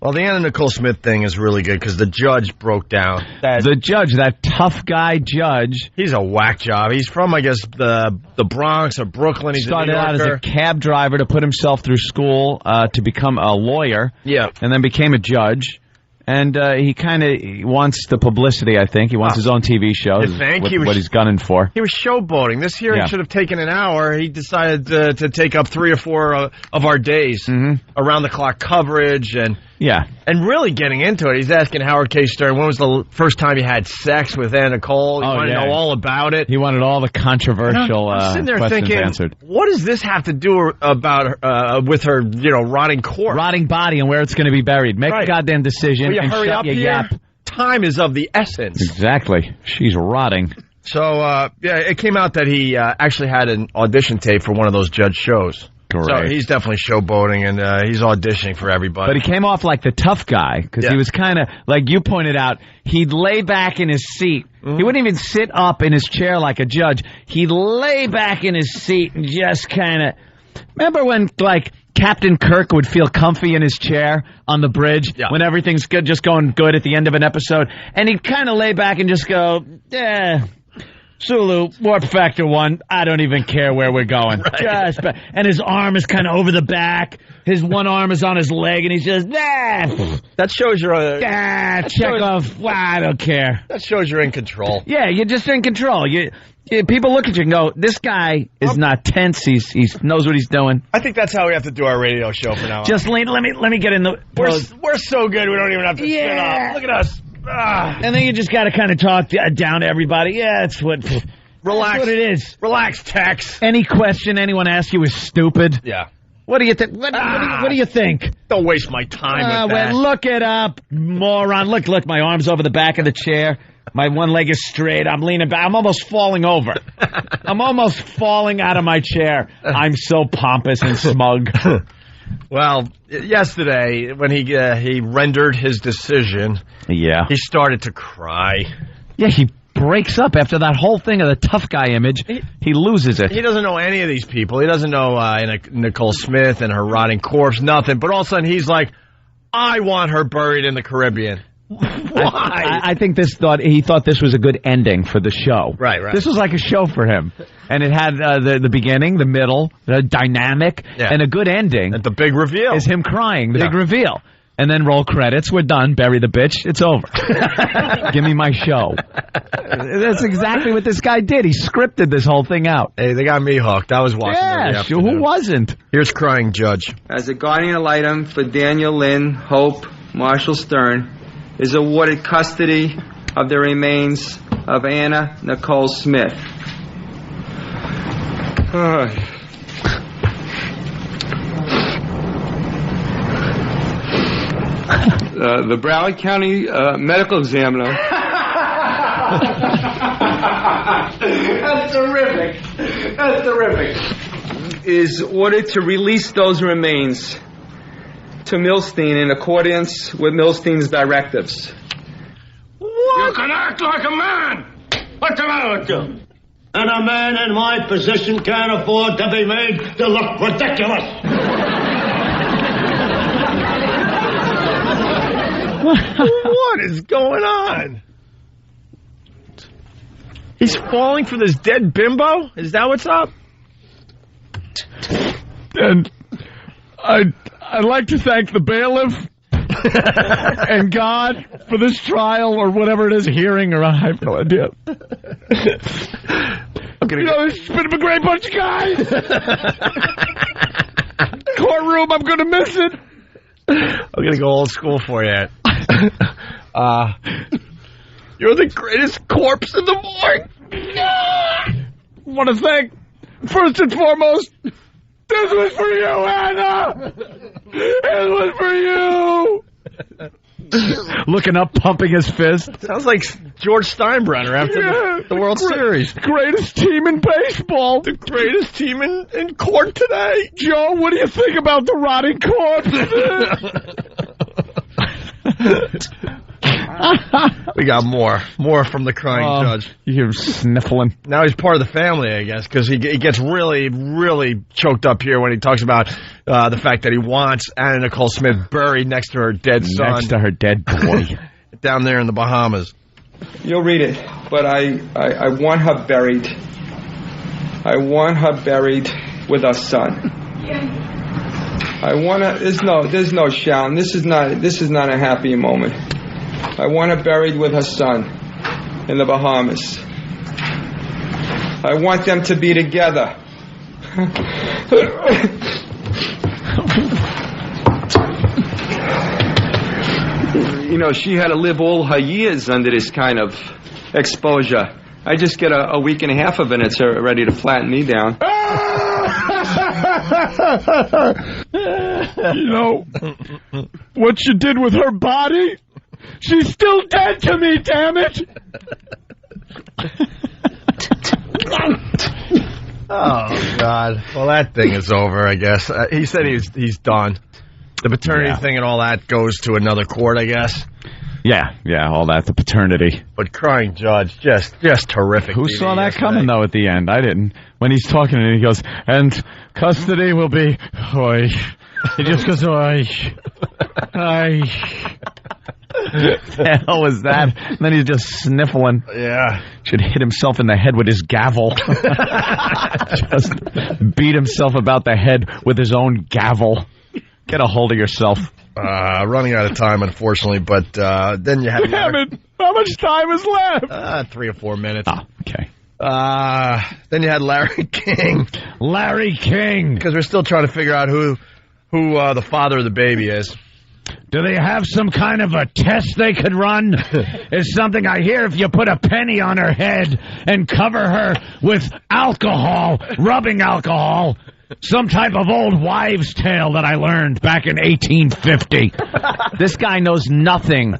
Well, the Anna Nicole Smith thing is really good because the judge broke down. The judge, that tough guy judge. He's a whack job. He's from, I guess, the Bronx or Brooklyn. He started out as a cab driver to put himself through school to become a lawyer. Yeah. And then became a judge. And he kind of wants the publicity, I think. He wants his own TV show. You think? What he's gunning for. He was showboating. This hearing should have taken an hour. He decided to take up 3 or 4 of our days. Around-the-clock coverage and really getting into it. He's asking Howard K. Stern, when was the first time you had sex with Anna Nicole? He wanted to know all about it. He wanted all the controversial I'm sitting there questions thinking, answered. What does this have to do about with her, rotting corpse? Rotting body and where it's going to be buried. Make a goddamn decision. Will you hurry up here? Yap. Time is of the essence. Exactly. She's rotting. So, it came out that he actually had an audition tape for one of those judge shows. Great. So he's definitely showboating, and he's auditioning for everybody. But he came off like the tough guy, because he was kind of, like you pointed out, he'd lay back in his seat. He wouldn't even sit up in his chair like a judge. He'd lay back in his seat and just kind of... Remember when, like... Captain Kirk would feel comfy in his chair on the bridge when everything's good, just going good at the end of an episode. And he'd kind of lay back and just go, Sulu, warp factor 1, I don't even care where we're going. And his arm is kind of over the back. His one arm is on his leg, and he's just, That shows you're... check off, I don't care. That shows you're in control. Yeah, you're just in control. People look at you and go, this guy is not tense. He knows what he's doing. I think that's how we have to do our radio show from now on. Just lean. Let me get in the... We're so good we don't even have to sit up. Look at us. And then you just got to kind of talk down to everybody. Yeah, that's what... Relax. That's what it is. Relax, Tex. Any question anyone asks you is stupid. Yeah. What do you think? What do you think? Don't waste my time with that. Well, look it up, moron. Look, my arm's over the back of the chair. My one leg is straight. I'm leaning back. I'm almost falling over. I'm almost falling out of my chair. I'm so pompous and smug. Well, yesterday, when he rendered his decision, he started to cry. Yeah, he breaks up after that whole thing of the tough guy image. He loses it. He doesn't know any of these people. He doesn't know Nicole Smith and her rotting corpse, nothing. But all of a sudden, he's like, I want her buried in the Caribbean. Why? I think he thought this was a good ending for the show. Right. This was like a show for him. And it had the beginning, the middle, the dynamic, and a good ending. And the big reveal. Is him crying, the big reveal. And then roll credits. We're done. Bury the bitch. It's over. Give me my show. That's exactly what this guy did. He scripted this whole thing out. Hey, they got me hooked. I was watching every afternoon. Who wasn't? Here's crying judge. As a guardian ad litem for Daniel Lynn, Hope, Marshall Stern, is awarded custody of the remains of Anna Nicole Smith. The Broward County medical examiner. That's terrific. That's terrific. Is ordered to release those remains to Milstein in accordance with Milstein's directives. What? You can act like a man. What's the matter with you? And a man in my position can't afford to be made to look ridiculous. What is going on? He's falling for this dead bimbo? Is that what's up? And I'd like to thank the bailiff and God for this trial or whatever it is, hearing, or I have no idea. It's been a great bunch of guys. Courtroom, I'm going to miss it. I'm going to go old school for you. You're the greatest corpse in the morgue. I want to thank, first and foremost, this was for you, Anna. It was for you. Looking up, pumping his fist. Sounds like George Steinbrenner after the World Series. Greatest team in baseball. The greatest team in court today. Joe, what do you think about the rotting corpse? We got more from the crying judge. You hear him sniffling. Now he's part of the family, I guess, because he gets really, really choked up here when he talks about the fact that he wants Anna Nicole Smith buried next to her dead son. Next to her dead boy. Down there in the Bahamas. You'll read it, but I want her buried. I want her buried with her son. I want to. There's no shouting. This is not a happy moment. I want her buried with her son in the Bahamas. I want them to be together. You know, she had to live all her years under this kind of exposure. I just get a week and a half of it, and it's ready to flatten me down. You know what you did with her body? She's still dead to me, damn it! Oh, God. Well, that thing is over, I guess. He said he's done. The paternity thing and all that goes to another court, I guess. Yeah, all that, the paternity. But crying judge, just terrific. Who saw that coming, though, at the end? I didn't. When he's talking and he goes, and custody will be, oi. He just goes, oi. The hell was that? And then he's just sniffling. Yeah. Should hit himself in the head with his gavel. Just beat himself about the head with his own gavel. Get a hold of yourself. Running out of time, unfortunately, but then you had... Damn it! How much time is left? 3 or 4 minutes. Oh, okay. Then you had Larry King. Larry King! Because we're still trying to figure out who the father of the baby is. Do they have some kind of a test they could run? It's something I hear if you put a penny on her head and cover her with alcohol, rubbing alcohol, some type of old wives' tale that I learned back in 1850. This guy knows nothing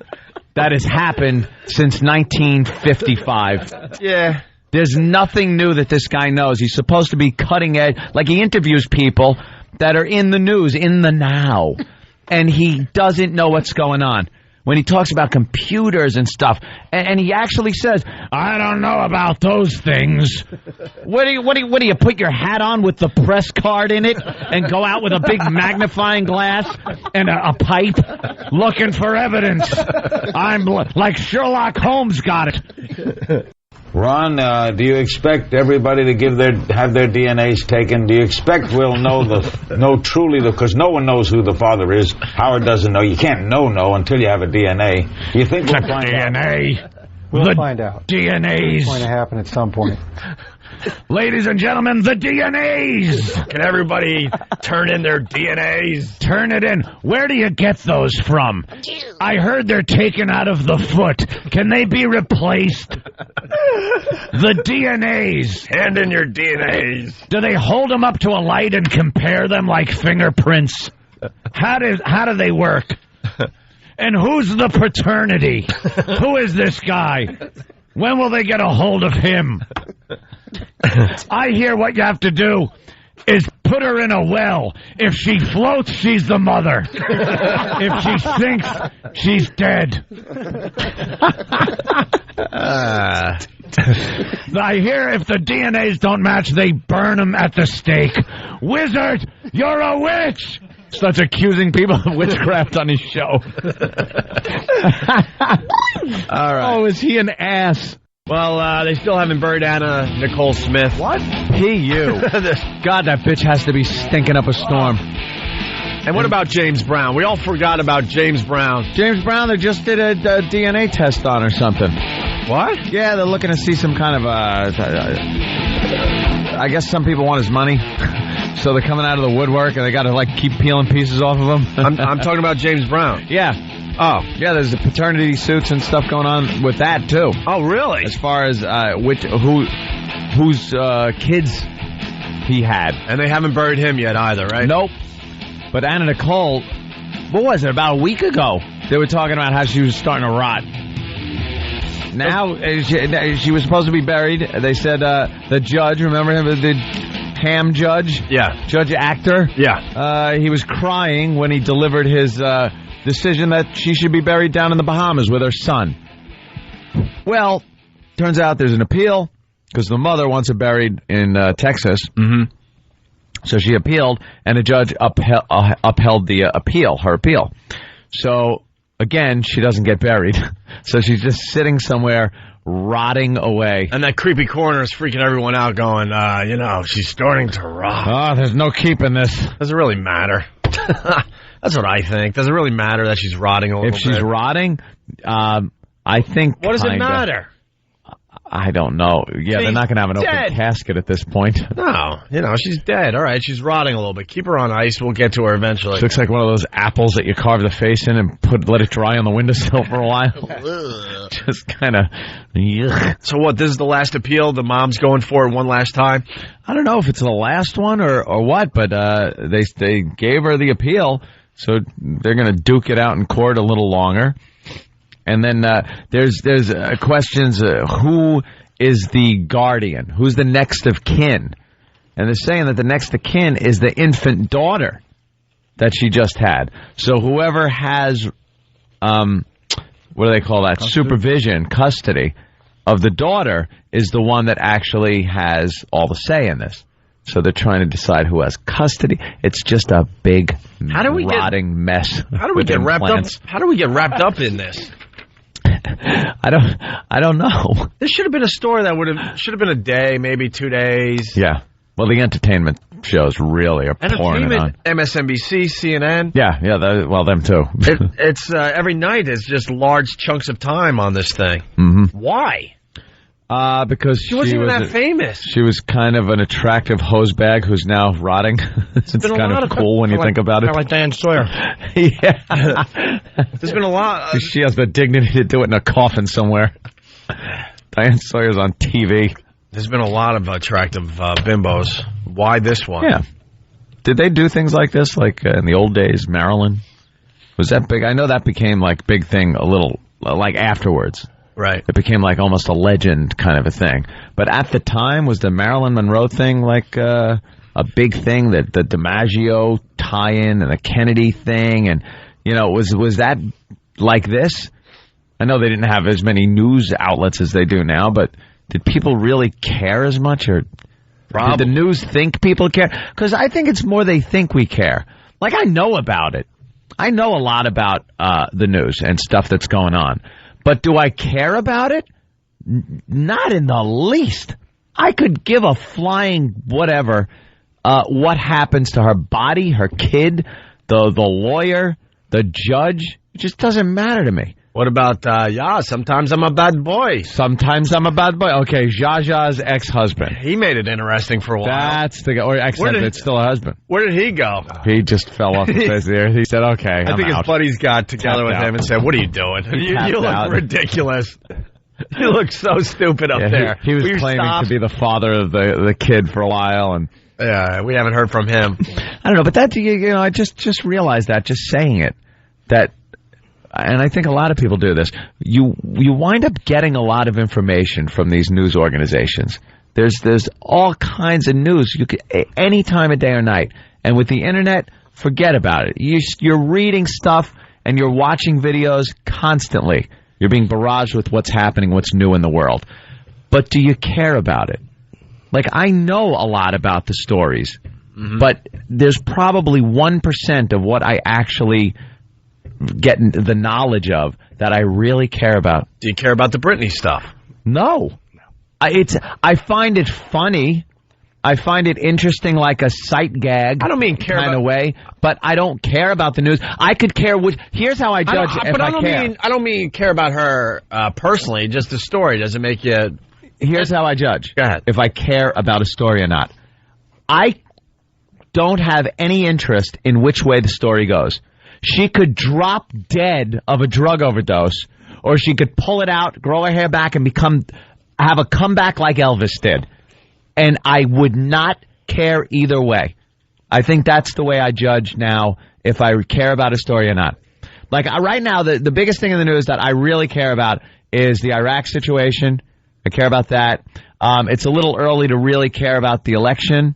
that has happened since 1955. Yeah. There's nothing new that this guy knows. He's supposed to be cutting edge. Like, he interviews people that are in the news, in the now. And he doesn't know what's going on. When he talks about computers and stuff, and he actually says, I don't know about those things. What do you put your hat on with the press card in it and go out with a big magnifying glass and a pipe looking for evidence? I'm like Sherlock Holmes got it. Ron, do you expect everybody to have their DNAs taken? Do you expect we'll know truly, because no one knows who the father is. Howard doesn't know. You can't know until you have a DNA. Do you think we'll find DNA? out? We'll find out. DNAs. It's going to happen at some point. Ladies and gentlemen, the DNAs. Can everybody turn in their DNAs? Turn it in. Where do you get those from? I heard they're taken out of the foot. Can they be replaced? The DNAs. Hand in your DNAs. Do they hold them up to a light and compare them like fingerprints? How do they work? And who's the paternity? Who is this guy? When will they get a hold of him? I hear what you have to do is put her in a well. If she floats, she's the mother. If she sinks, she's dead. I hear if the DNAs don't match, they burn them at the stake. Wizard, you're a witch! Starts accusing people of witchcraft on his show. All right. Oh, is he an ass? Well, they still haven't buried Anna Nicole Smith. What? You. God, that bitch has to be stinking up a storm. And what about James Brown? We all forgot about James Brown. James Brown, they just did a DNA test on or something. What? Yeah, they're looking to see some kind of I guess some people want his money. So they're coming out of the woodwork, and they got to, keep peeling pieces off of him. I'm talking about James Brown. Yeah. Oh. Yeah, there's the paternity suits and stuff going on with that, too. Oh, really? As far as whose kids he had. And they haven't buried him yet either, right? Nope. But Anna Nicole, what was it, about a week ago, they were talking about how she was starting to rot. Now, she was supposed to be buried. They said the judge, remember him, the ham judge? Yeah. Judge actor? Yeah. He was crying when he delivered his decision that she should be buried down in the Bahamas with her son. Well, turns out there's an appeal because the mother wants her buried in Texas. Mm-hmm. So she appealed, and the judge upheld the her appeal. So, again, she doesn't get buried. So she's just sitting somewhere rotting away. And that creepy coroner is freaking everyone out going, she's starting to rot. Oh, there's no keeping this. Does it really matter? That's what I think. Does it really matter that she's rotting a little bit? If she's rotting, I think what does it matter? I don't know. Yeah, they're not going to have an open casket at this point. No. She's dead. All right, she's rotting a little bit. Keep her on ice. We'll get to her eventually. She looks like one of those apples that you carve the face in and let it dry on the windowsill for a while. Just kind of... So what, this is the last appeal? The mom's going for it one last time? I don't know if it's the last one or what, but they gave her the appeal, so they're going to duke it out in court a little longer. And then there's questions, who is the guardian? Who's the next of kin? And they're saying that the next of kin is the infant daughter that she just had. So whoever has, what do they call that? Custody of the daughter is the one that actually has all the say in this. So they're trying to decide who has custody. It's just a big rotting mess. How do we get wrapped up? How do we get wrapped up in this? I don't know. This should have been a story that should have been a day, maybe 2 days. Yeah. Well, the entertainment shows really are pouring it on. MSNBC, CNN. Yeah, them too. It's every night is just large chunks of time on this thing. Mm-hmm. Why? Because she wasn't even that famous. She was kind of an attractive hosebag who's now rotting. It's kind of cool when you think about it. I like Diane Sawyer. Yeah. There's been a lot. She has the dignity to do it in a coffin somewhere. Diane Sawyer's on TV. There's been a lot of attractive bimbos. Why this one? Yeah. Did they do things like this, like in the old days, Marilyn? Was that big? I know that became like big thing a little, like afterwards. Right. It became like almost a legend kind of a thing. But at the time, was the Marilyn Monroe thing like a big thing, that the DiMaggio tie-in and the Kennedy thing? And, was that like this? I know they didn't have as many news outlets as they do now, but did people really care as much? Or did the news think people care? Because I think it's more they think we care. Like, I know about it. I know a lot about the news and stuff that's going on. But do I care about it? Not in the least. I could give a flying whatever what happens to her body, her kid, the lawyer, the judge. It just doesn't matter to me. What about, sometimes I'm a bad boy. Sometimes I'm a bad boy. Okay, Zsa Zsa's ex-husband. He made it interesting for a while. That's the guy. Or ex-husband, it's still a husband. Where did he go? He just fell off the face of the earth. He said, okay, I think his buddies got together with him and said, what are you doing? You look ridiculous. You look so stupid up there. He was claiming to be the father of the kid for a while, and yeah, we haven't heard from him. I don't know, but that, I just realized that, just saying it, that... And I think a lot of people do this. You wind up getting a lot of information from these news organizations. There's all kinds of news you could any time of day or night. And with the internet, forget about it. You're reading stuff and you're watching videos constantly. You're being barraged with what's happening, what's new in the world. But do you care about it? Like, I know a lot about the stories, but there's probably 1% of what I actually get the knowledge of that I really care about. Do you care about the Britney stuff? No. I find it funny. I find it interesting, like a sight gag. I don't mean care kind of way, but I don't care about the news. I could care which. Here's how I judge if I care. I don't mean care about her personally. Just the story. Does it make you? Here's how I judge. Go ahead. If I care about a story or not. I don't have any interest in which way the story goes. She could drop dead of a drug overdose, or she could pull it out, grow her hair back, and have a comeback like Elvis did. And I would not care either way. I think that's the way I judge now if I care about a story or not. Like right now, the biggest thing in the news that I really care about is the Iraq situation. I care about that. It's a little early to really care about the election,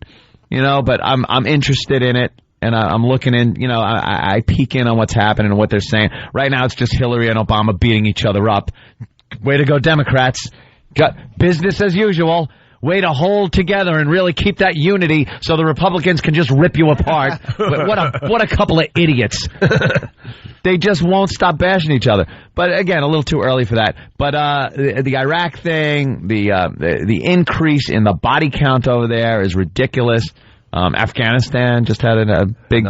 but I'm interested in it. and I'm looking in, I peek in on what's happening and what they're saying. Right now it's just Hillary and Obama beating each other up. Way to go, Democrats. Got business as usual. Way to hold together and really keep that unity so the Republicans can just rip you apart. What a couple of idiots. They just won't stop bashing each other. But again, a little too early for that. But the Iraq thing, the increase in the body count over there is ridiculous. Afghanistan just had a big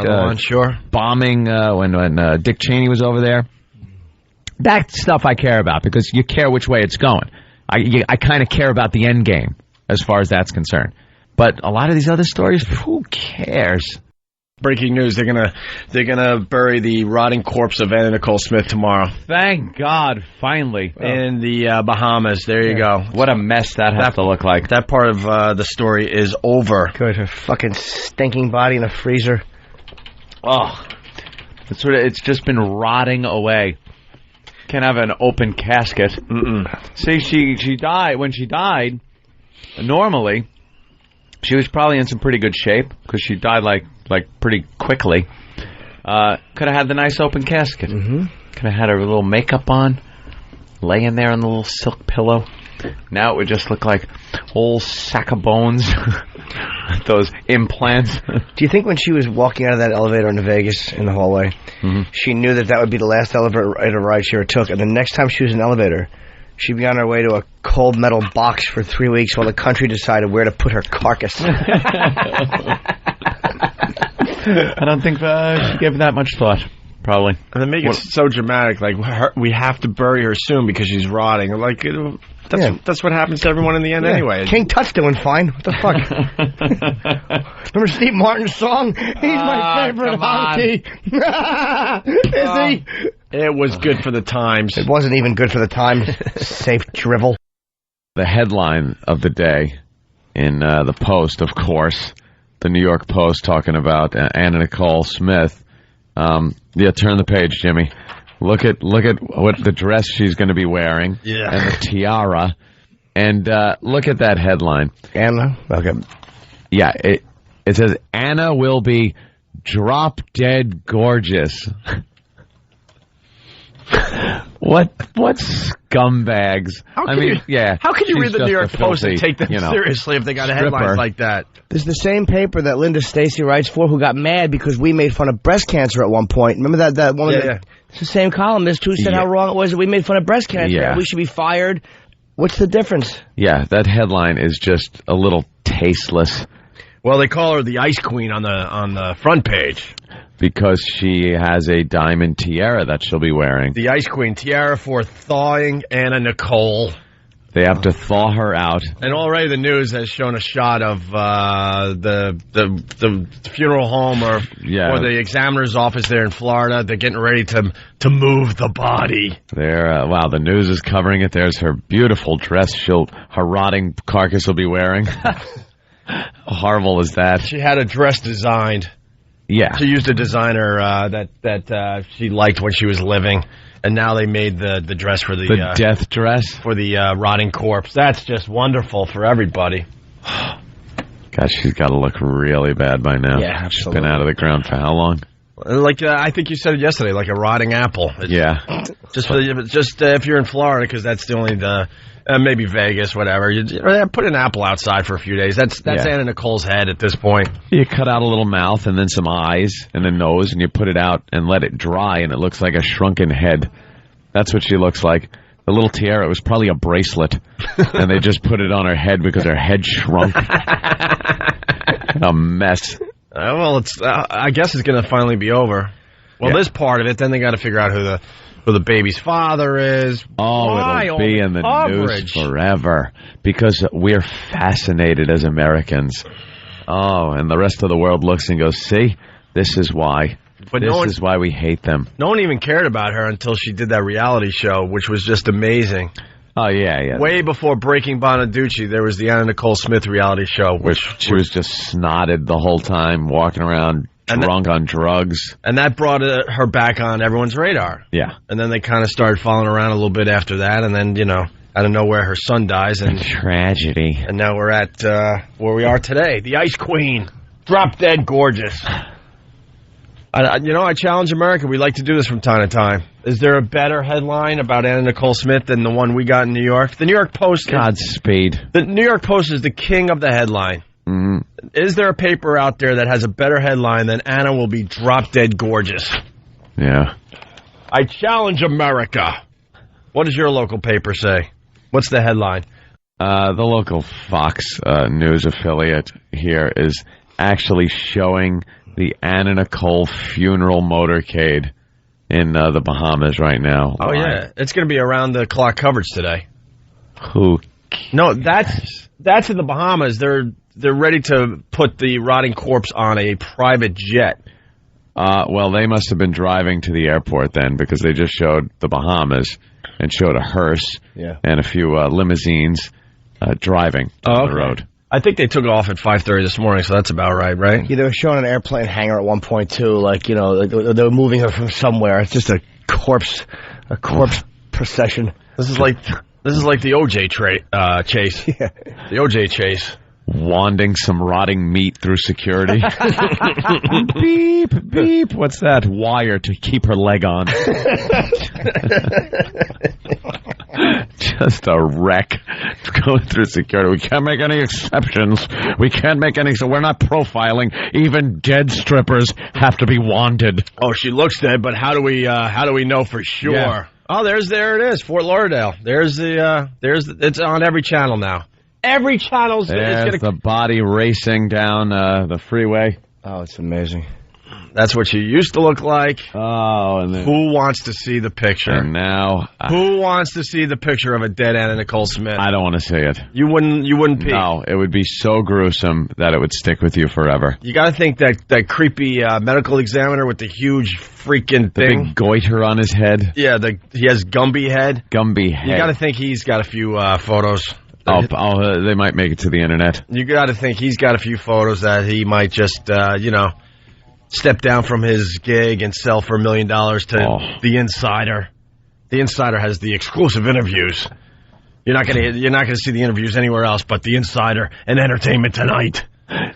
bombing when Dick Cheney was over there. That's stuff I care about because you care which way it's going. I kind of care about the end game as far as that's concerned. But a lot of these other stories, who cares? Breaking news, they're gonna bury the rotting corpse of Anna Nicole Smith tomorrow. Thank God, finally. In the Bahamas. There you go. What a mess that has to look like. That part of the story is over. Good, her fucking stinking body in a freezer. Oh, it's just been rotting away. Can't have an open casket. See, she died. When she died, normally, she was probably in some pretty good shape because she died like pretty quickly. Could have had the nice open casket. Could have had her little makeup on, laying there on the little silk pillow. Now it would just look like a whole sack of bones. Those implants. Do you think when she was walking out of that elevator in Vegas in the hallway, she knew that would be the last elevator ride she ever took, and the next time she was in an elevator, she'd be on her way to a cold metal box for 3 weeks while the country decided where to put her carcass? I don't think she gave that much thought. Probably. And they make it so dramatic, like we have to bury her soon because she's rotting. Like that's what happens to everyone in the end anyway. King Tut's doing fine. What the fuck? Remember Steve Martin's song? He's my favorite honky. Is he? It was good for the times. It wasn't even good for the times. Safe drivel. The headline of the day in the Post, of course, the New York Post talking about Anna Nicole Smith. Turn the page, Jimmy. Look at what the dress she's going to be wearing and the tiara, and look at that headline. Anna, okay. Yeah, it says Anna will be drop dead gorgeous. What scumbags? How can you read the New York Post and take them seriously if they got a headline like that? This is the same paper that Linda Stacy writes for, who got mad because we made fun of breast cancer at one point. Remember that woman? Yeah. It's the same columnist who said how wrong it was that we made fun of breast cancer. Yeah. We should be fired. What's the difference? Yeah, that headline is just a little tasteless. Well, they call her the Ice Queen on the front page. Because she has a diamond tiara that she'll be wearing. The Ice Queen tiara for thawing Anna Nicole. They have to thaw her out. And already the news has shown a shot of the funeral home or the examiner's office there in Florida. They're getting ready to move the body. Wow, the news is covering it. There's her beautiful dress her rotting carcass will be wearing. How horrible is that? She had a dress designed. Yeah. She used a designer that she liked when she was living, and now they made the dress for the death dress for the rotting corpse. That's just wonderful for everybody. God, she's got to look really bad by now. Yeah, absolutely. She's been out of the ground for how long? Like I think you said it yesterday, like a rotting apple. Just if you're in Florida, because that's the only maybe Vegas, whatever. You put an apple outside for a few days. That's Anna Nicole's head at this point. You cut out a little mouth and then some eyes and a nose, and you put it out and let it dry, and it looks like a shrunken head. That's what she looks like. The little tiara, it was probably a bracelet, and they just put it on her head because her head shrunk. A mess. Well, I guess it's going to finally be over. Well, this part of it, then they got to figure out who the baby's father is. Oh, it'll be in the news forever because we're fascinated as Americans. Oh, and the rest of the world looks and goes, see, this is why. But this is why we hate them. No one even cared about her until she did that reality show, which was just amazing. Oh, yeah. Way before Breaking Bonaducci, there was the Anna Nicole Smith reality show. Which she was just snotted the whole time, walking around drunk on drugs. And that brought her back on everyone's radar. Yeah. And then they kind of started following around a little bit after that. And then, out of nowhere, her son dies. And tragedy. And now we're at where we are today. The Ice Queen. Drop dead gorgeous. I challenge America. We like to do this from time to time. Is there a better headline about Anna Nicole Smith than the one we got in New York? The New York Post. Godspeed. The New York Post is the king of the headline. Mm-hmm. Is there a paper out there that has a better headline than Anna will be drop dead gorgeous? Yeah. I challenge America. What does your local paper say? What's the headline? The local Fox News affiliate here is actually showing the Anna Nicole funeral motorcade in the Bahamas right now. Oh, yeah. It's going to be around the clock coverage today. Who? No, that's in the Bahamas. They're ready to put the rotting corpse on a private jet. Well, they must have been driving to the airport then, because they just showed the Bahamas and showed a hearse and a fefew limousines driving down the road. I think they took off at 5:30 this morning, so that's about right? Yeah, they were showing an airplane hangar at one point, too. Like, they were moving her from somewhere. It's just a corpse procession. This is like the OJ chase. Yeah. The OJ chase. Wanding some rotting meat through security. Beep, beep. What's that? Wire to keep her leg on. Just a wreck going through security. We can't make any exceptions. So we're not profiling. Even dead strippers have to be wanted. Oh, she looks dead, but how do we know for sure? Yeah. Oh, there it is, Fort Lauderdale. It's on every channel now. Every channel's There's the body racing down the freeway. Oh, it's amazing. That's what she used to look like. Oh, and then, who wants to see the picture? And now, who wants to see the picture of a dead Anna Nicole Smith? I don't want to see it. You wouldn't peek. No, it would be so gruesome that it would stick with you forever. You got to think that creepy medical examiner with the huge freaking thing, big goiter on his head. Yeah, he has Gumby head. You got to think he's got a few photos. They might make it to the internet. You got to think he's got a few photos that he might just, step down from his gig and sell for $1 million to the Insider. The Insider has the exclusive interviews. You're not gonna see the interviews anywhere else but the Insider and Entertainment Tonight.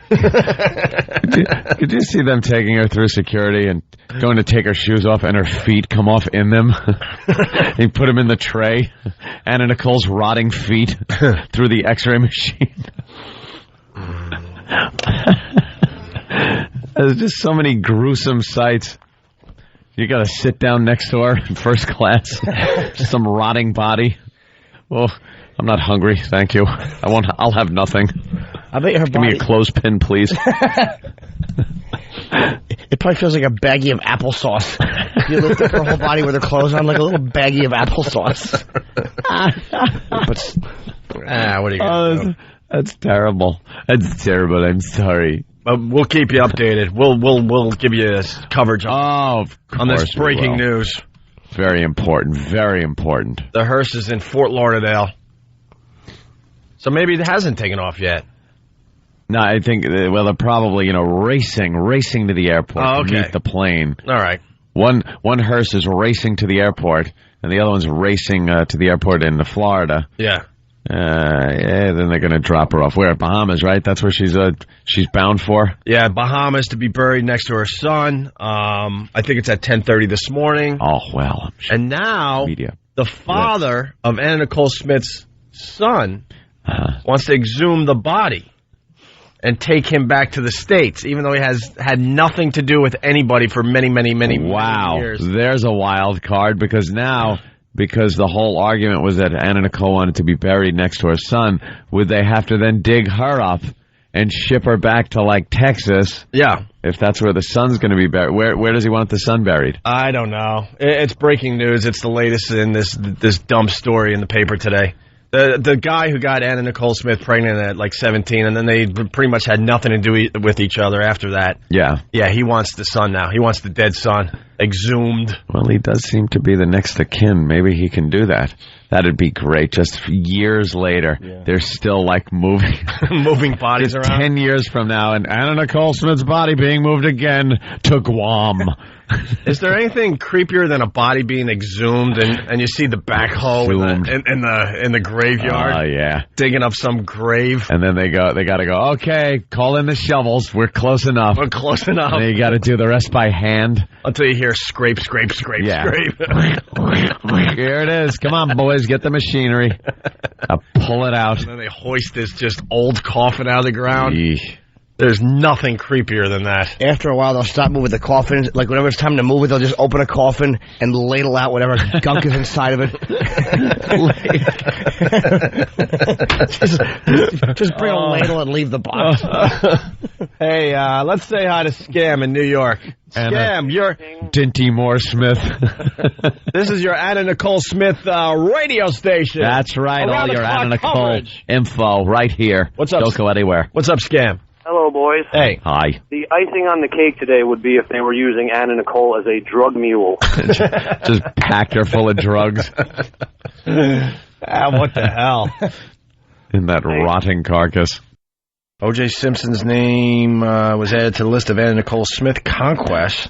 Could you see them taking her through security and going to take her shoes off and her feet come off in them? They put them in the tray. Anna Nicole's rotting feet through the X-ray machine. There's just so many gruesome sights. You got to sit down next to her in first class. Just some rotting body. Well, I'm not hungry, thank you. I'll have nothing. I bet her Give me a clothespin, please. It probably feels like a baggie of applesauce. You lift up her whole body with her clothes on, like a little baggie of applesauce. What are you going to do? That's terrible. That's terrible. I'm sorry. We'll keep you updated. We'll give you coverage on this breaking news. Very important. Very important. The hearse is in Fort Lauderdale. So maybe it hasn't taken off yet. No, I think, they're probably, racing to the airport to meet the plane. All right. One hearse is racing to the airport, and the other one's racing to the airport in Florida. Yeah. Then they're going to drop her off. Where? Bahamas, right? That's where she's bound for? Yeah, Bahamas to be buried next to her son. I think it's at 10:30 this morning. Oh, well. And now, the father of Anna Nicole Smith's son wants to exhume the body and take him back to the States, even though he has had nothing to do with anybody for many, many, many, many years. There's a wild card, because the whole argument was that Anna Nicole wanted to be buried next to her son, would they have to then dig her up and ship her back to, Texas? Yeah. If that's where the son's going to be buried. Where does he want the son buried? I don't know. It's breaking news. It's the latest in this dumb story in the paper today. The guy who got Anna Nicole Smith pregnant at 17, and then they pretty much had nothing to do with each other after that. Yeah. Yeah, he wants the son now. He wants the dead son exhumed. Well, he does seem to be the next of kin. Maybe he can do that. That'd be great. Just years later, they're still moving moving bodies just around. 10 years from now, and Anna Nicole Smith's body being moved again to Guam. Is there anything creepier than a body being exhumed and you see the backhoe in the graveyard? Oh, yeah. Digging up some grave. And then they got to go, okay, call in the shovels. We're close enough. We're close enough. And you got to do the rest by hand. Until you hear scrape, scrape, scrape, scrape. Here it is. Come on, boys, get the machinery. Pull it out. And then they hoist this just old coffin out of the ground. Yeesh. There's nothing creepier than that. After a while, they'll stop moving the coffin. Like, whenever it's time to move it, they'll just open a coffin and ladle out whatever gunk is inside of it. just bring a ladle and leave the box. Hey, let's say hi to Scam in New York. Scam, you're... Dinty Moore Smith. This is your Anna Nicole Smith radio station. That's right. Around All your Anna Nicole coverage. info right here. What's up? Don't go anywhere. What's up, Scam? Hello, boys. Hey. Hi. The icing on the cake today would be if they were using Anna Nicole as a drug mule. Just packed her full of drugs. What the hell? In that rotting carcass. O.J. Simpson's name was added to the list of Anna Nicole Smith conquests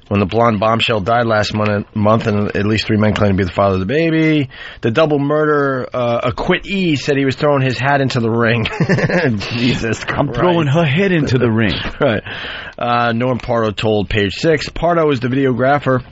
when the blonde bombshell died last month, and at least 3 men claim to be the father of the baby. The double murder acquittee said he was throwing his hat into the ring. Jesus Christ. I'm throwing her head into the ring. Right. Norm Pardo told Page 6. Pardo is the videographer,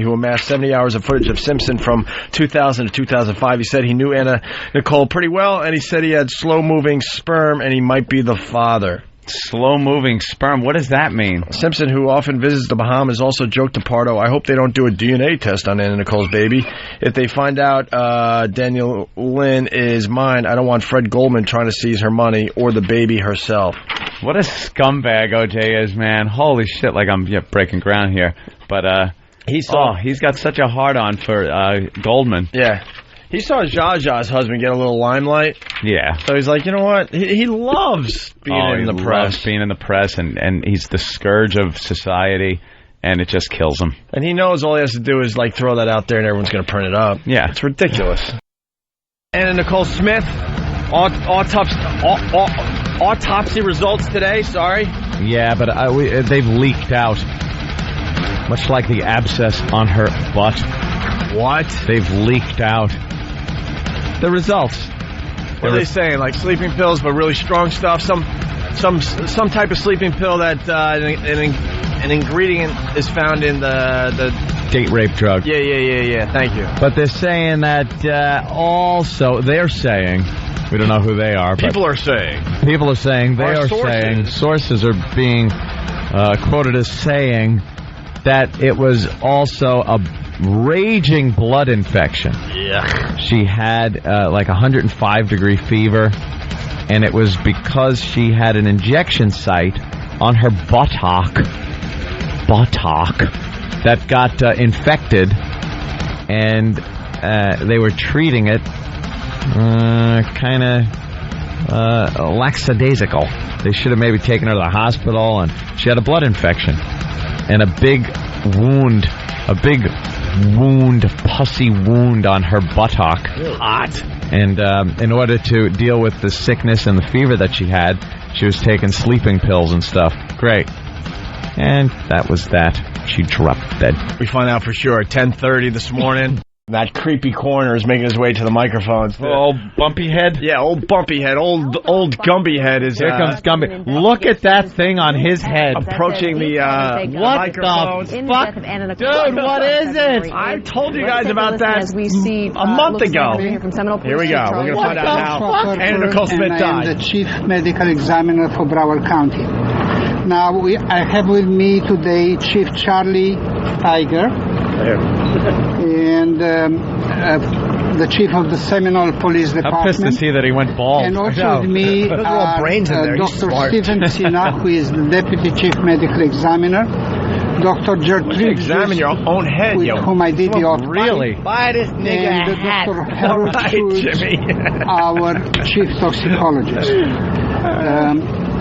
who amassed 70 hours of footage of Simpson from 2000 to 2005. He said he knew Anna Nicole pretty well, and he said he had slow-moving sperm, and he might be the father. Slow-moving sperm. What does that mean? Simpson, who often visits the Bahamas, also joked to Pardo, I hope they don't do a DNA test on Anna Nicole's baby. If they find out Daniel Lynn is mine, I don't want Fred Goldman trying to seize her money or the baby herself. What a scumbag OJ is, man. Holy shit, like I'm breaking ground here. But he's got such a hard-on for Goldman. Yeah. He saw Zsa Zsa's husband get a little limelight. Yeah. So he's like, you know what? He loves being in the press. Loves being in the press, and he's the scourge of society, and it just kills him. And he knows all he has to do is, like, throw that out there, and everyone's going to print it up. Yeah. It's ridiculous. Anna Nicole Smith, autopsy results today, sorry. Yeah, but they've leaked out, much like the abscess on her butt. What? They've leaked out the results. What are they saying? Like sleeping pills, but really strong stuff? Some type of sleeping pill that an ingredient is found in the date rape drug. Yeah. Thank you. But they're saying that they're saying, we don't know who they are. People are saying. Sources are being quoted as saying that it was also a raging blood infection. Yeah. She had like 105-degree fever, and it was because she had an injection site on her buttock that got infected, and they were treating it kind of lackadaisical. They should have maybe taken her to the hospital, and she had a blood infection and a big pussy wound on her buttock. Hot. And in order to deal with the sickness and the fever that she had, she was taking sleeping pills and stuff. Great. And that was that. She dropped dead. We find out for sure at 10:30 this morning. That creepy coroner is making his way to the microphones. Old bumpy head? Yeah, old bumpy head. Old Gumby head is... Here comes Gumby. Look at that thing on his head. Approaching the microphones. Fuck? Dude, what is it? I told you guys about that a month ago. Here we go. We're going to find out how Anna Nicole Smith died. I am the Chief Medical Examiner for Broward County. Now, I have with me today Chief Charlie Tiger and the Chief of the Seminole Police Department. How pissed is he that he went bald? And also with me are Dr. Stephen Sina, who is the Deputy Chief Medical Examiner, Dr. Gertrude, examine your own head, with whom I did the autopsy. Really? Buy this nigga and Dr. Harold Schultz, our Chief Toxicologist.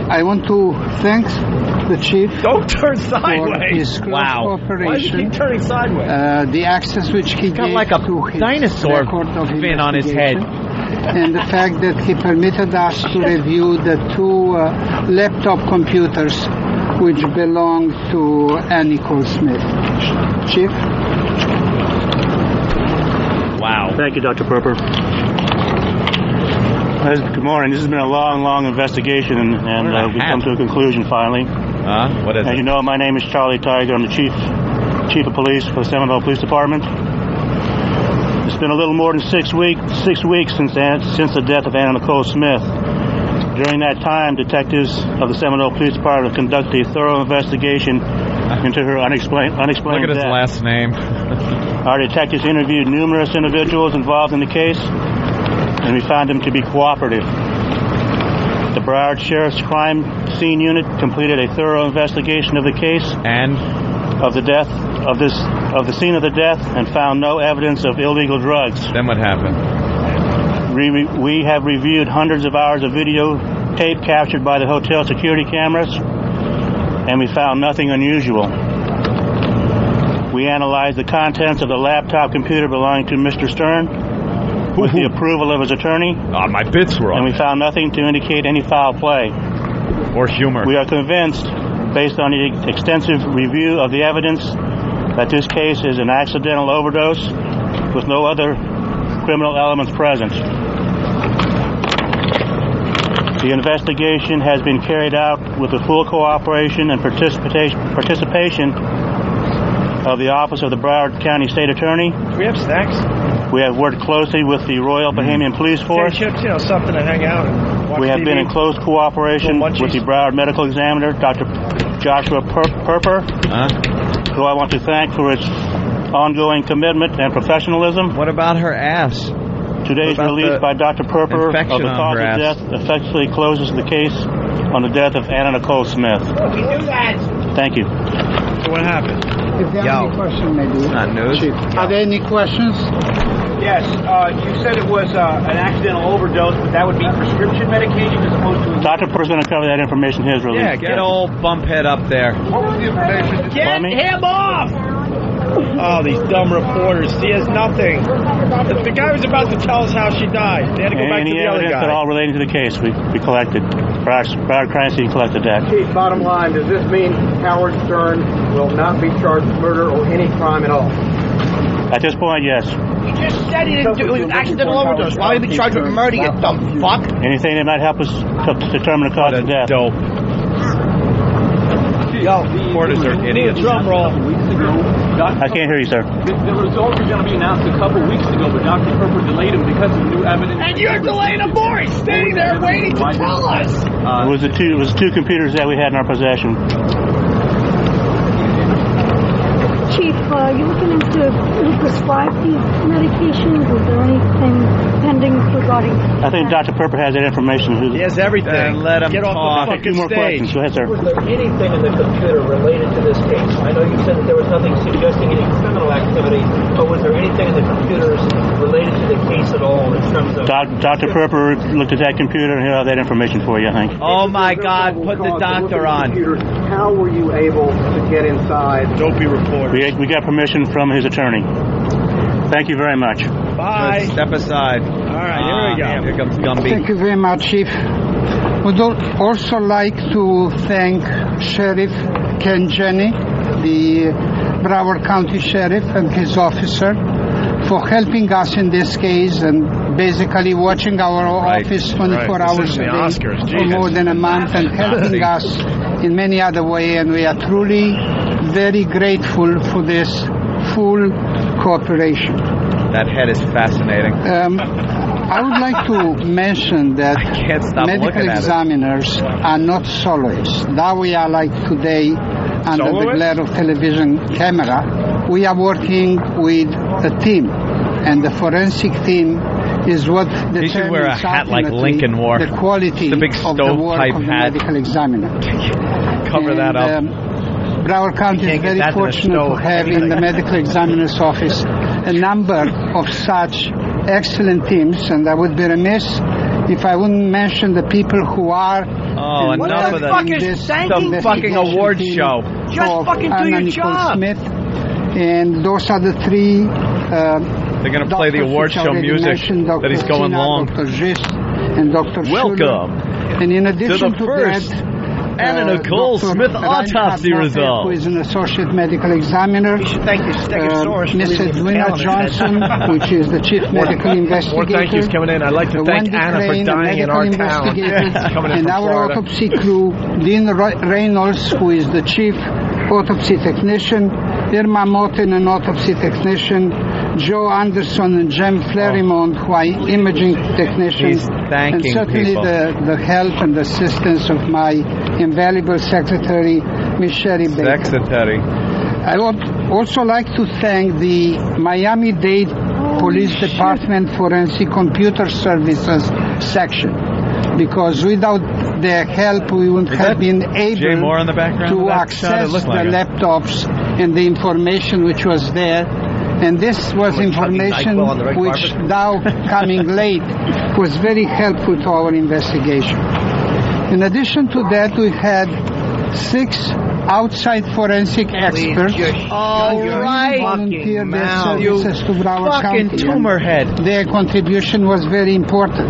I want to thank the Chief for his close cooperation. Why does he keep turning sideways? The access which he gave like a to his dinosaur record of fin on his head. And the fact that he permitted us to review the 2 laptop computers which belonged to Anna Nicole Smith. Chief? Wow. Thank you, Dr. Burr. Good morning. This has been a long investigation, and we come to a conclusion finally. What is it? As you know, my name is Charlie Tiger. I'm the chief of police for the Seminole Police Department. It's been a little more than 6 weeks since the death of Anna Nicole Smith. During that time, detectives of the Seminole Police Department conducted a thorough investigation into her unexplained Look at his death. last name. Our detectives interviewed numerous individuals involved in the case, and we found them to be cooperative. The Broward Sheriff's Crime Scene Unit completed a thorough investigation of the case and of the death of the scene of the death and found no evidence of illegal drugs. Then what happened? We have reviewed hundreds of hours of video tape captured by the hotel security cameras, and we found nothing unusual. We analyzed the contents of the laptop computer belonging to Mr. Stern with the approval of his attorney. My bits were and we found nothing to indicate any foul play. Or humor. We are convinced, based on the extensive review of the evidence, that this case is an accidental overdose with no other criminal elements present. The investigation has been carried out with the full cooperation and participation of the Office of the Broward County State Attorney. Do we have snacks? We have worked closely with the Royal Bahamian Police Force. Chips, something to hang out and watch We have TV. been in close cooperation with the Broward Medical Examiner, Dr. Joshua Burr, who I want to thank for his ongoing commitment and professionalism. What about her ass? Today's release by Dr. Perper of the cause of death effectively closes the case on the death of Anna Nicole Smith. Thank you. So what happened? If there are any questions, maybe. It's not news. Chief. Are there any questions? Yes, you said it was an accidental overdose, but that would be prescription medication as opposed to... Dr. Perper's going to cover that information in his release. Yeah, get old bumphead up there. What was the information? Get him off! Oh, these dumb reporters. He has nothing. The guy was about to tell us how she died. They had to go back to the other evidence guy. at all relating to the case we collected. Broward Crime Scene collected that. Chief, bottom line, does this mean Howard Stern will not be charged with murder or any crime at all? At this point, yes. He just said he didn't do it. It was an accidental overdose. Why would he be charged with murder, you dumb fuck? Anything that might help us to determine the cause of death. Dope. Yo, reporters are idiots. Drum roll. I can't hear you, sir. The results were going to be announced a couple weeks ago, but Dr. Perper delayed them because of new evidence. And you're delaying them more. He's standing there waiting to tell us. It was the two computers that we had in our possession. Chief, you looking into who prescribed these medications? Is there anything pending regarding? I think Dr. Perper has that information. He has everything. Let him Get off talk. the fucking Two more stage. questions. Go ahead, sir. Was there anything in the computer related to this case? I know you said that there was nothing suggesting any criminal activity, but was there anything in the computers related to the case at all in terms of... Dr. Perper looked at that computer and he'll have that information for you, I think. Oh my God, put the doctor on. How were you able to get inside? Dopey reporter. We got permission from his attorney. Thank you very much. Bye. Good. Step aside. All right, here we go. Here comes Gumby. Thank you very much, Chief. Would also like to thank Sheriff Ken Jenney, the Broward County Sheriff, and his officer for helping us in this case and basically watching our office 24 hours a day for more than a month and helping us in many other ways. And we are truly very grateful for this full cooperation. That head is fascinating. I would like to mention that medical examiners are not soloists. That we are like today under the glare of television camera. We are working with a team, and the forensic team is what determines He should wear a hat like Lincoln wore. the quality the big of the work stovepipe of the hat. medical examiner. Cover that up. Broward County is very fortunate to have in the medical examiner's office a number of such excellent teams, and I would be remiss if I wouldn't mention the people who are enough of the fucking award show. Just fucking do your job. Smith, and those are the three. They're going to play the award show music that he's going Chyna, long. Dr. Gist and Dr. Welcome Schuller. And in addition to first that, Anna Nicole Dr. Smith Reinhard autopsy Moffett, results. who is an associate medical examiner. You should thank your stegosaurus for Miss leaving his Edwina tail on his Johnson, head. which is the chief medical investigator. More thank yous coming in. I'd like to thank Wendy Anna Crane, for dying in our town. Coming in And from our Florida. autopsy crew, Dean Reynolds, who is the chief autopsy technician, Irma Moten, an autopsy technician, Joe Anderson and Jem Flarimont, who are imaging technicians, and certainly the help and assistance of my invaluable secretary, Miss Sherry Baker. Secretary. I would also like to thank the Miami-Dade Police Department Forensic Computer Services section, because without their help we wouldn't have been Jay able Moore in the background to of that access shot? It the looked like it. laptops and the information which was there. And this was information which, now coming late, was very helpful to our investigation. In addition to that, we had 6 outside forensic experts volunteered their services to Broward County. Tumor head. Their contribution was very important.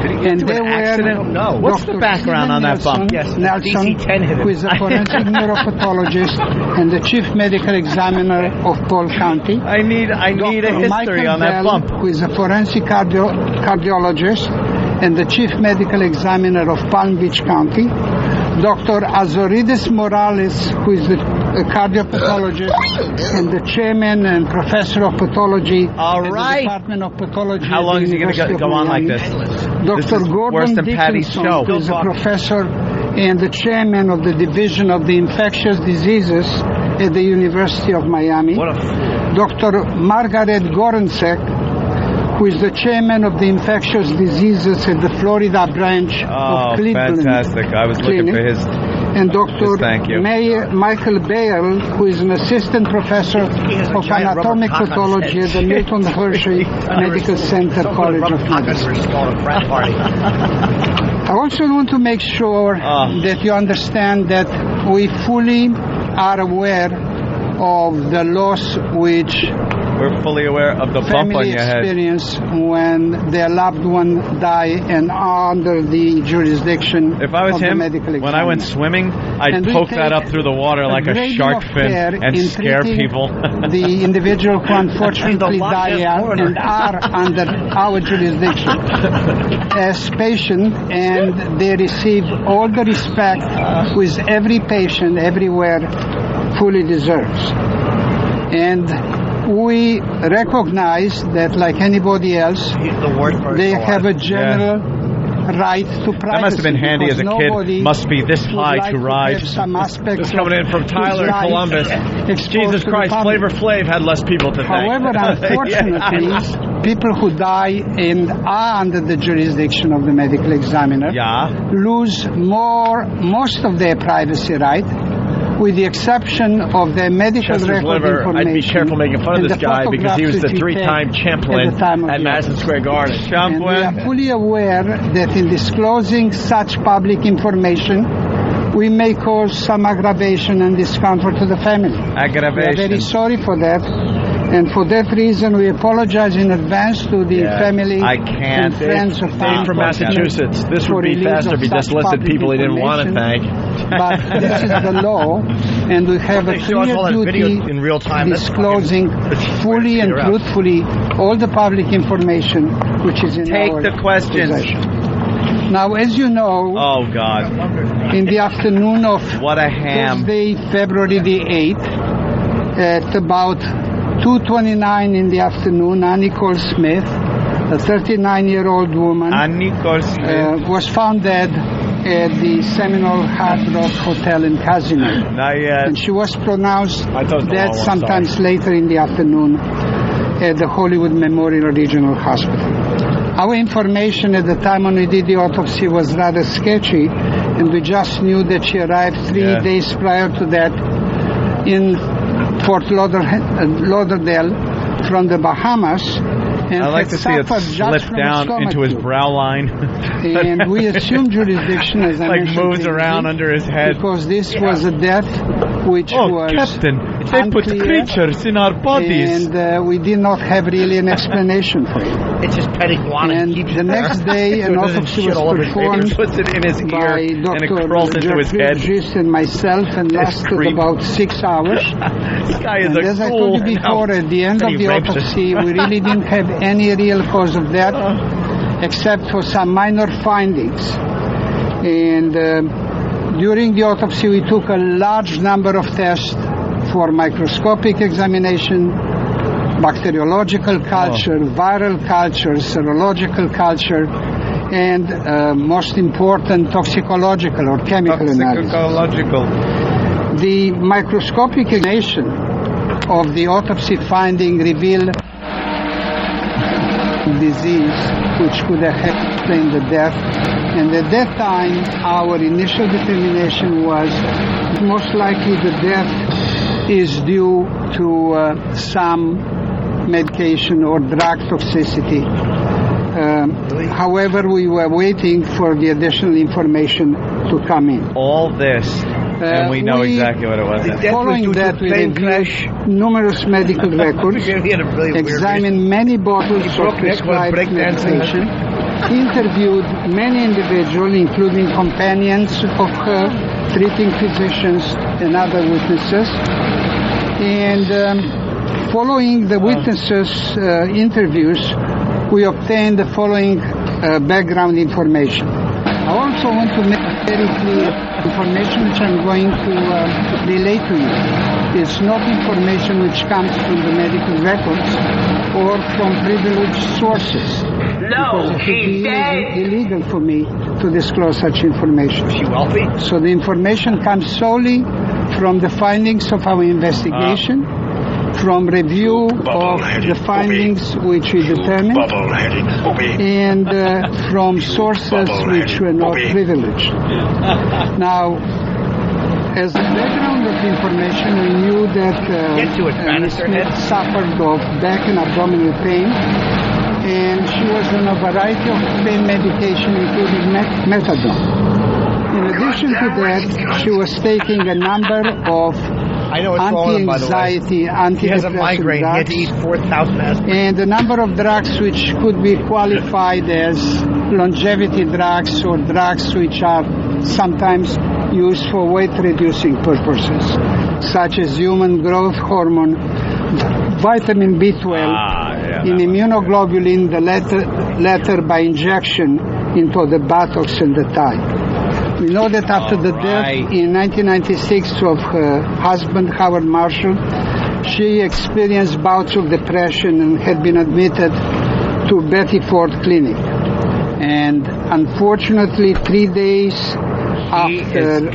And they were What's the background on that bump? Nelson, who is a forensic neuropathologist and the chief medical examiner of Paul County. I need a history Michael on that Bell, bump. who is a forensic cardiologist and the chief medical examiner of Palm Beach County. Dr. Azorides Morales, who is the cardiopathologist and the chairman and professor of pathology at the Department of Pathology. How long is he going to go on like this? Dr. Gordon Dickinson, who is a professor and the chairman of the Division of the Infectious Diseases at the University of Miami. Dr. Margaret Gorensek, who is the chairman of the infectious diseases at the Florida branch of Cleveland. Fantastic. I was looking for his. And Dr. Thank you. Michael Bale, who is an assistant professor of anatomic pathology at the Milton Hershey Medical Center College of Medicine. I also want to make sure that you understand that we fully are aware of the loss which we're fully aware of the bump on your head. Experience when their loved one die and are under the jurisdiction if I was of him, the medical examiner. when I went swimming, I'd poke that up through the water like a shark fin and scare people. The individual who unfortunately die and are under our jurisdiction as patient, and they receive all the respect which every patient everywhere fully deserves. And we recognize that, like anybody else, they have a general right to privacy. That must have been handy as a kid. Must be this high to ride. Just coming in from Tyler, Columbus. Jesus Christ, Flavor Flav had less people to thank. However, unfortunately, people who die and are under the jurisdiction of the medical examiner lose most of their privacy right, with the exception of their medical record information. I'd be careful making fun of this guy because he was the 3-time champion at Madison Square Garden. And we are fully aware that in disclosing such public information, we may cause some aggravation and discomfort to the family. Aggravation. We are very sorry for that. And for that reason, we apologize in advance to the family and friends of Dave from Massachusetts. This would be faster if he just listed people he didn't want to thank. But this is the law, and we have a clear duty in real time disclosing fully and truthfully all the public information which is in our possession. Now, as you know, in the afternoon of Thursday, February the 8th, at about 2:29 in the afternoon, Anna Nicole Smith, a 39-year-old woman, was found dead at the Seminole Hard Rock Hotel and Casino. Not yet. And she was pronounced dead sometimes later in the afternoon at the Hollywood Memorial Regional Hospital. Our information at the time when we did the autopsy was rather sketchy, and we just knew that she arrived 3 days prior to that in Fort Lauderdale from the Bahamas. And I like to see it slip down into his brow line. And we assume jurisdiction, as I mentioned, moves around under his head. because this was a death which was Captain, they put unclear, creatures in our bodies. and we did not have really an explanation for it. It's just petty guana. And the next day, an autopsy was performed puts it in his ear, by and it Dr. crawls into his head. Georgis and myself, and lasted about 6 hours. This guy is And as I told you before, at the end of the autopsy, we really didn't have any real cause of death, except for some minor findings. And during the autopsy, we took a large number of tests for microscopic examination, bacteriological culture, viral culture, serological culture, and most important, toxicological or chemical analysis. The microscopic examination of the autopsy finding revealed disease which could have explained the death. And at that time, our initial determination was most likely the death is due to some medication or drug toxicity. However, we were waiting for the additional information to come in. All this, and we know exactly what it was. Following that, we reviewed numerous medical records, examined many bottles of prescribed medication, interviewed many individuals, including companions of her, treating physicians, and other witnesses. And following the witnesses' interviews, we obtained the following background information. I also want to make very clear information which I'm going to relay to you. It's not information which comes from the medical records or from privileged sources. No, because it would be illegal for me to disclose such information. Is she wealthy? So the information comes solely from the findings of our investigation, from review of the findings which we determined, and from sources which were not privileged. Now, as a background of information, we knew that Ms. Smith suffered of back and abdominal pain, and she was on a variety of pain medication, including methadone. In addition to that, she was taking a number of anti-anxiety, antidepressant drugs, he had to eat 4,000 aspirin. and a number of drugs which could be qualified as longevity drugs or drugs which are sometimes used for weight-reducing purposes, such as human growth hormone, vitamin B12, and immunoglobulin, the latter by injection into the buttocks and the thigh. We know that after the death in 1996 of her husband, Howard Marshall, she experienced bouts of depression and had been admitted to Betty Ford Clinic. And unfortunately, 3 days after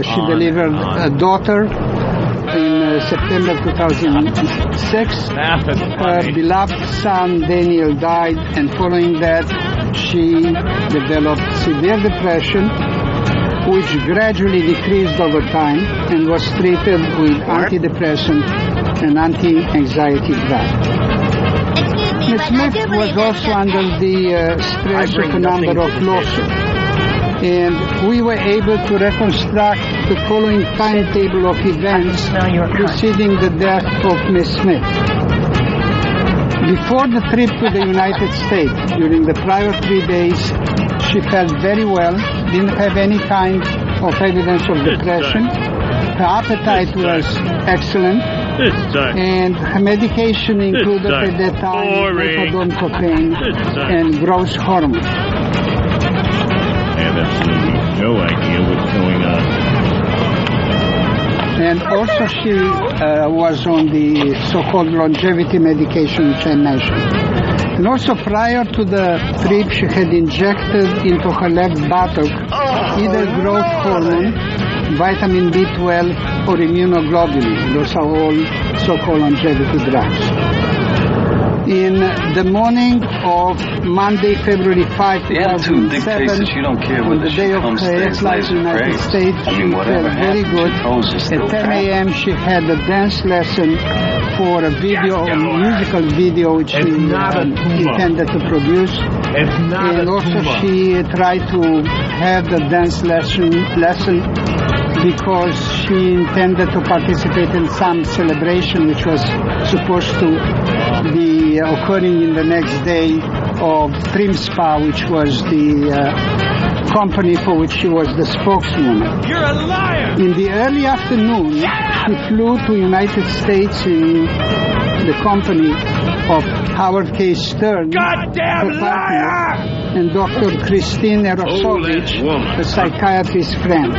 she delivered a daughter in September 2006, her beloved son Daniel died, and following that, she developed severe depression, which gradually decreased over time and was treated with antidepressant and anti-anxiety drugs. Ms. Smith was also under the stress of a number of lawsuits, and we were able to reconstruct the following timetable of events preceding the death of Ms. Smith. Before the trip to the United States, during the prior 3 days, she felt very well, didn't have any kind of evidence of depression. Her appetite was excellent, and her medication included at that time methadone, cocaine, and growth hormone. I have absolutely no idea what's going on. And also she was on the so-called longevity medication which I mentioned. And also prior to the trip, she had injected into her left buttock either growth hormone, vitamin B12, or immunoglobulin. Those are all so-called longevity drugs. In the morning of Monday, February 5, 2007, on the day of her flight to the United States, she felt very good. At 10 a.m., she had a dance lesson for a video, a musical video, which she intended to produce. And also she tried to have the dance lesson because she intended to participate in some celebration which was supposed to be occurring in the next day of Trimspa, which was the company for which she was the spokeswoman. You're a liar! In the early afternoon, she flew to United States in the company of Howard K. Stern, Goddamn liar! and Dr. Christine Erosovich, a psychiatrist friend.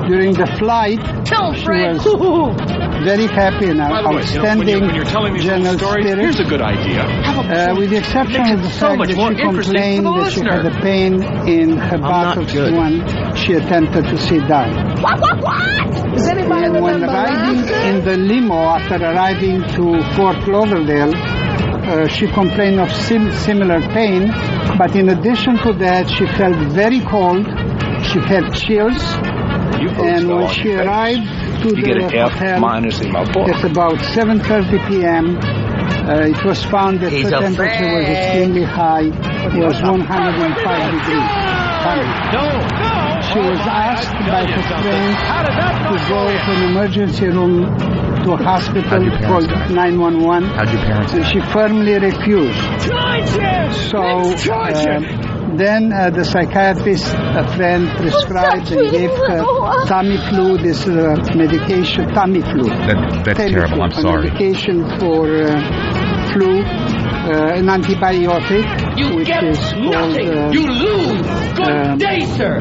During the flight, she was very happy and outstanding when you're telling these general stories, spirit. Here's a good idea. With the exception of the fact that she complained that she had a pain in her buttocks when she attempted to sit down. What? Does anybody And when riding in the limo after arriving to Fort Lauderdale, she complained of similar pain, but in addition to that, she felt very cold, she had chills, and when she arrived to the hotel at about 7:30 p.m., it was found that her temperature was extremely high, it was 105 degrees. She was asked by her friends to go to an emergency room to a hospital called 911. And she firmly refused. So then the psychiatrist, a friend, prescribed and gave her Tamiflu, this medication, Tamiflu. That's terrible, I'm sorry. Medication for flu, an antibiotic, which is called... you lose! Good day, sir!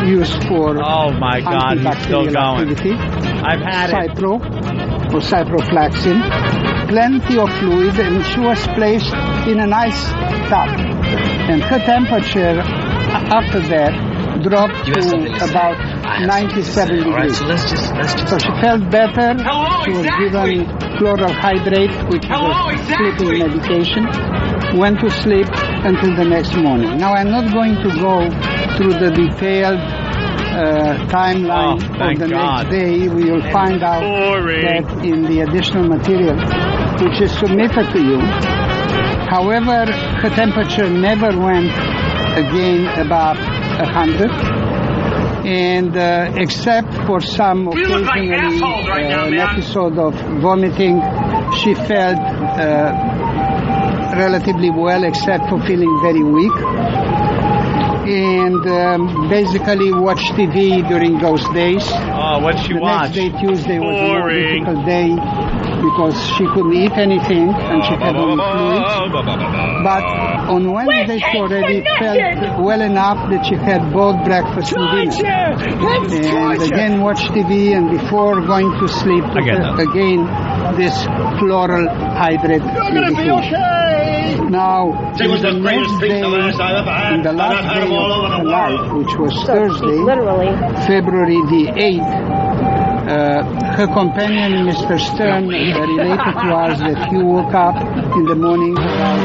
Used for oh my God, he's still going. I've had Cipro or ciprofloxacin, plenty of fluid, and she was placed in an ice tub. And her temperature after that dropped to about 97 degrees. So she felt better. She was given chloral hydrate, which is a sleeping medication. Went to sleep until the next morning. Now I'm not going to go through the detailed timeline of the next day. We will find out that in the additional material which is submitted to you. However, her temperature never went again above 100. And except for some occasionally an episode of vomiting, she felt relatively well, except for feeling very weak. And basically watched TV during those days. Oh, what'd she watch? The next day, Tuesday, was a more difficult day because she couldn't eat anything and she had only fluids. But on Wednesday, she already felt well enough that she had both breakfast and dinner. And again watched TV, and before going to sleep, again this chloral hydrate medication. Now, in the next day, in the last day of her life, which was Thursday, February the 8th, her companion, Mr. Stern, related to us that he woke up in the morning, around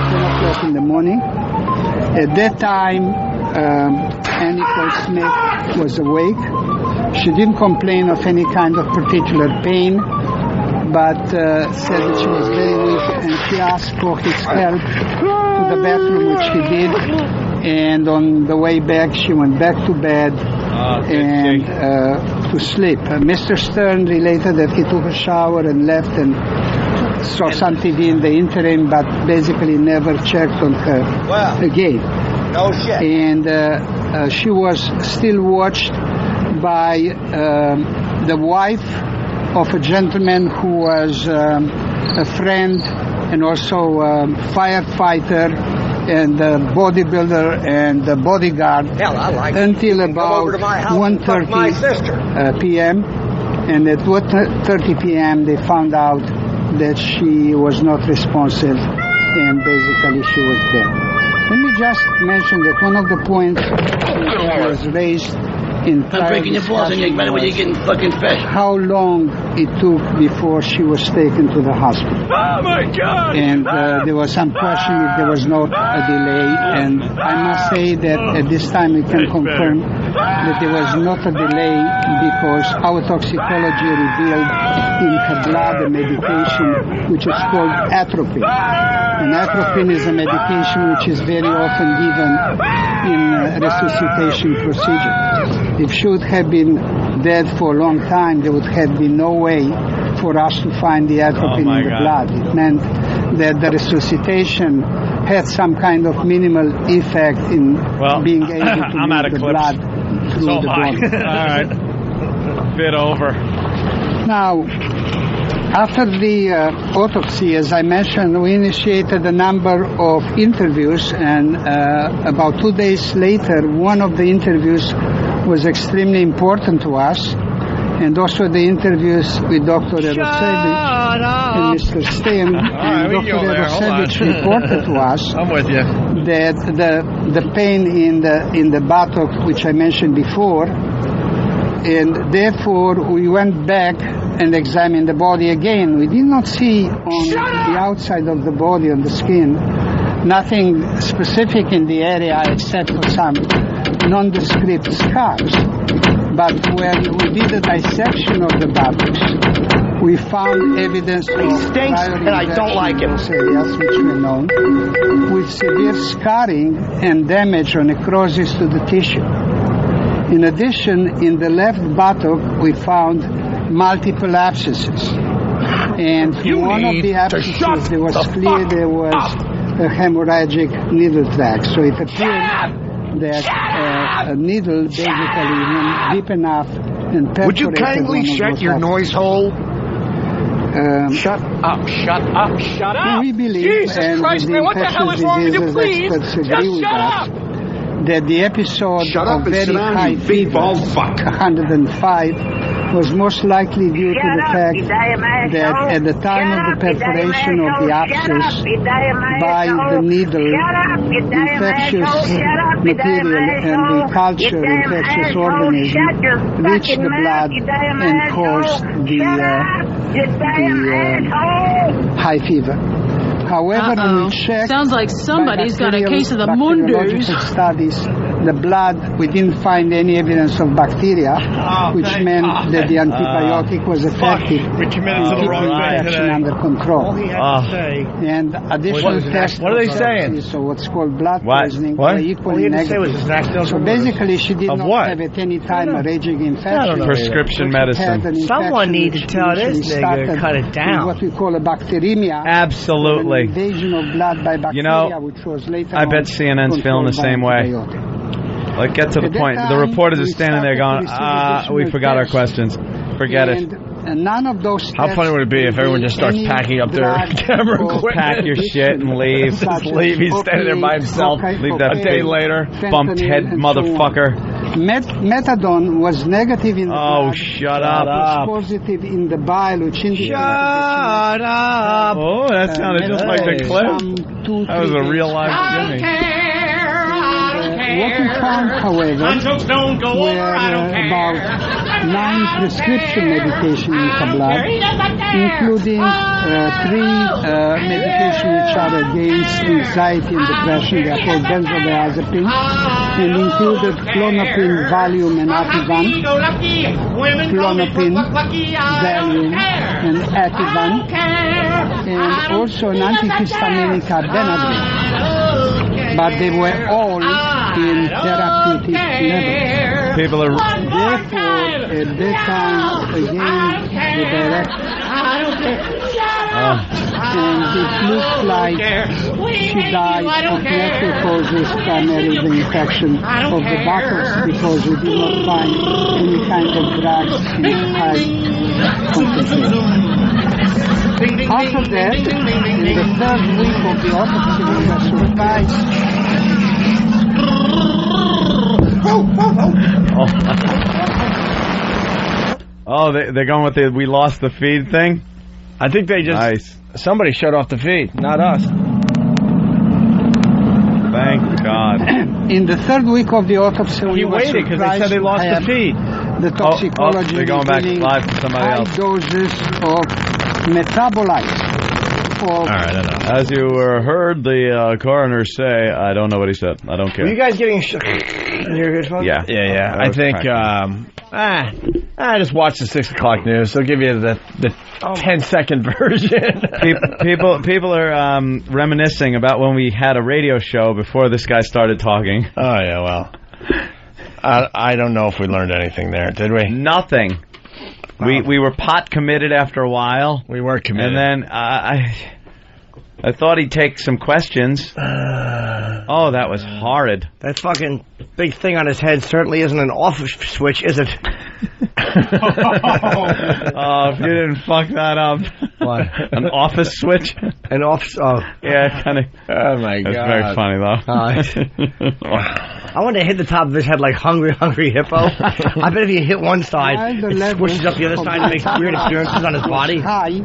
10 o'clock in the morning. At that time, Anna Nicole Smith was awake. She didn't complain of any kind of particular pain, but said that she was very weak, and she asked for his help to the bathroom, which he did. And on the way back, she went back to bed and to sleep. Mr. Stern related that he took a shower and left and saw some TV in the interim, but basically never checked on her again. No shit. And she was still watched by the wife of a gentleman who was a friend and also a firefighter and a bodybuilder and a bodyguard until about 1:30 p.m. And at 1:30 p.m. they found out that she was not responsive and basically she was dead. Let me just mention that one of the points that was raised in prior discussion was how long it took before she was taken to the hospital. Oh my God! And there was some question if there was not a delay, and I must say that at this time we can confirm that there was not a delay because our toxicology revealed in her blood a medication which is called atropine. And atropine is a medication which is very often given in resuscitation procedure. If she would have been dead for a long time, there would have been no way for us to find the atropine in the blood. It meant that the resuscitation had some kind of minimal effect in being able to move the blood through the body. All right. Bit over. Now, after the autopsy, as I mentioned, we initiated a number of interviews, and about 2 days later, one of the interviews was extremely important to us, and also the interviews with Dr. Erosevich and Mr. Steen. And Dr. Erosevich reported to us that the pain in the buttock, which I mentioned before, and therefore we went back and examined the body again. We did not see on the outside of the body, on the skin, nothing specific in the area except for some nondescript scars. But when we did a dissection of the buttocks, we found evidence of prior and I don't like it. Areas which were known, with severe scarring and damage or necrosis to the tissue. In addition, in the left buttock, we found multiple abscesses. And from one of the abscesses, there was clear there was a hemorrhagic needle track. So it appeared that a needle basically went deep enough and perforated. Would you kindly shut your noise hole? Shut up, shut up, shut up! We believe, Jesus and Christ, the man, what the hell is wrong with you, infectious please? diseases experts Just agree with shut us up! that the episode of very high fever, 105, was most likely due to the fact that at the time of the perforation of the abscess by the needle, infectious material and the culture infectious organism reached the blood and caused the high fever. However, when we checked, sounds like somebody's got a case of the bacteriological Mundus. studies, the blood, we didn't find any evidence of bacteria, which meant that the antibiotic was effective in keeping infection under control. And additional tests, what are they saying? So what's called blood poisoning, What? were equally negative. So basically, she did not have at any time a raging infection. Prescription medicine. Someone needs to tell this nigga to cut it down. What we call a bacteremia. Absolutely. Invasion of blood by bacteria, You know, which was later I bet CNN's feeling the same way. Like, get to the point. The reporters are standing there going, we forgot our questions. Forget it. And none of those. How funny would it be if everyone just starts packing up their camera equipment? Pack your shit and leave. Just leave. He's standing there by himself. Leave that a day later. Bumped head motherfucker. Methadone was negative in the blood. Shut up. Was positive in the bile, which indicated Shut up. Oh, that sounded just like the clip. That was a real live Jimmy. What we found, however, were about 9 prescription medications in the blood, including 3 medications which are against anxiety and depression. They are called benzodiazepines, and included Klonopin, Valium, and Ativan. Klonopin, Valium, and Ativan, and also an antihistaminic Benadryl. But they were all in therapeutic levels. People are. Therefore, at that time, again, the director. And it looks like she died of natural causes, primarily the infection of the buttocks, because we did not find any kind of drugs in high concentration. After that, in the 3rd week of the autopsy, we were surprised. Oh, they're going with the we lost the feed thing? I think they just... Somebody shut off the feed, not us. Thank God. In the 3rd week of the autopsy, we were waited because they said they lost the feed. The toxicology they're going back live to somebody high else. doses of metabolites. All right, I know. As you heard the coroner say, I don't know what he said. I don't care. Were you guys getting in your earphones? Yeah. I think, I just watch the 6 o'clock news. They'll give you the 10-second version. people are reminiscing about when we had a radio show before this guy started talking. Oh, yeah, well. I don't know if we learned anything there, did we? Nothing. We were pot committed after a while. We were committed. And then I thought he'd take some questions. Oh, that was horrid. That fucking big thing on his head certainly isn't an off switch, is it? Oh, if you didn't fuck that up. What? An office switch? An office... Oh. Yeah, kind of. Oh, my God. That's very funny, though. I want to hit the top of his head like Hungry Hippo. I bet if you hit one side, it squishes up the other side and makes weird appearances on his body. High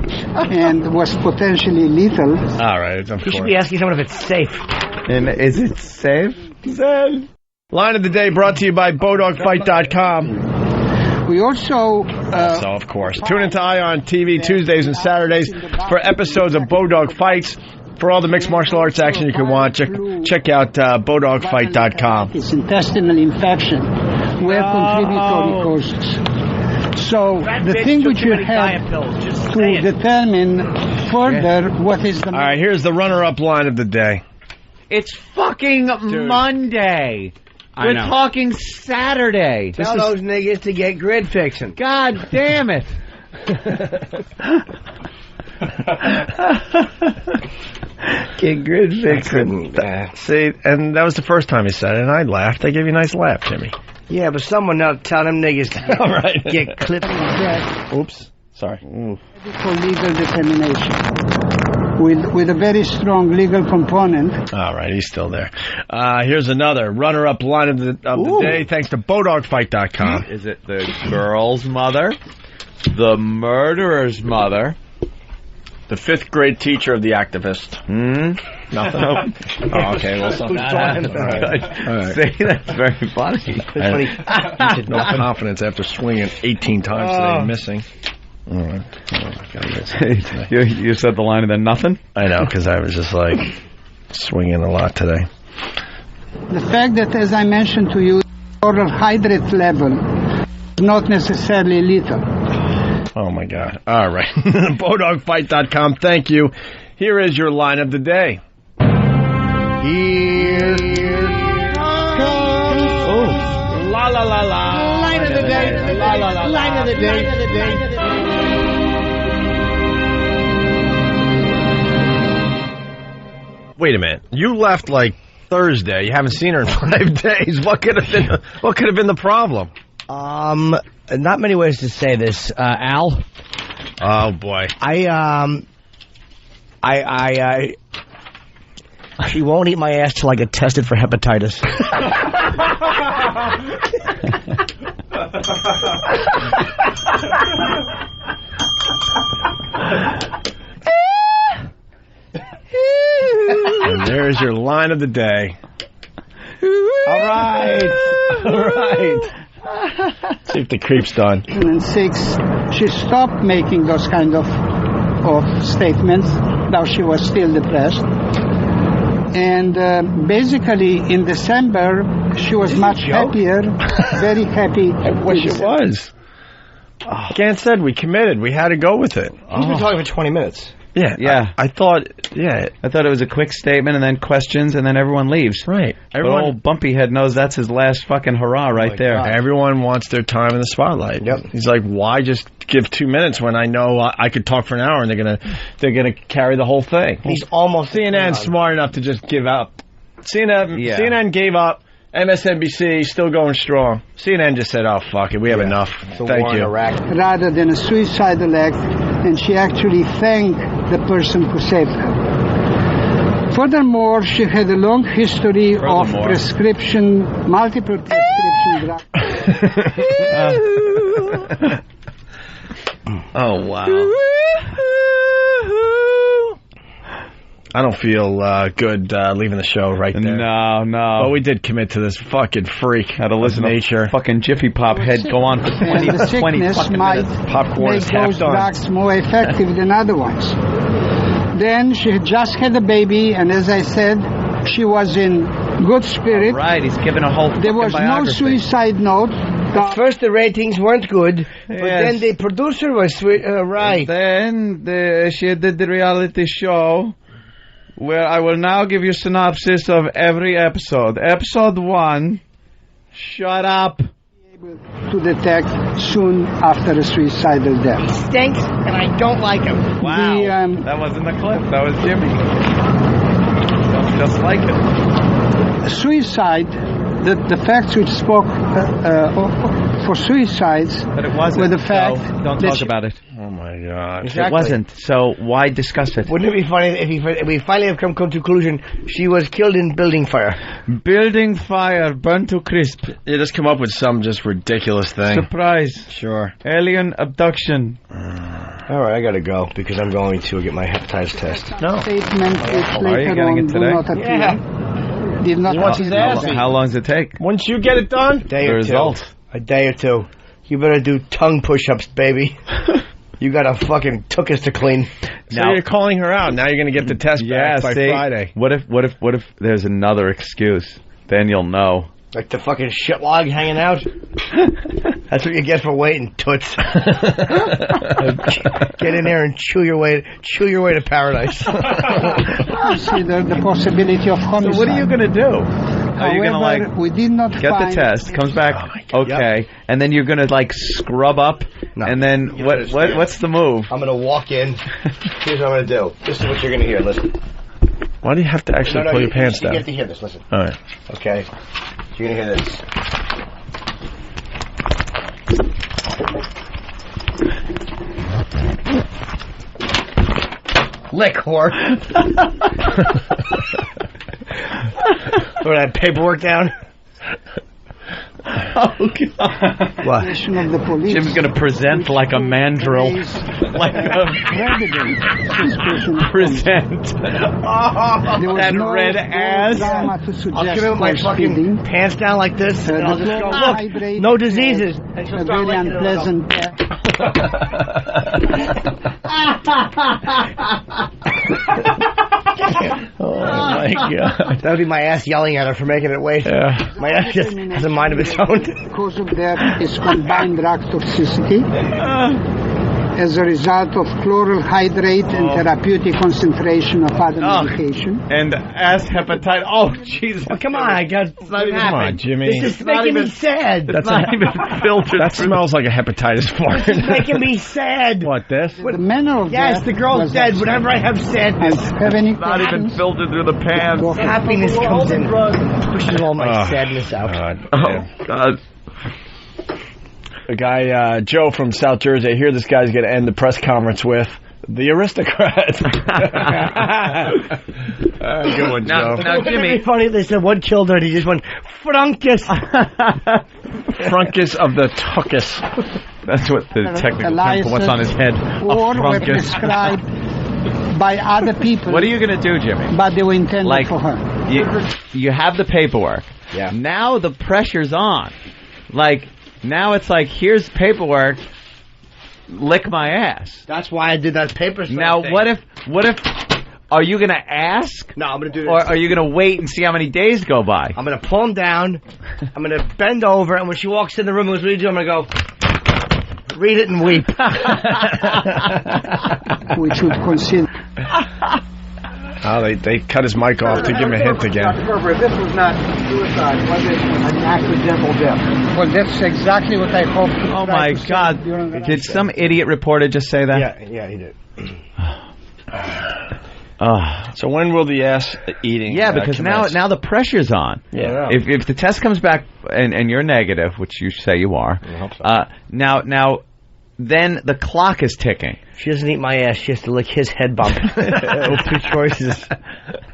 and was potentially lethal. All right, of You course. should be asking someone if it's safe. And is it safe? Line of the day brought to you by BowDogFight.com. We also... So, of course. Tune into Ion TV Tuesdays and Saturdays for episodes of Bowdog Fights. For all the mixed martial arts action you can watch, check out BowDogFight.com. It's intestinal infection where contributory causes. So the thing which you have to determine further what is the... All right, here's the runner-up line of the day. It's fucking Monday. We're talking Saturday. Tell those niggas to get grid fixing. God damn it. Get grid fixing. See, and that was the first time he said it, and I laughed. I gave you a nice laugh, Jimmy. Yeah, but someone now tell them niggas to All right. get clipped in the death. Oops. Sorry. For legal determination. With a very strong legal component. All right, he's still there. Here's another runner-up line of the day, thanks to BowDogFight.com. Is it the girl's mother? The murderer's mother? The fifth grade teacher of the activist. Nothing. Oh, okay. Well, something. All right. See, that's very funny. No confidence after swinging 18 times today, missing. All right. You said the line and then nothing? I know, because I was just like swinging a lot today. The fact that, as I mentioned to you, oral hydrate level is not necessarily lethal. Oh, my God. All right. BowDogFight.com. Thank you. Here is your line of the day. Here comes... Oh. La, la, la, la. Line of the day. La, la, la, la. Line of the day. Wait a minute. You left like Thursday. You haven't seen her in 5 days. What could have been the problem? Not many ways to say this, Al. Oh boy. She won't eat my ass till I get tested for hepatitis. And there's your line of the day. All right. See if the creep's done. And 6, she stopped making those kind of statements. Now she was still depressed. And basically in December, she was much happier, very happy. I wish it was. Gant said we committed. We had to go with it. He's been talking for 20 minutes. Yeah. I thought it was a quick statement and then questions and then everyone leaves. Right. Everyone, old Bumpy Head knows that's his last fucking hurrah right there. God. Everyone wants their time in the spotlight. Yep. He's like, why just give 2 minutes when I know I could talk for an hour and they're gonna carry the whole thing. He's almost CNN's smart enough to just give up. CNN gave up. MSNBC still going strong. CNN just said, "Oh fuck it, we have enough. Thank you." Rather than a suicidal act, and she actually thanked the person who saved her. Furthermore, she had a long history of multiple prescription drugs. Oh wow. I don't feel good leaving the show right there. No. But we did commit to this fucking freak. Had to listen nature. To fucking Jiffy Pop head go on for 20 fucking minutes. Popcorn is half those done. drugs more effective than other ones. Then she had just had a baby, and as I said, she was in good spirit. Right, he's given a whole There was no suicide note. At first the ratings weren't good, but then the producer was right. And then she did the reality show, where I will now give you a synopsis of every episode. Episode 1, Shut up. To detect soon after a suicidal death. Stinks, and I don't like him. Wow. That wasn't the clip. That was Jimmy. Just like it. Suicide, the facts which spoke for suicides But it wasn't. were the fact So don't that talk about it. Oh my God! It wasn't. So why discuss it? Wouldn't it be funny if we finally have come to a conclusion she was killed in building fire? Building fire, burnt to crisp. You just come up with some just ridiculous thing. Surprise. Sure. Alien abduction. All right, I gotta go because I'm going to get my hepatitis test. No. statement which Are you later getting on it do today? not appear. Did not appear. How long does it take? Once you get it done, Day The or results. two. A day or two. You better do tongue push-ups, baby. You got a fucking tuchus to clean. so you're calling her out. Now you're going to get the test back by Friday. What if there's another excuse? Then you'll know. Like the fucking shit log hanging out. That's what you get for waiting, toots. Get in there and chew your way to paradise. Consider the possibility of homicide. So what are you going to do? Are you However, going to we did not get find the test, comes back okay, and then you're going to scrub up, and then what's the move? I'm going to walk in. Here's what I'm going to do. This is what you're going to hear. Listen. Why do you have to actually pull your pants down? You have to hear this. Listen. All right. Okay. You're going to hear this. Lick, whore. Throw that paperwork down. Oh, God. What? Of the police, Jim's going to present like a mandrill. Like a present. That red ass. I'll give him my fucking pants down like this, and I'll just go, look, no diseases. A very unpleasant. Oh my God. That would be my ass yelling at her for making it wait. Yeah. My ass just has a mind of its own. The cause of death is combined drug toxicity as a result of chloral hydrate and therapeutic concentration of other medication. And ass hepatitis. Oh, Jesus. Oh, come on, I got. Come on, Jimmy. This is making me sad. That's not even filtered. That smells like a hepatitis fart. This is making me sad. What, this? The manner of Yes, death the girl's dead. Whenever I have sadness, have any Not even filtered through the pants. happiness comes in, pushes all my sadness out. Oh, God. The guy, Joe from South Jersey, I hear this guy's going to end the press conference with the aristocrat. Good one, Joe. Now, Jimmy. It's funny, they said one killed her and he just went, Frunkus. Frunkus of the tuchus. That's what the technical term for what's on his head. Or were prescribed by other people. What are you going to do, Jimmy? But they were intended for her. You have the paperwork. Yeah. Now the pressure's on. Now it's here's paperwork. Lick my ass. That's why I did that paper stuff. Now, thing. what if? Are you going to ask? No, I'm going to do this. Or are you going to wait and see how many days go by? I'm going to pull him down. I'm going to bend over, and when she walks in the room, what do you do? I'm going to go, read it and weep. Which would consider. Oh, they cut his mic off to give him a hint again. This was not suicide, was it? An accidental death. Well, that's exactly what I hoped. Oh my God! Did some idiot reporter just say that? Yeah, he did. So when will the ass eating? Yeah, because now the pressure's on. Yeah. If the test comes back and you're negative, which you say you are, I hope so. now then the clock is ticking. She doesn't eat my ass. She has to lick his head bump. Those two choices.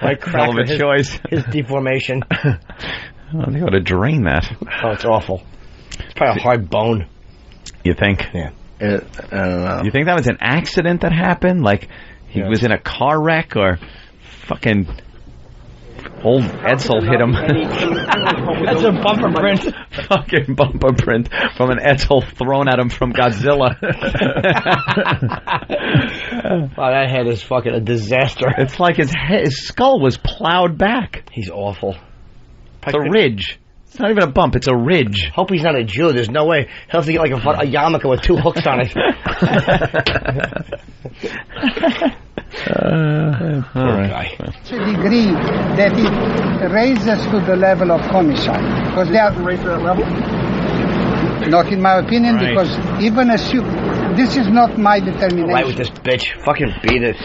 My crack Hell of a choice. His deformation. They ought to drain that. Oh, it's awful. It's probably a hard bone. You think? Yeah. I don't know. You think that was an accident that happened? Like he was in a car wreck or fucking old Edsel hit him? That's a bumper print. Fucking bumper print from an Edsel thrown at him from Godzilla. Wow, that head is fucking a disaster. It's like his skull was plowed back. He's awful. It's a ridge. It's not even a bump, it's a ridge. Hope he's not a Jew. There's no way. He'll have to get like a yarmulke with two hooks on it. Poor guy. To a degree that it raises to the level of homicide. Because they are raised to that level? Not in my opinion, because even this is not my determination. Right with this bitch. Fucking beat it.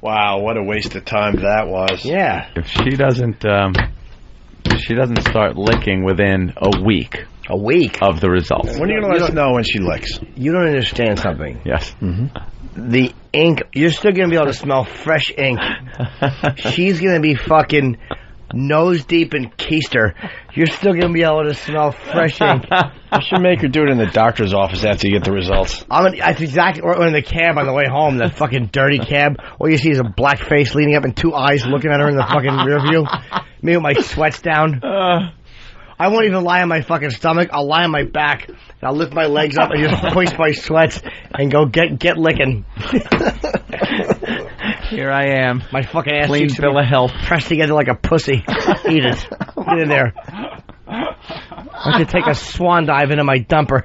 Wow, what a waste of time that was. Yeah. If she doesn't start licking within a week of the results. When are you going to let us know when she licks? You don't understand something. Yes. The ink, you're still going to be able to smell fresh ink. She's going to be fucking nose deep in keister. You're still going to be able to smell fresh ink. You should make her do it in the doctor's office after you get the results. That's exactly, or in the cab on the way home, that fucking dirty cab. All you see is a black face leaning up and two eyes looking at her in the fucking rear view. Me with my sweats down. I won't even lie on my fucking stomach. I'll lie on my back. And I'll lift my legs up and just hoist my sweats and go get licking. Here I am. My fucking ass clean bill of health. Pressed together like a pussy. Eat it. Get in there. I could take a swan dive into my dumper.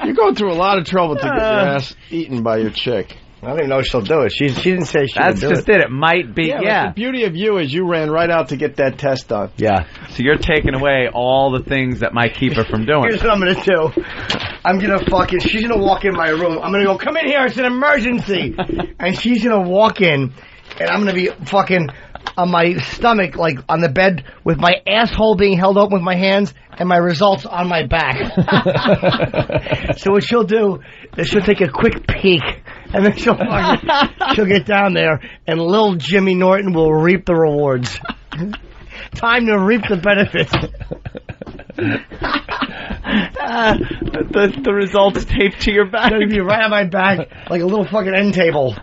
You're going through a lot of trouble to get your ass eaten by your chick. I don't even know if she'll do it. She didn't say she would do it. That's just it. It might be, yeah. The beauty of you is you ran right out to get that test done. Yeah. So you're taking away all the things that might keep her from doing it. Here's what I'm going to do. I'm going to fucking, she's going to walk in my room. I'm going to go, come in here, it's an emergency. And she's going to walk in, and I'm going to be fucking on my stomach, like on the bed, with my asshole being held open with my hands and my results on my back. So what she'll do is she'll take a quick peek, and then she'll get down there, and little Jimmy Norton will reap the rewards. Time to reap the benefits. The results taped to your back. It'll be right on my back, like a little fucking end table.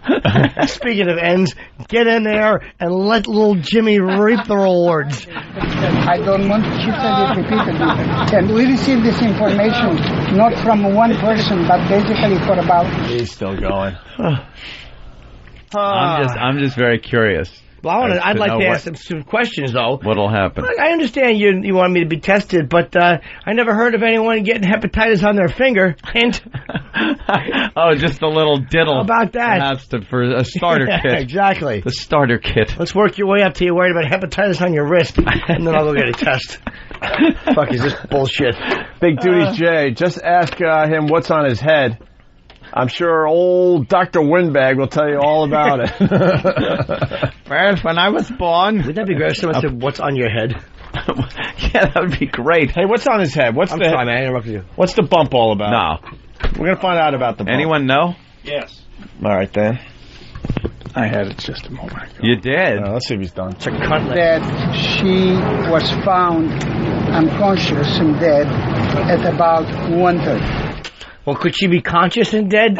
Speaking of ends, get in there and let little Jimmy reap the rewards. I don't want to tell you repeatedly. And we received this information not from one person, but basically for about... He's still going. I'm just very curious. Well, I'd like to ask him some questions, though. What'll happen? I understand you want me to be tested, but I never heard of anyone getting hepatitis on their finger. Hint. Oh, just a little diddle. How about that? Perhaps for a starter kit. Exactly. The starter kit. Let's work your way up till you're worried about hepatitis on your wrist, and then I'll go get a test. Fuck is this bullshit? Big Duty Jay, just ask him what's on his head. I'm sure old Dr. Windbag will tell you all about it. Well, when I was born... Wouldn't that be great if someone said, what's on your head? Yeah, that would be great. Hey, what's on his head? I'm sorry, man, I interrupted you. What's the bump all about? No. We're going to find out about the bump. Anyone know? Yes. All right, then. I had it just a moment ago. You did? Let's see if he's done. That she was found unconscious and dead at about 1:30. Well, could she be conscious and dead?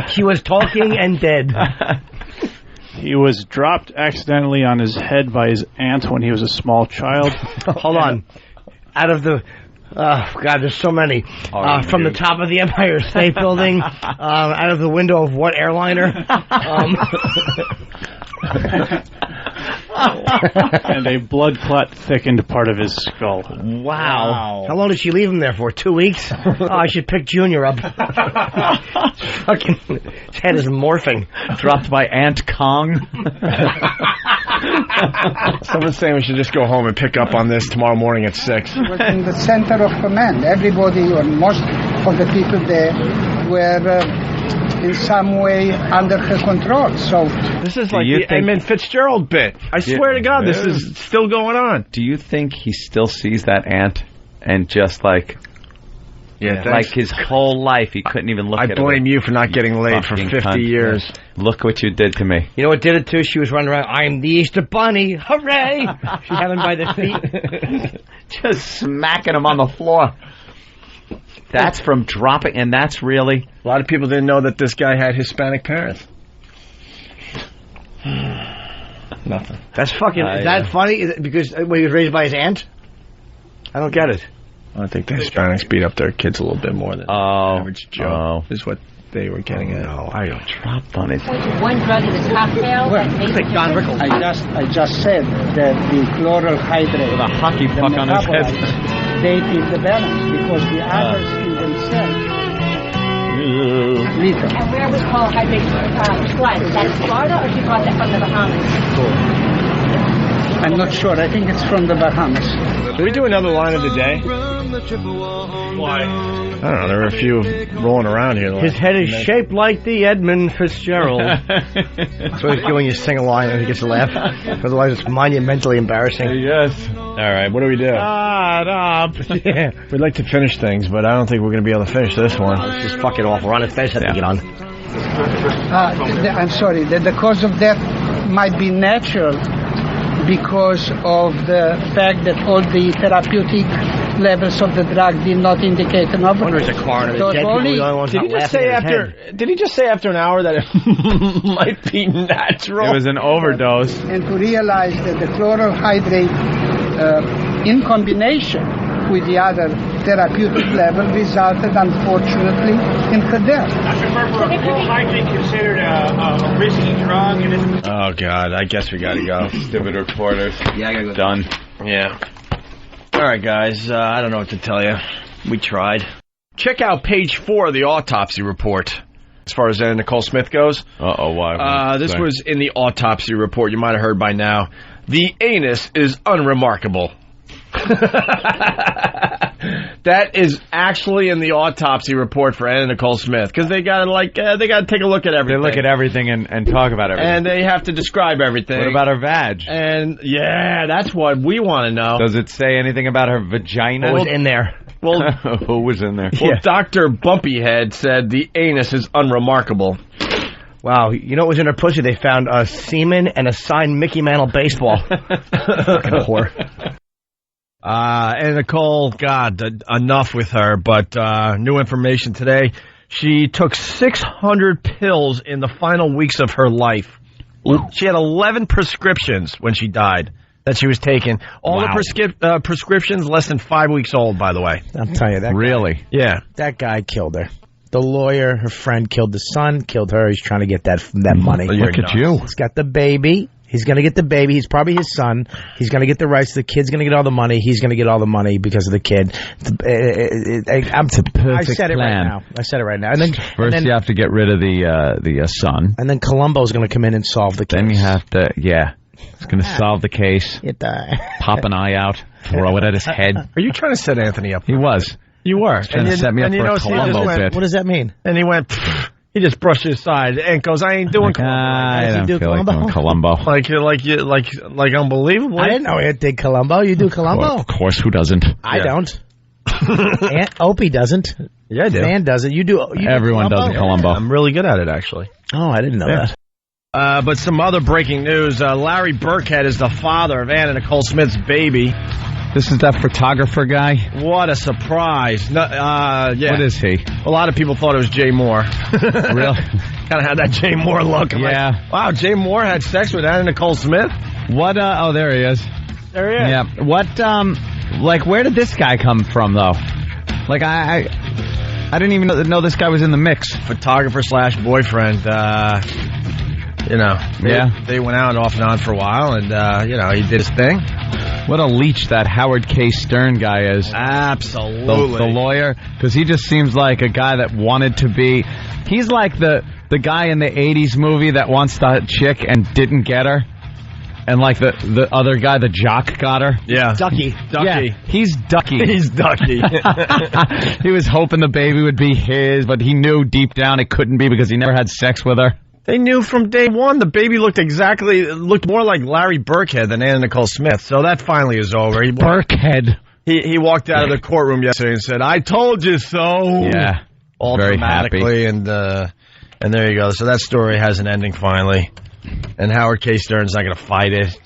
She was talking and dead. He was dropped accidentally on his head by his aunt when he was a small child. Hold on. Out of the... God, there's so many. From the top of the Empire State Building, out of the window of what airliner? And a blood clot thickened part of his skull. Wow. How long did she leave him there for? 2 weeks? Oh, I should pick Junior up. Fucking, his head is morphing. Dropped by Aunt Kong. Someone's saying we should just go home and pick up on this tomorrow morning at 6. She was in the center of command. Everybody, or most of the people there, were in some way under her control. So this is like the Edmund Fitzgerald bit. I swear to God, this is still going on. Do you think he still sees that aunt and just like... Yeah, like his whole life, he couldn't even look at her. I blame you for not getting laid for 50 years. Look what you did to me. You know what did it too? She was running around, I'm the Easter Bunny, hooray! She had him by the feet. Just smacking him on the floor. That's from dropping, and that's really... A lot of people didn't know that this guy had Hispanic parents. Nothing. That's fucking... is that funny? Is it because he was raised by his aunt? I don't get it. I think the Hispanics beat up their kids a little bit more than average Joe. Is what they were getting at. No, I don't. Dropped on it. One drug in the cocktail. Well, I just said that the chloral hydrate, with a hockey puck on his head, they keep the balance because the others in themselves lead And where was Paula Hydrate fled? Is that in Florida, or she brought that from the Bahamas? I'm not sure. I think it's from the Bahamas. Can we do another line of the day? Why? I don't know. There are a few rolling around here. His head is shaped like the Edmund Fitzgerald. That's what when you sing a line and he gets a laugh. Otherwise, it's monumentally embarrassing. Yes. All right. What do we do? Yeah. We'd like to finish things, but I don't think we're going to be able to finish this one. Let's just fuck it off. We're on it fast. Have to get on. I'm sorry. The cause of death might be natural because of the fact that all the therapeutic levels of the drug did not indicate an overdose. The coroner, the dead people, the only ones not laughing at his head. Did he just say after an hour that it might be natural? It was an overdose. And to realize that the chloral hydrate, in combination with the other therapeutic level, resulted, unfortunately, in her death. Dr. Burr, is chloral hydrate considered a risky drug? Oh, God. I guess we got to go. Stupid reporters. Yeah, I got to go. Done. Yeah. All right, guys. I don't know what to tell you. We tried. Check out page 4 of the autopsy report. As far as Anna Nicole Smith goes. Why? This was in the autopsy report. You might have heard by now. The anus is unremarkable. That is actually in the autopsy report for Anna Nicole Smith, because they got to take a look at everything. They look at everything and talk about everything. And they have to describe everything. What about her vag? And yeah, that's what we want to know. Does it say anything about her vagina? What was in there? Well, who was in there? Well, Dr. Bumpyhead said the anus is unremarkable. Wow, you know what was in her pussy? They found a semen and a signed Mickey Mantle baseball. Fucking whore. And Nicole, God, enough with her, but new information today. She took 600 pills in the final weeks of her life. She had 11 prescriptions when she died that she was taking. All the prescriptions less than 5 weeks old, by the way. I'm telling you, that really? Yeah. That guy killed her. The lawyer, her friend, killed the son, killed her. He's trying to get that money. Look at you. He's got the baby. He's going to get the baby. He's probably his son. He's going to get the rights. The kid's going to get all the money. He's going to get all the money because of the kid. It's a perfect I said it plan. right now. I said it right now. And then, First, you have to get rid of the son. And then Columbo's going to come in and solve the case. Then you have to, it's going to solve the case. Pop an eye out. Throw it at his head. Are you trying to set Anthony up? He was. You were. Trying to set me up for a Columbo bit. What does that mean? And he went... He just brushed his side and goes, I ain't doing Columbo. I don't feel like doing Columbo. Like unbelievable. I didn't know he did Columbo. You do Columbo? Well, of course, who doesn't? I don't. Opie doesn't. Yeah, I do. Dan does it. You do. Everyone does a Columbo. I'm really good at it, actually. Oh, I didn't know that. But some other breaking news. Larry Birkhead is the father of Anna Nicole Smith's baby. This is that photographer guy? What a surprise. Yeah. What is he? A lot of people thought it was Jay Moore. Really? Kind of had that Jay Moore look. Yeah. Like, wow, Jay Moore had sex with Anna Nicole Smith? What, oh, there he is. There he is. Yeah. What, where did this guy come from, though? Like, I didn't even know this guy was in the mix. Photographer / boyfriend, They went out off and on for a while, and, he did his thing. What a leech that Howard K. Stern guy is. Absolutely. The lawyer, because he just seems like a guy that wanted to be... He's like the guy in the 80s movie that wants the chick and didn't get her. And like the other guy, the jock, got her. Yeah. Ducky. Yeah, he's Ducky. He's Ducky. He was hoping the baby would be his, but he knew deep down it couldn't be because he never had sex with her. They knew from day one the baby looked more like Larry Birkhead than Anna Nicole Smith. So that finally is over. Birkhead. He walked out of the courtroom yesterday and said, "I told you so." Yeah. All very dramatically, happy. And there you go. So that story has an ending finally. And Howard K. Stern's not going to fight it.